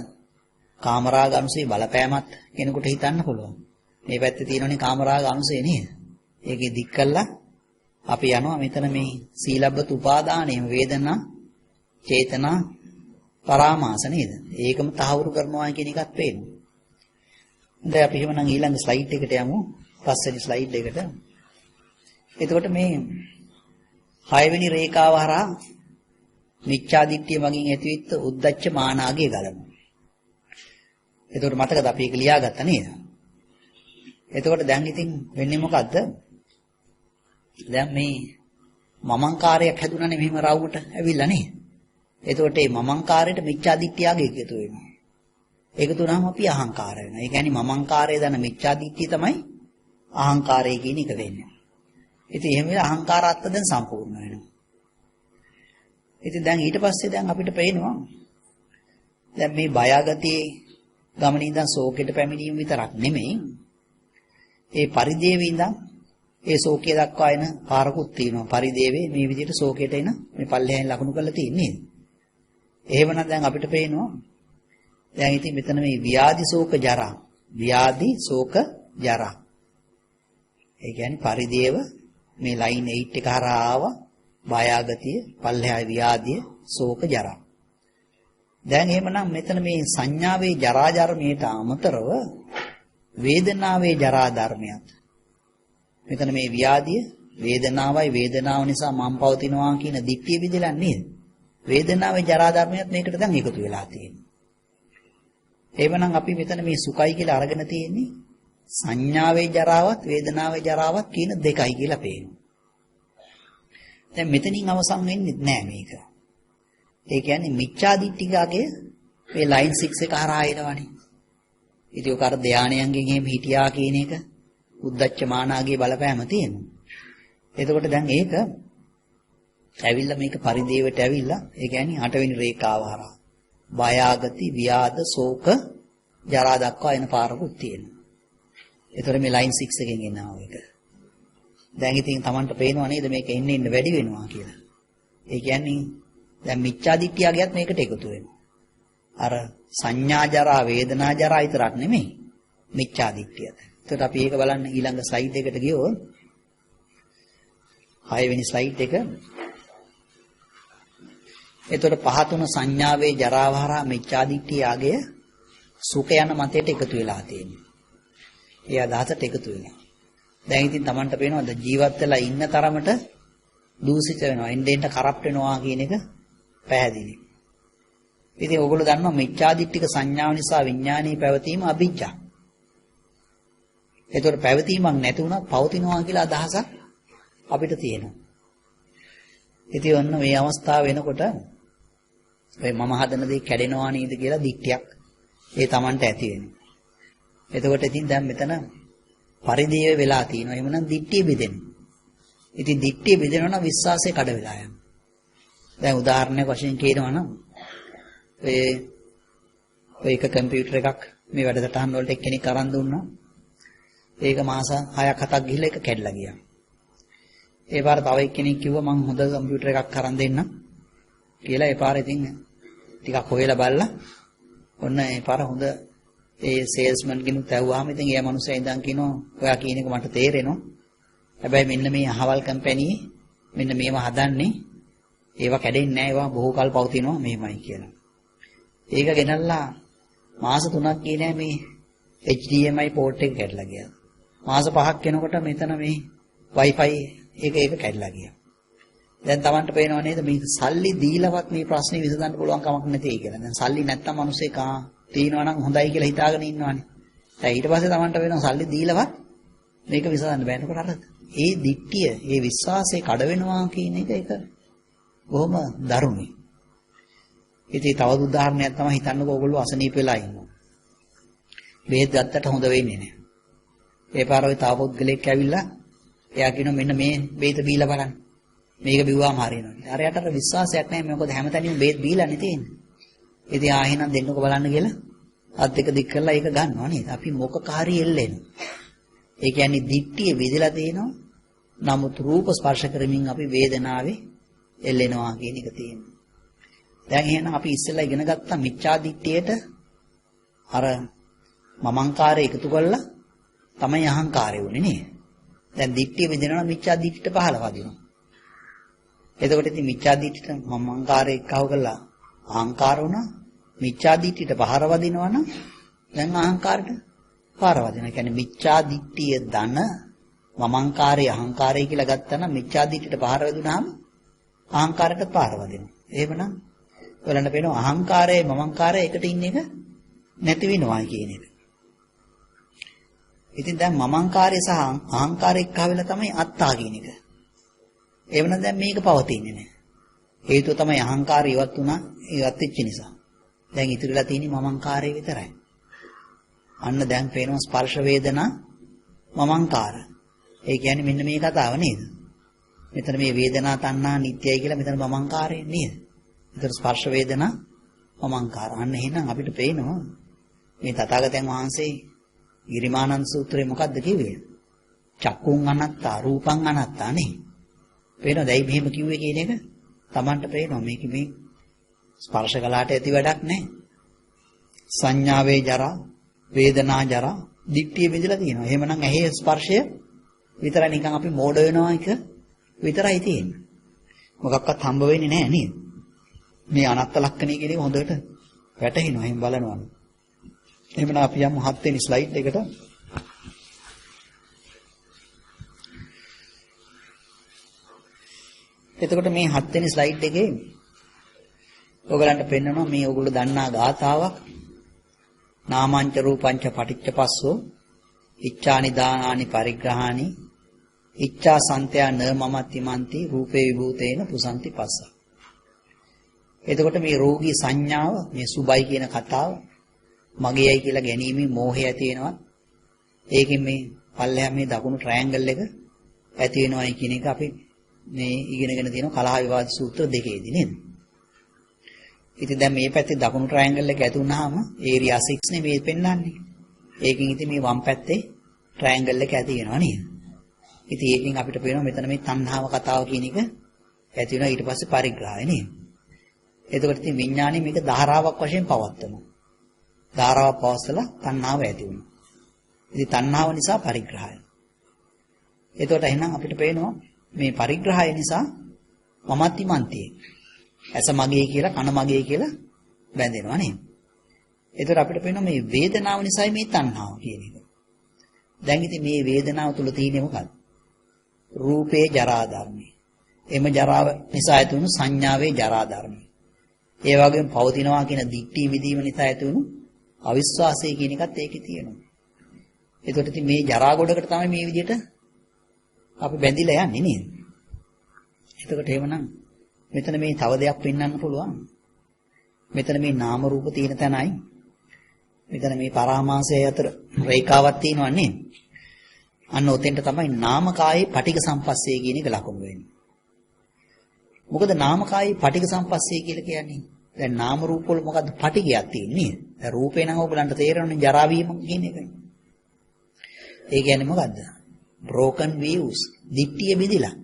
Speaker 1: කාමරාග අනුසය බලපෑමත් කෙනෙකුට හිතන්න පුළුවන්. මේ පැත්තේ තියෙනනේ කාමරාග අනුසය නේද? ඒකේ දික් කළා අපි යනවා මෙතන මේ සීලබ්බත උපාදානයේ වේදනා චේතනා පරාමාස නේද? ඒකම තහවුරු කරනවා කියන එකත් පේනවා. දැන් අපි එහෙමනම් ඊළඟ ස්ලයිඩ් එකට යමු. පස්වෙනි ස්ලයිඩ් එකට. එතකොට මේ 6 වෙනි රේඛාව හරහා මිච්ඡා දිට්ඨිය මගින් ඇතිවෙච්ච උද්දච්ච මානාගේ ගලනවා. එතකොට මතකද අපි ඒක ලියාගත්තා නේද? එතකොට දැන් ඉතින් වෙන්නේ මොකද්ද? දැන් මේ මමංකාරයක් හැදුණානේ මෙහෙම රවුමට ඇවිල්ලා නේ. එතකොට මේ මමංකාරයට මිච්ඡා දිට්ඨියගේ එකතු වෙනවා. එකතු වුණාම අපි අහංකාර වෙනවා. ඒ කියන්නේ මමංකාරය දන මිච්ඡා දිට්ඨිය තමයි අහංකාරය කියන එක වෙන්නේ. ඉතින් එහෙම වෙලා අහංකාරාත්ම දැන් සම්පූර්ණ වෙනවා. ඉතින් දැන් ඊට පස්සේ දැන් අපිට පේනවා දැන් මේ බයගතියේ ගමනින් ඉඳන් ශෝකයට පැමිණීම විතරක් නෙමෙයි. ඒ පරිදේවේ ඉඳන් ඒ ශෝකය දක්වා එන කාරකුත් තියෙනවා. පරිදේවේ මේ විදිහට ශෝකයට එන මේ පල්ලෙහෙන් ලකුණු කරලා තියෙන්නේ. එහෙමනම් දැන් අපිට පේනවා දැන් ඉතින් මෙතන මේ ව්‍යාධි ශෝක ජරා. ව්‍යාධි ශෝක ජරා. ඒ කියන්නේ පරිදේව මේ ලයින් 8 එක හරහා ආවා. බයගතිය, පල්ලෙහායි ව්‍යාධිය, ශෝක ජරා. දැන් එහෙමනම් මෙතන මේ සංඥාවේ ජරා ධර්මයට අමතරව වේදනාවේ ජරා ධර්මයක්. මෙතන මේ ව්‍යාධිය වේදනාවයි වේදනාව නිසා මම පවතිනවා කියන දික්තිය විදලා නේද? වේදනාවේ ජරා ධර්මයක් මේකට දැන් එකතු වෙලා තියෙනවා. එහෙමනම් අපි මෙතන මේ සුඛයි කියලා අරගෙන තියෙන්නේ සංඥාවේ ජරාවත් වේදනාවේ ජරාවත් කියන දෙකයි කියලා පේනවා. දැන් මෙතනින් අවසන් වෙන්නේ නැහැ මේක. ඒ කියන්නේ මිච්ඡා දිට්ඨිකගේ මේ ලයින් 6 එක හරහා එනවනේ. ඉතින් ඔක අර ධානයන්ගෙන් එහෙම හිටියා කියන එක උද්දච්ච මානාගේ බලපෑම තියෙනවා. එතකොට දැන් ඒක ඇවිල්ලා මේක පරිදේවට ඇවිල්ලා ඒ කියන්නේ 8 වෙනි රේඛාව හරහා බයාගති ව්‍යාධ ශෝක ජරා දක්වා එන පාරකුත් තියෙනවා. ඒතර මේ ලයින් 6 එකෙන් එනවා ඒක. දැන් ඉතින් Tamanට පේනවා නේද මේක එන්න වැඩි වෙනවා කියලා. ඒ කියන්නේ දැන් මිච්ඡා දිට්ඨියගේත් මේකට එකතු වෙනවා. අර සංඥා ජරා වේදනා ජරා විතරක් නෙමෙයි මිච්ඡා දිට්ඨියද. එතකොට අපි ඒක බලන්න ඊළඟ ස්ලයිඩ් එකට ගියොත් 6 වෙනි ස්ලයිඩ් එක. එතකොට පහතුන සංඥාවේ ජරාව හරහා මිච්ඡා දිට්ඨියගේ සුඛ යන මතයට එකතු වෙලා තියෙනවා. ඒ අදහසට එකතු වෙනවා. දැන් ඉතින් Tamanට පේනවද ජීවත් වෙලා ඉන්න තරමට දූෂිත වෙනවා. එන්න කරප්ට් වෙනවා කියන එක පැහැදිලි. ඉතින් ඔයගොල්ලෝ දන්නවා මිච්ඡා දිට්ඨික සංඥාව නිසා විඥානීය පැවතීම අභිජ්ජා. ඒතකොට පැවතීමක් නැති වුණත් පවතිනවා කියලා අදහසක් අපිට තියෙනවා. ඉතින් ඔන්න මේ අවස්ථාව වෙනකොට ඔය මම හදන දේ කැඩෙනවා නේද කියලා දිට්ඨියක් ඒ Tamanට ඇති වෙනවා. එතකොට ඉතින් දැන් මෙතන පරිදේව වෙලා තියෙනවා. එහෙමනම් දිට්ඨිය බෙදෙනවා. ඉතින් දිට්ඨිය බෙදෙනවා නම් විශ්වාසය කඩ වෙලා යනවා. දැන් උදාහරණයක් වශයෙන් කියනවා නම් ඔය එක කම්පියුටර් එකක් මේ වැඩසටහන් වලට එක්කෙනෙක් අරන් දුන්නා. ඒක මාස 6ක් 7ක් ගිහලා ඒක කැඩලා ගියා. ඒ පාර තව එක්කෙනෙක් කිව්වා මං හොඳ කම්පියුටර් එකක් අරන් දෙන්නම් කියලා. ඒ පාර ඉතින් ටිකක් හොයලා බලලා ඔන්න ඒ පාර හොඳ ඒ සේල්ස්මන් කෙනෙක් ඇහුවාම ඉතින් ඒ මනුස්සයා ඉඳන් කියනවා ඔයා කියන එක මට තේරෙනවා. හැබැයි මෙන්න මේ අහවල් කම්පැනියේ මෙන්න මේව හදන්නේ ඒවා කැඩෙන්නේ නැහැ. ඒවා බොහෝ කල් පවතිනවා මෙහෙමයි කියලා. ඒක ගෙනල්ලා මාස 3ක් ගියේ මේ HDMI පෝට් එක කැඩලා ගියා. මාස 5ක් යනකොට මෙතන මේ Wi-Fi ඒක කැඩලා ගියා. දැන් Tamanට පේනව නේද මේ සල්ලි දීලවත් මේ ප්‍රශ්නේ විසඳන්න පුළුවන් කමක් නැtei කියලා. දැන් සල්ලි නැත්තම් මිනිස්සෙක් තියනවා නම් හොඳයි කියලා හිතාගෙන ඉන්නවනේ. දැන් ඊට පස්සේ Tamanට වෙනවා සල්ලි දීලවත් මේක විසඳන්න බෑ. නේද? අර ඒ දික්තිය, ඒ විශ්වාසය කඩ වෙනවා කියන එක බොහොම දරුණුයි. ඉතින් තවත් උදාහරණයක් තමයි හිතන්නකෝ ඔයගොල්ලෝ අසනීප වෙලා ඉන්නවා. බෙහෙත් ගත්තට හොඳ වෙන්නේ නැහැ. ඒ පාර ඔය තව පුද්ගලෙක් ඇවිල්ලා එයා කියනවා මෙන්න මේ බෙහෙත බීලා බලන්න. මේක බිව්වාම හරියනවා. අර යට අර විශ්වාසයක් නැහැ. මොකද හැමතැනම බෙහෙත් බීලානේ තියෙන්නේ. ඉතින් ආයෙනම් දෙන්නකෝ බලන්න කියලා අත් දෙක දික් කරලා ඒක ගන්නවා නේද? අපි මොකකාරී එල්ලෙනවා. ඒ කියන්නේ දිට්ඨිය විදලා තියෙනවා. නමුත් රූප ස්පර්ශ කරමින් අපි වේදනාවේ එල්ලෙනවා කියන එක තියෙනවා. දැන් එහෙනම් අපි ඉස්සෙල්ලා ඉගෙන ගත්තා මිච්ඡා දිට්ඨියට අර මමංකාරය එකතු කරලා තමයි අහංකාරය වුනේ නේද? දැන් දිට්ඨිය විදිනවා මිච්ඡා දිට්ඨියට පහළ වදිනවා. එතකොට ඉතින් මිච්ඡා දිට්ඨියට මමංකාරය එක්කව කළා අහංකාර වුණා. මිච්ඡා දිට්ඨියට පහර වදිනවා නම් දැන් අහංකාරට පහර වදිනවා. ඒ කියන්නේ මිච්ඡා දිට්ඨිය ධන මමංකාරය අහංකාරය කියලා ගත්තා නම් මිච්ඡා දිට්ඨියට පහර වැදුනහම අහංකාරයට පහර වදිනවා. එහෙමනම් ඔයාලන්ට පේනවා අහංකාරයයි මමංකාරයයි එකට ඉන්න එක නැති වෙනවා කියන එක. ඉතින් දැන් මමංකාරය සහ අහංකාරය එක්ක ආවෙලා තමයි අත්තා කියන එක. එවනම් දැන් මේක පවතින්නේ නැහැ. හේතුව තමයි අහංකාරය ඉවත් වුණා, ඉවත් වෙච්ච නිසා. දැන් ඉතිරිලා තියෙන්නේ මමංකාරය විතරයි. අන්න දැන් පේනවා ස්පර්ශ වේදනා මමංකාර. ඒ කියන්නේ මෙන්න මේ කතාව නේද? මෙතන මේ වේදනා තණ්හා නිට්ටයයි කියලා මෙතන මමංකාරය නේද? මෙතන ස්පර්ශ වේදනා මමංකාර. අන්න එහෙනම් අපිට පේනවා මේ තථාගතයන් වහන්සේ ගිරිමානන්ද සූත්‍රයේ මොකද්ද කිව්වේ? චක්කුං අනත්තා රූපං අනත්තා නේ. පේනවද? ඇයි මෙහෙම කිව්වේ කියන එක Tamanට පේනවා. මේක මේ ස්පර්ශ කලාට ඇති වැඩක් නැහැ. සංඥාවේ ජරා, වේදනා ජරා, දික්තිය බෙදලා තියෙනවා. එහෙමනම් ඇහි ස්පර්ශය විතරයි නිකන් අපි මෝඩ වෙනවා එක විතරයි තියෙන්නේ. මොකක්වත් හම්බ වෙන්නේ නැහැ නේද? මේ අනත්ත ලක්ෂණය කියන එක හොඳට වැටහෙනවා. එහෙන් බලනවා. එහෙමනම් අපි යමු 7 වෙනි ස්ලයිඩ් එකට. එතකොට මේ 7 වෙනි ස්ලයිඩ් එකේ ඔයගලන්ට පෙන්නනවා මේ ඔයගොල්ලෝ දන්නා ගාථාවක්. නාමංච රූපංච පටිච්චපස්සෝ ඉච්ඡානි දානානි පරිග්‍රහානි ඉච්ඡා සන්තයා න මමත්ති මන්ති රූපේ විභූතේන පුසන්ති පස්ස. එතකොට මේ රෝගී සංඥාව මේ සුබයි කියන කතාව මගේයි කියලා ගැනීමේ මෝහය ඇති වෙනවා. ඒකෙන් මේ පල්ලෙහා මේ දකුණු ට්‍රයැන්ගල් එක ඇති වෙනවායි කියන එක අපි මේ ඉගෙනගෙන තියෙනවා කලහ විවාද සූත්‍ර දෙකේදී නේද? ඉතින් දැන් මේ පැත්තේ දකුණු ට්‍රයැන්ගල් එක ඇති වුනහම ඒරියා 6 නේ මේ පෙන්වන්නේ. ඒකෙන් ඉතින් මේ වම් පැත්තේ ට්‍රයැන්ගල් එක ඇති වෙනවා නේද? ඉතින් ඒකෙන් අපිට පේනවා මෙතන මේ තණ්හාව කතාව කියන එක ඇති වෙනවා ඊට පස්සේ පරිග්‍රහය නේද? එතකොට ඉතින් විඥානේ මේක ධාරාවක් වශයෙන් පවත්වනවා. ධාරාවක් පවස්සලා තණ්හාව ඇති වෙනවා. ඉතින් තණ්හාව නිසා පරිග්‍රහය. එතකොට එහෙනම් අපිට පේනවා මේ පරිග්‍රහය නිසා මමත්ති මන්තිය. ඇස මගේ කියලා කන මගේ කියලා බැඳෙනවා නේද? එතකොට අපිට පේනවා මේ වේදනාව නිසායි මේ තණ්හාව කියන එක. දැන් ඉතින් මේ වේදනාව තුල තියෙන්නේ මොකක්ද? රූපේ ජරා ධර්මයි. එම ජරාව නිසා ඇති වුණු සංඥාවේ ජරා ධර්මයි. ඒ වගේම පවතිනවා කියන දික්ටි විදීම නිසා ඇති වුණු අවිශ්වාසය කියන එකත් ඒකේ තියෙනවා. එතකොට ඉතින් මේ ජරා ගොඩකට තමයි මේ විදිහට අපි බැඳිලා යන්නේ නේද? එතකොට එහෙමනම් මෙතන මේ තව දෙයක් පෙන්වන්න පුළුවන්. මෙතන මේ නාම රූප තියෙන තැනයි මෙතන මේ පරාමාසය අතර රේඛාවක් තියෙනවා නේද? අන්න ඔතෙන්ට තමයි නාමකායේ පටිඝ සම්පස්සේ කියන එක ලකුණු වෙන්නේ. මොකද නාමකායේ පටිඝ සම්පස්සේ කියලා කියන්නේ දැන් නාම රූප වල මොකද්ද පටිඝයක් තියෙන්නේ නේද? දැන් රූපේ නම් ඔයගලන්ට තේරෙන්නේ ජරා වීම කියන එක. ඒ කියන්නේ මොකද්ද? broken views. දිට්ඨිය බෙදිලා.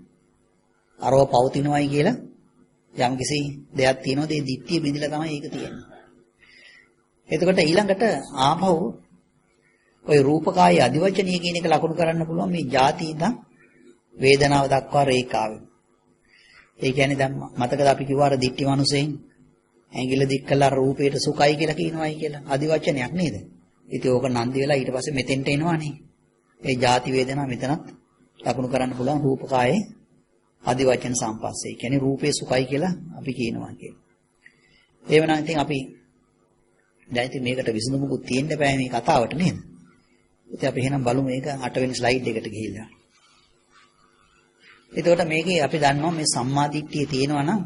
Speaker 1: අරව පවතිනවයි කියලා යම් කිසි දෙයක් තියෙනවද ඒ දිට්ඨිය බෙදිලා තමයි ඒක තියෙන්නේ. එතකොට ඊළඟට ආපහු ওই රූපකායේ අදිවචනීය කියන එක ලකුණු කරන්න පුළුවන් මේ ಜಾති ඉඳන් වේදනාව දක්වා රේඛාවෙන්. ඒ කියන්නේ දැන් මතකද අපි කිව්වා අර දිට්ඨි මිනිසෙන් ඇඟිල්ල දික් කළා රූපේට සුඛයි කියලා කියනවායි කියලා අදිවචනයක් නේද? ඉතින් ඕක නන්දි වෙලා ඊට පස්සේ මෙතෙන්ට එනවානේ. ඒ ಜಾති වේදනා මෙතනත් ලකුණු කරන්න පුළුවන් රූපකායේ අදිවචන සම්පස්සේ. කියන්නේ රූපේ සුඛයි කියලා අපි කියනවා කියලා. එහෙමනම් ඉතින් අපි දැන් ඉතින් මේකට විසඳුමකුත් තියෙන්න බෑ මේ කතාවට නේද? ඉතින් අපි එහෙනම් බලමු මේක 8 වෙනි ස්ලයිඩ් එකට ගිහිල්ලා. එතකොට මේකේ අපි දන්නවා මේ සම්මා දිට්ඨිය තියෙනවා නම්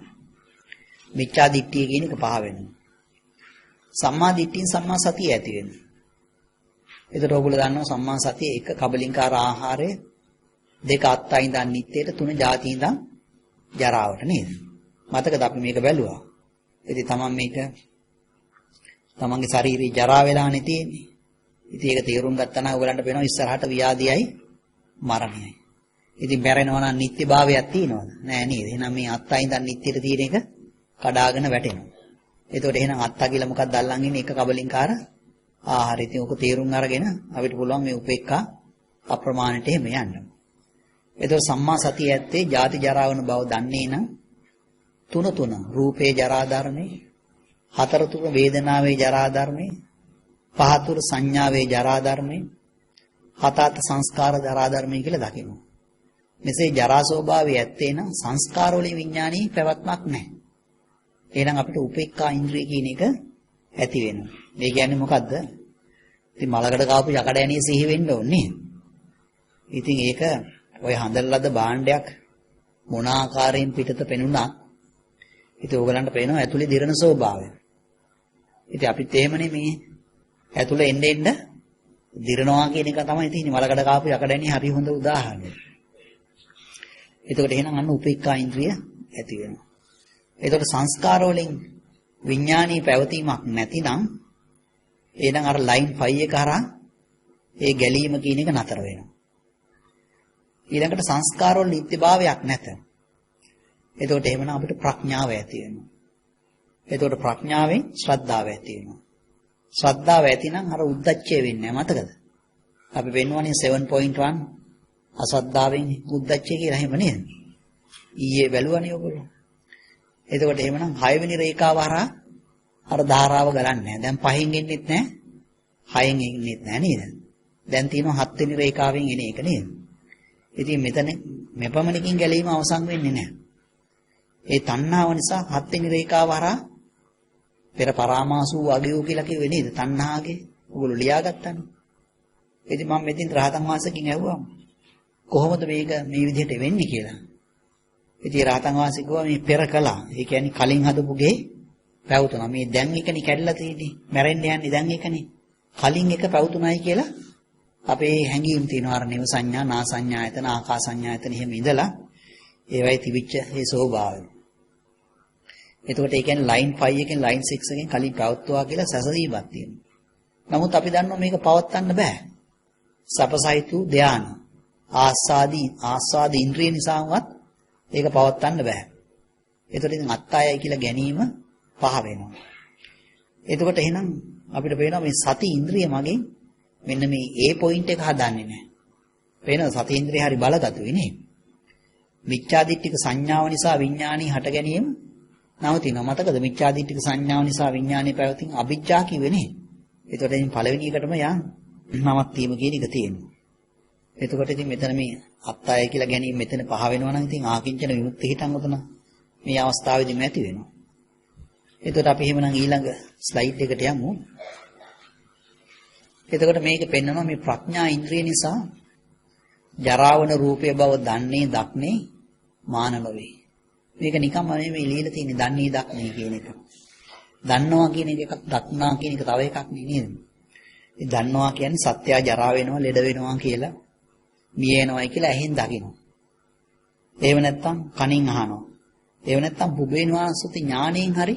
Speaker 1: මිච්ඡා දිට්ඨිය කියන එක පහ වෙනවා. සම්මා දිට්ඨියෙන් සම්මා සතිය ඇති වෙනවා. එතකොට ඔයගොල්ලෝ දන්නවා සම්මා සතිය එක කබලින්කාර ආහාරය දෙක අත්තයි ඉඳන් නිත්‍යයට තුන ಜಾති ඉඳන් ජරාවට නේද? මතකද අපි මේක බැලුවා. ඉතින් තමන් මේක තමන්ගේ ශාරීරික ජරා වෙලානේ තියෙන්නේ. ඉතින් ඒක තේරුම් ගත්තා නම් ඔයගලන්ට වෙනවා ඉස්සරහට ව්‍යාධියයි මරණයයි. ඉතින් මැරෙනවා නම් නිත්‍යභාවයක් තියෙනවද? නෑ නේද? එහෙනම් මේ අත්තයි ඉඳන් නිත්‍යට තියෙන එක කඩාගෙන වැටෙනවා. එතකොට එහෙනම් අත්තා කියලා මොකක්ද අල්ලන් ඉන්නේ? එක කබලින්කාර ආහාරය. ඉතින් ඔක තේරුම් අරගෙන අපිට පුළුවන් මේ උපේක්ඛා අප්‍රමාණයට එහෙම යන්න. එතකොට සම්මා සතිය ඇත්තේ ජාති ජරා වන බව දන්නේ නම් තුන රූපේ ජරා ධර්මේ, 4 වේදනාවේ ජරා ධර්මේ, 5 සංඥාවේ ජරා ධර්මේ, 7 සංස්කාර ජරා ධර්මේ කියලා දකිනවා. මෙසේ ජරා ස්වභාවය ඇත්තේ නම් සංස්කාර වලින් විඥානී පැවැත්මක් නැහැ. එහෙනම් අපිට උපේක්ඛා ඉන්ද්‍රිය කියන එක ඇති වෙනවා. මේ කියන්නේ මොකද්ද? ඉතින් මලකට කාපු යකඩ ඇණිය සිහි වෙන්න ඕනේ. ඉතින් ඒක ඔය හඳලලද භාණ්ඩයක් මොන ආකාරයෙන් පිටත පෙනුණා. ඉතින් ඕගලන්ට පේනවා ඇතුලේ දිරන ස්වභාවය. ඉතින් අපිත් එහෙමනේ මේ ඇතුලේ එන්න දිරනවා කියන එක තමයි තියෙන්නේ. මලකට කාපු යකඩ ඇණිය හරි හොඳ උදාහරණයක්. එතකොට එහෙනම් අන්න උපේක්ඛා ඉන්ද්‍රිය ඇති වෙනවා. එතකොට සංස්කාර වලින් විඥානීය පැවතීමක් නැතිනම් එහෙනම් අර ලයින් 5 එක හරහා ඒ ගැලීම කියන එක නතර වෙනවා. ඊළඟට සංස්කාර වල නිත්‍යභාවයක් නැත. එතකොට එහෙමනම් අපිට ප්‍රඥාව ඇති වෙනවා. එතකොට ප්‍රඥාවෙන් ශ්‍රද්ධාව ඇති වෙනවා. ශ්‍රද්ධාව ඇතිනම් අර උද්දච්චය වෙන්නේ නැහැ මතකද? අපි වෙන්නවනේ 7.1 අසද්ධාවෙන් උද්දච්චය කියලා එහෙම නේද? ඊයේ බැලුවනේ ඔයගොල්ලෝ. එතකොට එහෙමනම් 6 වෙනි රේඛාව හරහා අර ධාරාව ගලන්නේ නැහැ. දැන් 5න් එන්නෙත් නැහැ. 6න් එන්නෙත් නැහැ නේද? දැන් තියෙනවා 7 වෙනි රේඛාවෙන් එන එක නේද? ඉතින් මෙතන මෙපමණකින් ගැලීම අවසන් වෙන්නේ නැහැ. ඒ තණ්හාව නිසා 7 වෙනි රේඛාව හරහා පෙර පරාමාසූ අගයෝ කියලා කිව්වේ නේද? තණ්හාගේ ඔයගොල්ලෝ ලියාගත්තානේ. ඉතින් මම මෙතින් රහතන් වහන්සේකින් ඇහුවා කොහොමද මේක මේ විදිහට වෙන්නේ කියලා. ඉතින් රහතන් වහන්සේ කිව්වා මේ පෙර කළා. ඒ කියන්නේ කලින් හදපු ගේ පැවතුනා. මේ දැන් එකනේ කැඩලා තියෙන්නේ. මැරෙන්න යන්නේ දැන් එකනේ. කලින් එක පැවතුනායි කියලා අපේ හැඟීම් තියෙනවා. අර නිව සංඥා, නා සංඥායතන, ආකාස සංඥායතන එහෙම ඉඳලා ඒවයි තිබිච්ච මේ ස්වභාවය. එතකොට ඒ කියන්නේ ලයින් 5 එකෙන් ලයින් 6 එකෙන් කලින් පැවතුවා කියලා සැසඳීමක් තියෙනවා. නමුත් අපි දන්නවා මේක පවත්වන්න බෑ. සපසයිතු ධානය. ආස්වාද ඉන්ද්‍රිය නිසාවත් ඒක පවත්වන්න බෑ. එතකොට ඉතින් අත්තායයි කියලා ගැනීම පහ වෙනවා. එතකොට එහෙනම් අපිට පේනවා මේ සති ඉන්ද්‍රිය මගෙන් මෙන්න මේ A පොයින්ට් එක හදන්නේ නැහැ. පේනවද සති ඉන්ද්‍රිය හරි බලගතුයි නේ. මිච්ඡාදිට්ඨික සංඥාව නිසා විඥානී හට ගැනීම නවතිනවා. මතකද මිච්ඡාදිට්ඨික සංඥාව නිසා විඥානී පැවතින අවිජ්ජා කිව්වේ නේ. එතකොට ඉතින් පළවෙනි එකටම යන් නමක් තීම කියන එක තියෙනවා. එතකොට ඉතින් මෙතන මේ අත්තාය කියලා ගැනීම මෙතන පහ වෙනවා නම් ඉතින් ආකින්චන විමුක්ති හිතන් උතන මේ අවස්ථාවේදීම ඇති වෙනවා. එතකොට අපි එහෙමනම් ඊළඟ ස්ලයිඩ් එකට යමු. එතකොට මේක පෙන්වනවා මේ ප්‍රඥා ඉන්ද්‍රිය නිසා ජරාවන රූපය බව දන්නේ දක්නේ මාන නොවේ. මේක නිකම්ම මේ লীලා තියෙන දන්නේ දක්නේ කියන එක. දන්නවා කියන එකක් දක්නා කියන එක තව එකක් නේද? ඒ දන්නවා කියන්නේ සත්‍යය ජරා වෙනවා, ලෙඩ වෙනවා කියලා, මිය යනවායි කියලා ඇහෙන් දකිනවා. එහෙම නැත්නම් කනින් අහනවා. එහෙම නැත්නම් පුබේනවා සුති ඥාණයෙන් හරි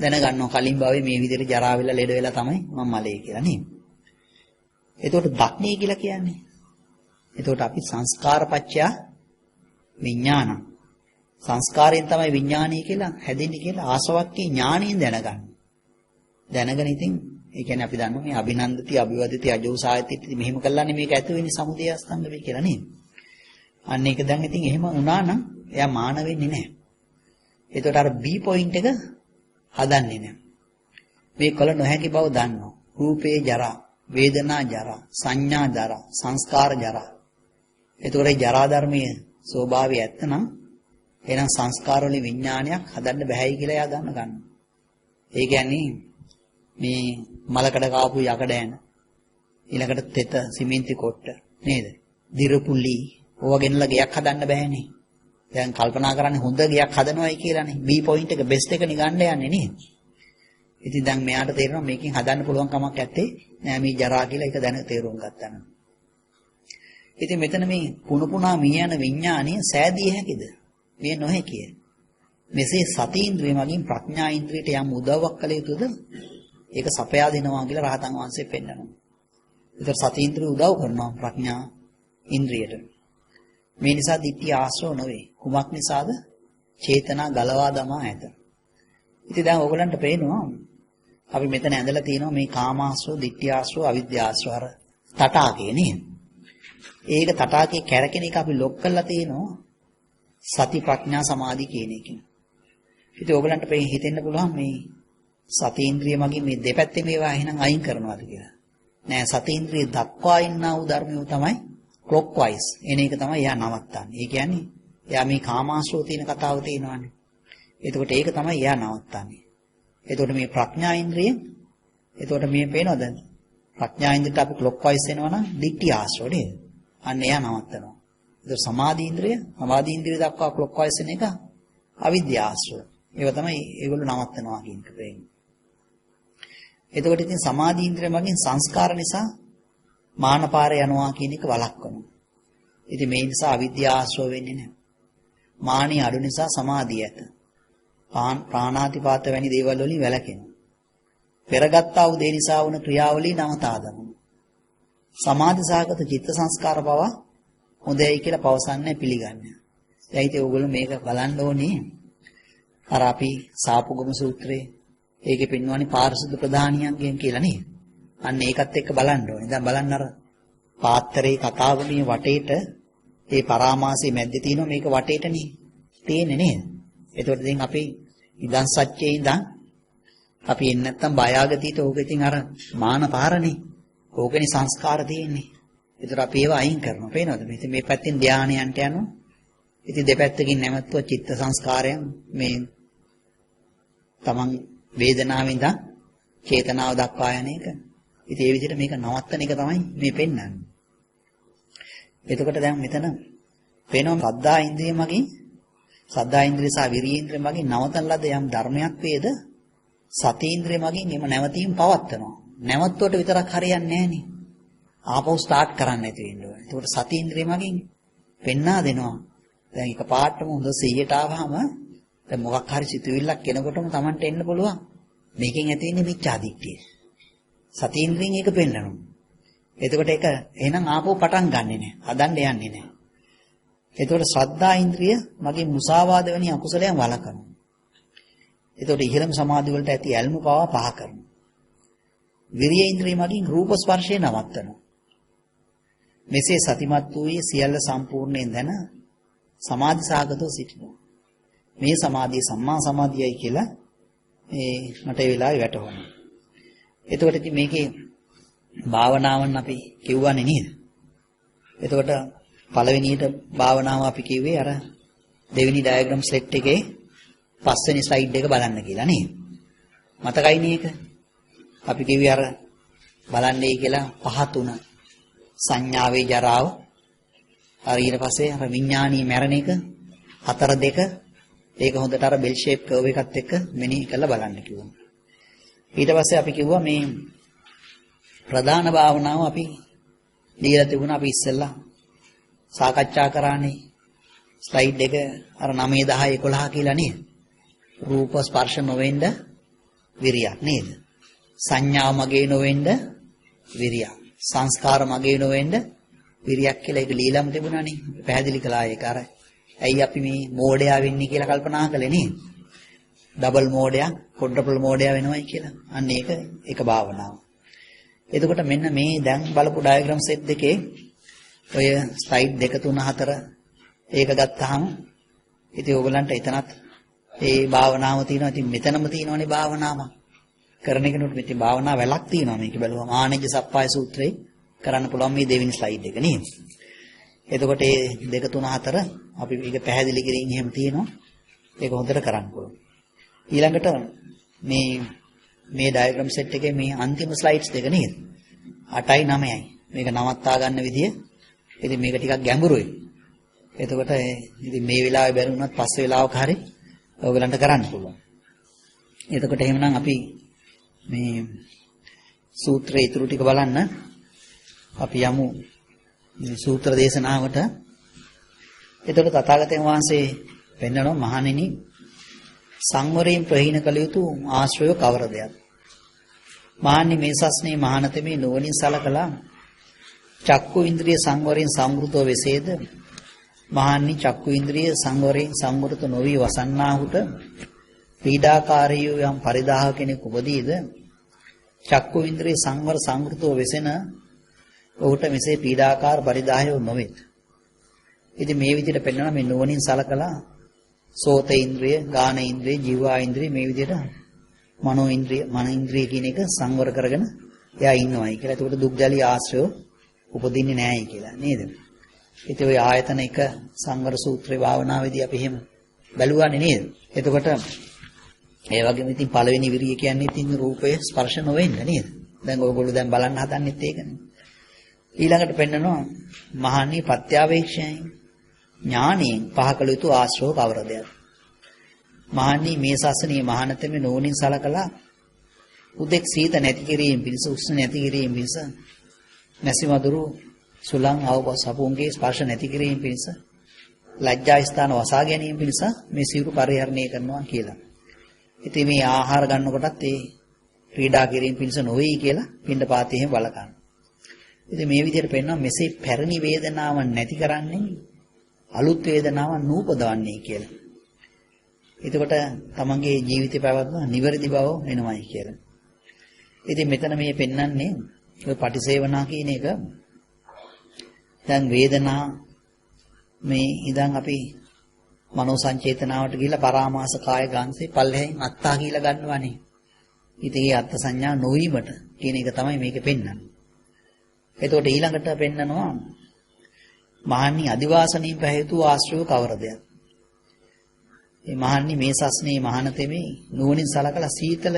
Speaker 1: දැනගන්නවා කලින් භවයේ මේ විදිහට ජරා වෙලා ලෙඩ වෙලා තමයි මම මලේ කියලා නේද? එතකොට දක්නේ කියලා කියන්නේ. එතකොට අපි සංස්කාරපච්චය විඥාන. සංස්කාරයෙන් තමයි විඥානීය කියලා හැදෙන්නේ කියලා ආසවක්කේ ඥාණයෙන් දැනගන්න. දැනගෙන ඉතින් ඒ කියන්නේ අපි දන්නවා මේ අභිනන්දති අභිවදිතී අජෝසායති මෙහෙම කළානේ මේක ඇති වෙන්නේ සමුදය ස්කන්ධ වේ කියලා නේද? අන්න ඒක දැන් ඉතින් එහෙම වුණා නම් එයා මාන වෙන්නේ නැහැ. එතකොට අර B පොයින්ට් එක හදන්නේ නැහැ. මේ කල නොහැකි බව දන්නවා. රූපේ ජරා, වේදනා ජරා, සංඥා ජරා, සංස්කාර ජරා. එතකොට ඒ ජරා ධර්මයේ ස්වභාවය ඇත්තනම් එහෙනම් සංස්කාර වලින් විඥානයක් හදන්න බෑයි කියලා එයා ගන්නවා. ඒ කියන්නේ මේ මලකඩ කාපු යකඩ ඇන ඊළඟට තෙත සිමෙන්ති කොට්ට නේද? දිරපුලි ඕවා ගෙනලා ගයක් හදන්න බෑනේ. දැන් කල්පනා කරන්නේ හොඳ ගයක් හදනවයි කියලානේ. B පොයින්ට් එක බෙස්ට් එක නිගන්න යන්නේ නේද? ඉතින් දැන් මෙයාට තේරෙනවා මේකෙන් හදන්න පුළුවන් කමක් නැත්තේ නෑ මේ ජරා කියලා ඒක දැන තේරුම් ගත්තා නම්. ඉතින් මෙතන මේ පුණුපුණා මිය යන විඥානීය සෑදිය හැකිද? මේ නොහැකිය. මෙසේ සති ඉන්ද්‍රිය මගින් ප්‍රඥා ඉන්ද්‍රියට යම් උදව්වක් කළ යුතුද? ඒක සපයා දෙනවා කියලා රහතන් වහන්සේ පෙන්නනවා. ඒතර සති ඉන්ද්‍රිය උදව් කරනවා ප්‍රඥා ඉන්ද්‍රියට. මේ නිසා ditthi ආශ්‍රව නොවේ. කුමක් නිසාද? චේතනා ගලවා දමා ඇත. ඉතින් දැන් ඕගලන්ට පේනවා අපි මෙතන ඇඳලා තියෙනවා මේ කාමාශ්‍රව, ditthi ආශ්‍රව, අවිද්‍යාශ්‍රව අර තටාකේ නේද? ඒක තටාකේ කැරකෙන එක අපි ලොක් කරලා තියෙනවා සති ප්‍රඥා සමාධි කියන එකකින්. ඉතින් ඕගලන්ට මේ හිතෙන්න පුළුවන් මේ සතීන්ද්‍රිය මගින් මේ දෙපැත්තේ මේවා එහෙනම් අයින් කරනවාද කියලා. නෑ සතීන්ද්‍රිය දක්වා ඉන්නා වූ ධර්මියෝ තමයි clockwise එන එක තමයි එයා නවත්තන්නේ. ඒ කියන්නේ එයා මේ කාමාශ්‍රව තියෙන කතාව තියෙනවානේ. එතකොට ඒක තමයි එයා නවත්තන්නේ. එතකොට මේ ප්‍රඥා ඉන්ද්‍රිය එතකොට මේ පේනවද? ප්‍රඥා ඉන්ද්‍රියට අපි clockwise එනවා නම් දිට්ඨි ආශ්‍රව නේද? අන්න එයා නවත්තනවා. එතකොට සමාධි ඉන්ද්‍රිය දක්වා clockwise එන එක අවිද්‍යා ආශ්‍රව. ඒව තමයි ඒගොල්ලෝ නවත්තනවා කියන එක වෙන්නේ. එතකොට ඉතින් සමාධි ඉන්ද්‍රිය මගින් සංස්කාර නිසා මානපාරය යනවා කියන එක වළක්වනවා. ඉතින් මේ නිසා අවිද්‍යා ආශ්‍රව වෙන්නේ නැහැ. මානිය අඩු නිසා සමාධිය ඇත. ප්‍රාණාතිපාත වැනි දේවල් වලින් වැළකෙනවා. පෙරගත්තා වූ දේ නිසා වුණ ක්‍රියාවලිය නවතා දමනවා. සමාධි සහගත චිත්ත සංස්කාර බව හොඳයි කියලා පවසන්නේ පිළිගන්නේ. දැන් ඉතින් ඕගොල්ලෝ මේක බලන්න ඕනේ. අර අපි සාපුගම සූත්‍රයේ ඒකේ පෙන්වන්නේ පාරිශුද්ධ ප්‍රධානියන්ගෙන් කියලා නේද? අන්න ඒකත් එක්ක බලන්න ඕනේ. දැන් බලන්න අර පාත්‍රයේ කතාවලින් වටේට ඒ පරාමාසයේ මැද්දේ තියෙනවා මේක වටේටනේ තියෙන්නේ නේද? එතකොට ඉතින් අපි ඉදන් සත්‍යයේ ඉඳන් අපි එන්නේ නැත්තම් බයාගතියට ඕක ඉතින් අර මාන පාරනේ. ඕකනේ සංස්කාර තියෙන්නේ. ඒතර අපි ඒව අයින් කරනවා. පේනවද? ඉතින් මේ පැත්තෙන් ධානයන්ට යනවා. ඉතින් දෙපැත්තකින් නැමැත්තුව චිත්ත සංස්කාරයන් මේ තමන් වේදනාවෙන් ඉඳන් චේතනාව දක්වා යන එක. ඉතින් ඒ විදිහට මේක නවත්තන එක තමයි මේ පෙන්වන්නේ. එතකොට දැන් මෙතන පේනවා සද්ධා ඉන්ද්‍රිය මගින් සද්ධා ඉන්ද්‍රිය සහ විරිය ඉන්ද්‍රිය මගින් නවතන ලද යම් ධර්මයක් වේද සති ඉන්ද්‍රිය මගින් එම නැවතීම් පවත්නවා. නැවතුවට විතරක් හරියන්නේ නැහනේ. ආපහු ස්ටාර්ට් කරන්න නැති වෙන්න ඕනේ. ඒකට සති ඉන්ද්‍රිය මගින් පෙන්වා දෙනවා. දැන් එකපාරටම හොඳ 100ට ආවහම දැන් මොකක් හරි සිතුවිල්ලක් එනකොටම Tamanට එන්න පුළුවන්. මේකෙන් ඇති වෙන්නේ මිච්ඡා දිට්ඨිය. සති ඉන්ද්‍රියෙන් ඒක පෙන්නනවා. එතකොට ඒක එහෙනම් ආපහු පටන් ගන්නෙ නෑ. හදන්න යන්නේ නෑ. එතකොට ශ්‍රද්ධා ඉන්ද්‍රිය මගේ මුසාවාද වැනි අකුසලයන් වළකනවා. එතකොට ඉහළම සමාධි වලට ඇති ඇල්ම පවා පහ කරනවා. විරිය ඉන්ද්‍රිය මගින් රූප ස්පර්ශය නවත්තනවා. මෙසේ සතිමත් වූයේ සියල්ල සම්පූර්ණයෙන් දැන සමාධි සාගතව සිටිනවා. මේ සමාධිය සම්මා සමාධියයි කියලා මට ඒ වෙලාවේ වැටහුණා. එතකොට ඉතින් මේකේ භාවනාවන් අපි කිව්වනේ නේද? එතකොට පළවෙනියට භාවනාව අපි කිව්වේ අර දෙවෙනි ඩයග්‍රෑම් සෙට් එකේ පස්වෙනි ස්ලයිඩ් එක බලන්න කියලා නේද? මතකයි නේද? අපි කිව්වේ අර බලන්නේ කියලා පහ තුන සංඥාවේ ජරාව ඊට පස්සේ අර විඥානීය මැරණ එක 4 2 ඒක හොඳට අර බෙල් ෂේප් කර්ව් එකත් එක්ක මෙනෙහි කරලා බලන්න කිව්වා. ඊට පස්සේ අපි කිව්වා මේ ප්‍රධාන භාවනාව අපි දීලා තිබුණා අපි ඉස්සෙල්ලා සාකච්ඡා කරානේ ස්ලයිඩ් එක අර 9 10 11 කියලා නේද? රූප ස්පර්ශ නොවෙන්න විරියක් නේද? සංඥා මගේ නොවෙන්න විරියක්. සංස්කාර මගේ නොවෙන්න විරියක් කියලා ඒක ලීලාම තිබුණානේ. පැහැදිලි කළා ඒක අර. ඇයි අපි මේ මෝඩයා වෙන්නේ කියලා කල්පනා කළේ නේද? ඩබල් මෝඩයා, ක්වොඩ්‍රපල් මෝඩයා වෙනවයි කියලා. අන්න ඒක භාවනාව. එතකොට මෙන්න මේ දැන් බලපු ඩයග්‍රෑම් සෙට් දෙකේ ඔය ස්ලයිඩ් 2 3 4 ඒක ගත්තාම ඉතින් ඕගලන්ට එතනත් ඒ භාවනාව තියෙනවා. ඉතින් මෙතනම තියෙනවනේ භාවනාව. කරන කෙනෙකුට මෙතන භාවනා වැලක් තියෙනවා මේක බැලුවම ආනෙජ්‍ය සප්පාය සූත්‍රේ කරන්න පුළුවන් මේ දෙවෙනි ස්ලයිඩ් එක නේද? එතකොට මේ 2 3 4 අපි මේක පැහැදිලි කිරීම එහෙම තියෙනවා. ඒක හොඳට කරන්න පුළුවන්. ඊළඟට මේ ඩයග්‍රෑම් සෙට් එකේ මේ අන්තිම ස්ලයිඩ්ස් දෙක නේද? 8යි 9යි. මේක නවත්තා ගන්න විදිය. ඉතින් මේක ටිකක් ගැඹුරුයි. එතකොට ඉතින් මේ වෙලාවේ බැරි වුණත් පස්සේ වෙලාවක හරි ඔයගලන්ට කරන්න පුළුවන්. එතකොට එහෙමනම් අපි මේ සූත්‍රයේ ඊටු ටික බලන්න අපි යමු සූත්‍ර දේශනාවට. එතකොට තථාගතයන් වහන්සේ පෙන්වනවා මහණෙනි සංවරයෙන් ප්‍රහීන කළ යුතු ආශ්‍රය කවරදයක්? මහණනි මේ සස්නේ මහානතමේ නුවණින් සලකලා චක්කු ඉන්ද්‍රිය සංවරයෙන් සංවෘතව වෙසේද? මහණනි චක්කු ඉන්ද්‍රිය සංවරයෙන් සංවෘත නොවි වසන්නාහුට පීඩාකාරී යම් පරිදාහ කෙනෙක් උපදීද? චක්කු ඉන්ද්‍රිය සංවර සංවෘතව වෙසෙන ඔහුට මෙසේ පීඩාකාර පරිදාහය නොවේද? ඉතින් මේ විදිහට පෙන්වනවා මේ නුවණින් සලකලා සෝත ඉන්ද්‍රිය, ගාන ඉන්ද්‍රිය, ජීවා ඉන්ද්‍රිය මේ විදිහට මනෝ ඉන්ද්‍රිය, මන ඉන්ද්‍රිය කියන එක සංවර කරගෙන එයා ඉන්නවයි කියලා. ඒකට දුක්ජලී ආශ්‍රය උපදින්නේ නැහැයි කියලා නේද? ඉතින් ওই ආයතන එක සංවර සූත්‍රේ භාවනාවේදී අපි එහෙම බැලුවානේ නේද? එතකොට ඒ වගේම ඉතින් පළවෙනි විරිය කියන්නේ ඉතින් රූපයේ ස්පර්ශ නොවෙන්න නේද? දැන් ඔයගොල්ලෝ දැන් බලන්න හදන්නෙත් ඒකනේ. ඊළඟට පෙන්නනවා මහානී ප්‍රත්‍යාවේක්ෂයෙන් ඥාණයෙන් පහකල යුතු ආශ්‍රව කවරදද? මහානී මේ ශාසනීය මහානතෙම නෝනින් සලකලා උදෙක් සීත නැති කිරීම පිණිස උෂ්ණ නැති කිරීම පිණිස නැසි මధుරු සුලං අවසපුන්ගේ ස්පර්ශ නැති කිරීම පිණිස ලැජ්ජා ස්ථාන වසා ගැනීම පිණිස මේ සිවුරු පරිහරණය කරනවා කියලා. ඉතින් මේ ආහාර ගන්නකොටත් ඒ ක්‍රීඩා කිරීම පිණිස නොවේයි කියලා පින්ඩපාතේ එහෙම බලකනවා. ඉතින් මේ විදිහට පෙන්වනවා මෙසේ පැරණි වේදනාවන් නැති කරන්නේ අලුත් වේදනාවන් නූපදවන්නේ කියලා. එතකොට තමන්ගේ ජීවිතය පැවැත්ම නිවැරදි බව වෙනවයි කියලා. ඉතින් මෙතන මේ පෙන්වන්නේ ඔය පටිසේවනා කියන එක දැන් වේදනා මේ ඉඳන් අපි මනෝ සංචේතනාවට ගිහිල්ලා පරාමාස කාය ගාන්සේ පල්ලෙහෙන් අත්තා කියලා ගන්නවනේ. ඉතින් ඒ අත්ත සංඥා නොවීමට කියන එක තමයි මේක පෙන්වන්නේ. එතකොට ඊළඟට පෙන්නනවා මහන්නි අදිවාසණීන් පැහැයුතු ආශ්‍රව කවරද? මේ මහන්නි මේ සස්නේ මහානතෙමේ නුවණින් සලකලා සීතල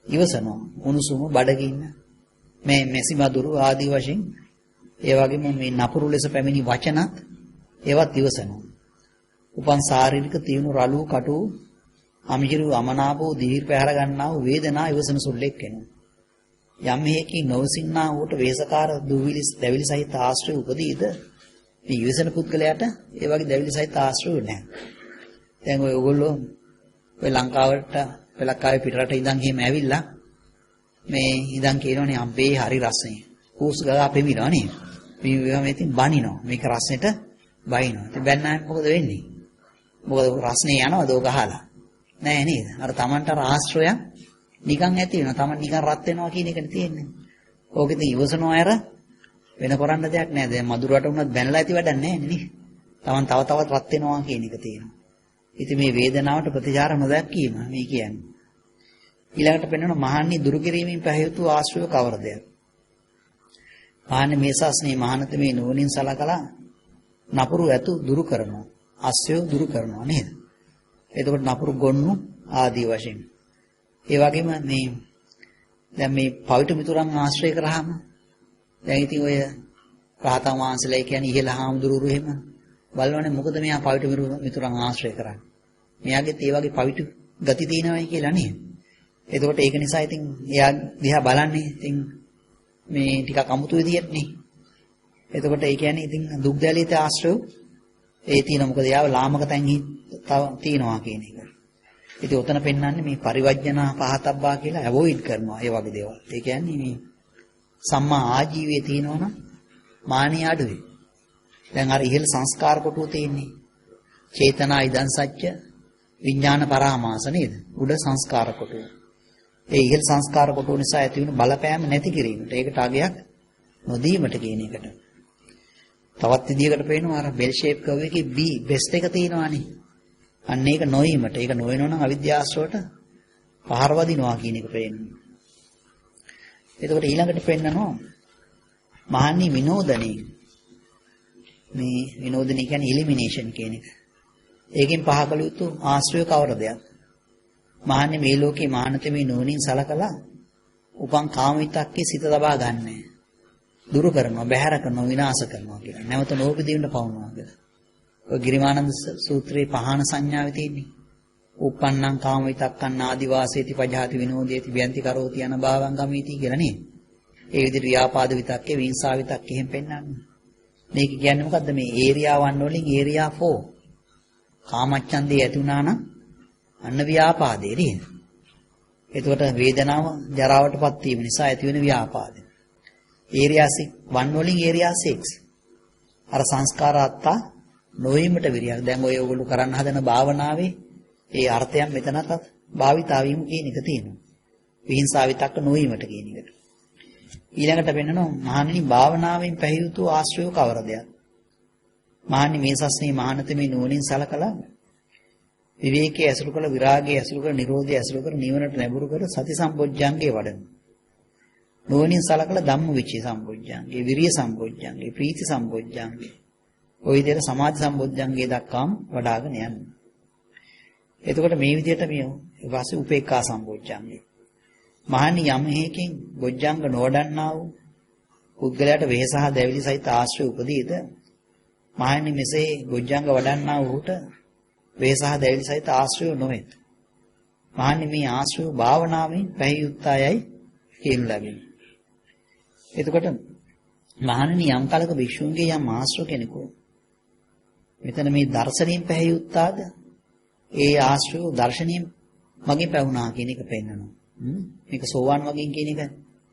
Speaker 1: ඉවසනවා. උණුසුම බඩගින්න මේ මෙසි මදුරු ආදී වශයෙන් ඒ වගේම මේ නපුරු ලෙස පැමිණි වචනත් ඒවත් ඉවසනවා. උපන් ශාරීරික තියුණු රළු කටු අමිහිරු අමනාපෝ දීර් පැහැර ගන්නා වූ වේදනා ඉවසන සුල්ලෙක් වෙනවා. යම් හේකින් නොවසින්නා වූට වේසකාර දුවිලිස් දැවිලි සහිත ආශ්‍රය උපදීද මේ ඉවසන පුද්ගලයාට ඒ වගේ දැවිලි සහිත ආශ්‍රය නැහැ. දැන් ඔයගොල්ලෝ ඔය ලංකාවට වෙලක්කාවේ පිටරට ඉඳන් එහෙම ඇවිල්ලා මේ ඉඳන් කියනෝනේ අම්බේ හරි රසයි. කූස් ගගා පෙමිනවා නේ. මේ ඉතින් බනිනවා. මේක රසෙට බයිනවා. ඉතින් බැන්නාම මොකද වෙන්නේ? මොකද රසනේ යනවද ඔක අහලා? නෑ නේද? අර Tamanට ආශ්‍රය නිකන් ඇති වෙනවා. Taman නිකන් රත් වෙනවා කියන එකනේ තියෙන්නේ. ඕක ඉතින් ඉවසනවා අර වෙන කරන්න දෙයක් නෑ. දැන් මధుරවට උනත් බැනලා ඇති වැඩක් නෑ නේ. Taman තව තවත් රත් වෙනවා කියන එක තියෙනවා. ඉතින් මේ වේදනාවට ප්‍රතිචාර නොදැක්කීම මේ කියන්නේ. ඊළඟට පෙන්වනවා මහාන්නේ දුරු කිරීමෙන් පැහැයුතු ආශ්‍රය කවරද? මහාන්නේ මේ ශාස්ත්‍රයේ මහානත මේ නුවණින් සලකලා නපුරු ඇතු දුරු කරනවා. අස්යෝ දුරු කරනවා නේද? එතකොට නපුරු ගොන්නු ආදී වශයෙන්. ඒ වගේම මේ දැන් මේ පවිතු මිතුරන් ආශ්‍රය කරාම දැන් ඉතින් ඔය රහතන් වහන්සේලා කියන්නේ ඉහළ හාමුදුරුවෝ එහෙම බලවනේ මොකද මෙයා පවිතු මිතුරන් ආශ්‍රය කරන්නේ. මෙයාගෙත් ඒ වගේ පවිතු ගති තියෙනවයි කියලා නේද? එතකොට ඒක නිසා ඉතින් එයා දිහා බලන්නේ ඉතින් මේ ටිකක් අමුතු විදියට නේ. එතකොට ඒ කියන්නේ ඉතින් දුක්දැලිත ආශ්‍රය ඒ තියෙන මොකද යාව ලාමක තැන් තියෙනවා කියන එක. ඉතින් උතන පෙන්වන්නේ මේ පරිවර්ජනා පහතබ්බා කියලා අවොයිඩ් කරනවා ඒ වගේ දේවල්. ඒ කියන්නේ මේ සම්මා ආජීවයේ තියෙනවනම් මානිය අඩුවේ. දැන් අර ඉහළ සංස්කාර කොටුව තියෙන්නේ. චේතනා ඉදන් සත්‍ය විඥාන පරාමාස නේද? උඩ සංස්කාර කොටුව. ඒ ඉහළ සංස්කාර කොටුව නිසා ඇති වෙන බලපෑම නැති කිරීමට. ඒකට අගයක් නොදීමට කියන එකට. තවත් විදිහකට පේනවා අර බෙල් ෂේප් කර්ව් එකේ B බෙස්ට් එක තියෙනවානේ. අන්න ඒක නොවීමට. ඒක නොවෙනව නම් අවිද්‍යාශ්‍රවට පහර වදිනවා කියන එක පේනවා. එතකොට ඊළඟට පෙන්නනවා මහන්නි විනෝදනේ. මේ විනෝදනේ කියන්නේ එලිමිනේෂන් කියන එක. ඒකෙන් පහකල යුතු ආශ්‍රය කවරද? මහන්නේ මේ ලෝකේ මහානතමේ නුවණින් සලකලා උපන් කාම විතක්කේ සිත තබා ගන්නෑ. දුරු කරනවා, බැහැර කරනවා, විනාශ කරනවා කියලා. නැවත නෝපදීන්න පවනවා කියලා. ඔය ගිරිමානන්ද සූත්‍රයේ පහන සංඥාවේ තියෙන්නේ. උප්පන්නං කාම විතක්කං ආදිවාසේති පජාති විනෝදේති ව්‍යන්ති කරෝති යන භාවං ගමීති කියලා නේද? ඒ විදිහට ව්‍යාපාද විතක්කේ විංසා විතක්කේ එහෙම පෙන්නන්නේ. මේක කියන්නේ මොකද්ද මේ ඒරියා 1 වලින් ඒරියා 4. කාමච්ඡන්දේ ඇති වුණා නම් අන්න ව්‍යාපාදේ නේද? එතකොට වේදනාව ජරාවටපත් වීම නිසා ඇති වෙන ව්‍යාපාදය. ඒරියා 1 වලින් ඒරියා 6. අර සංස්කාරාත්තා නොවීමට විරියක්. දැන් ඔය ඔයගොල්ලෝ කරන්න හදන භාවනාවේ ඒ අර්ථයන් මෙතනත් භාවිතා වීම කියන එක තියෙනවා. විහිංසාව විතක්ක නොවීමට කියන එකට. ඊළඟට වෙන්නනවා මහණෙනි භාවනාවෙන් පැහැයුතු ආශ්‍රය කවරද? මහණනි මේ සස්නේ මහානත මේ නුවණින් සලකලා විවේකයේ ඇසුරු කළ විරාගයේ ඇසුරු කළ නිරෝධයේ ඇසුරු කළ නිවනට නැඹුරු කර සති සම්පොඥංගේ වඩනවා. නුවණින් සලකලා ධම්මවිචේ සම්පොඥංගේ, විරිය සම්පොඥංගේ, ප්‍රීති සම්පොඥංගේ, ওই විදිහට සමාධි සම්පොඥංගේ දක්වාම වඩ아가න යනවා. එතකොට මේ විදිහට මේ ඊපස්සේ උපේක්ඛා සම්පොඥංගේ. මහණනි යම් හේකින් බොජ්ජංග නොවඩන්නා වූ පුද්ගලයාට වෙහසහ දැවිලි සහිත ආශ්‍රය උපදීද? මහණනි මෙසේ බොජ්ජංග වඩන්නා වූට වෙහසහ දැවිලි සහිත ආශ්‍රය නොවේත්. මහණනි මේ ආශ්‍රය භාවනාවෙන් පැහැයුත්තායයි කියන ලැබෙනවා. එතකොට මහණනි යම් කලක වික්ෂුන්ගේ යම් ආශ්‍රය කෙනෙකු මෙතන මේ දර්ශනයෙන් පැහැයුත්තාද? ඒ ආශ්‍රය දර්ශනයෙන් මගේ පැවුනා කියන එක පෙන්නනවා. මේක සෝවාන් වගේ කියන එක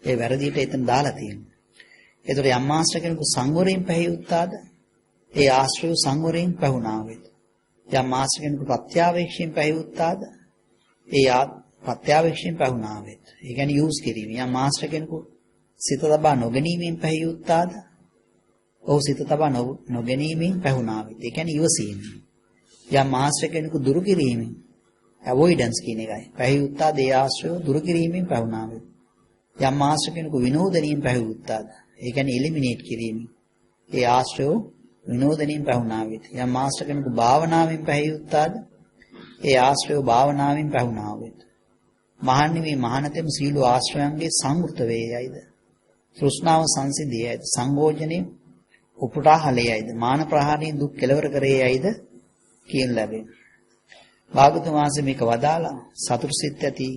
Speaker 1: ඒ වැරදියට එතන දාලා තියෙනවා. ඒතර යම් ආශ්‍රය කෙනෙකු සංවරයෙන් පැහැයුත්තාද? ඒ ආශ්‍රය සංවරයෙන් පැවුනා වේද. යම් ආශ්‍රය කෙනෙකු ප්‍රත්‍යාවේක්ෂයෙන් පැහැයුත්තාද? ඒ ප්‍රත්‍යාවේක්ෂයෙන් පැවුනා වේද. ඒ කියන්නේ යූස් කිරීම. යම් ආශ්‍රය කෙනෙකු සිත තබා නොගැනීමෙන් පැහැයුත්තාද? ඔහු සිත තබා නොගැනීමෙන් පැවුනා වේද. ඒ කියන්නේ ඉවසීම. යම් ආශ්‍රය කෙනෙකු දුරු කිරීමෙන් avoidance කියන එකයි. පැහැයුත්තාද ඒ ආශ්‍රය දුරු කිරීමෙන් පැවුනා වේද. යම් ආශ්‍රය කෙනෙකු විනෝදණයෙන් පැහැයුත්තාද? ඒ කියන්නේ eliminate කිරීමෙන් ඒ ආශ්‍රය විනෝදණයෙන් පැවුනා වේද. යම් ආශ්‍රය කෙනෙකු භාවනාවෙන් පැහැයුත්තාද? ඒ ආශ්‍රය භාවනාවෙන් පැවුනා වේද. මහන්නේ මේ මහානතෙම සීල ආශ්‍රයන්ගේ සංවෘත වේයයිද? තෘෂ්ණාව සංසිඳියයිද? සංගෝචනේ උපුටාහලයයිද? මාන ප්‍රහාණයෙන් දුක් කෙලවර කරේයයිද කියන ලැබෙනවා. භාගතුන් වහන්සේ මේක වදාලා සතුට සිත් ඇති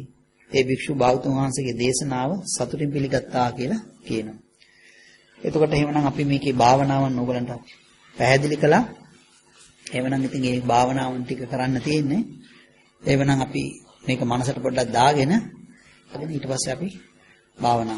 Speaker 1: ඒ භික්ෂු භාගතුන් වහන්සේගේ දේශනාව සතුටින් පිළිගත්තා කියලා කියනවා. එතකොට එහෙමනම් අපි මේකේ භාවනාවන් ඕගලන්ට පැහැදිලි කළා. එහෙමනම් ඉතින් මේ භාවනාවන් ටික කරන්න තියෙන්නේ. එහෙමනම් අපි මේක මනසට පොඩ්ඩක් දාගෙන ඊට පස්සේ අපි භාවනා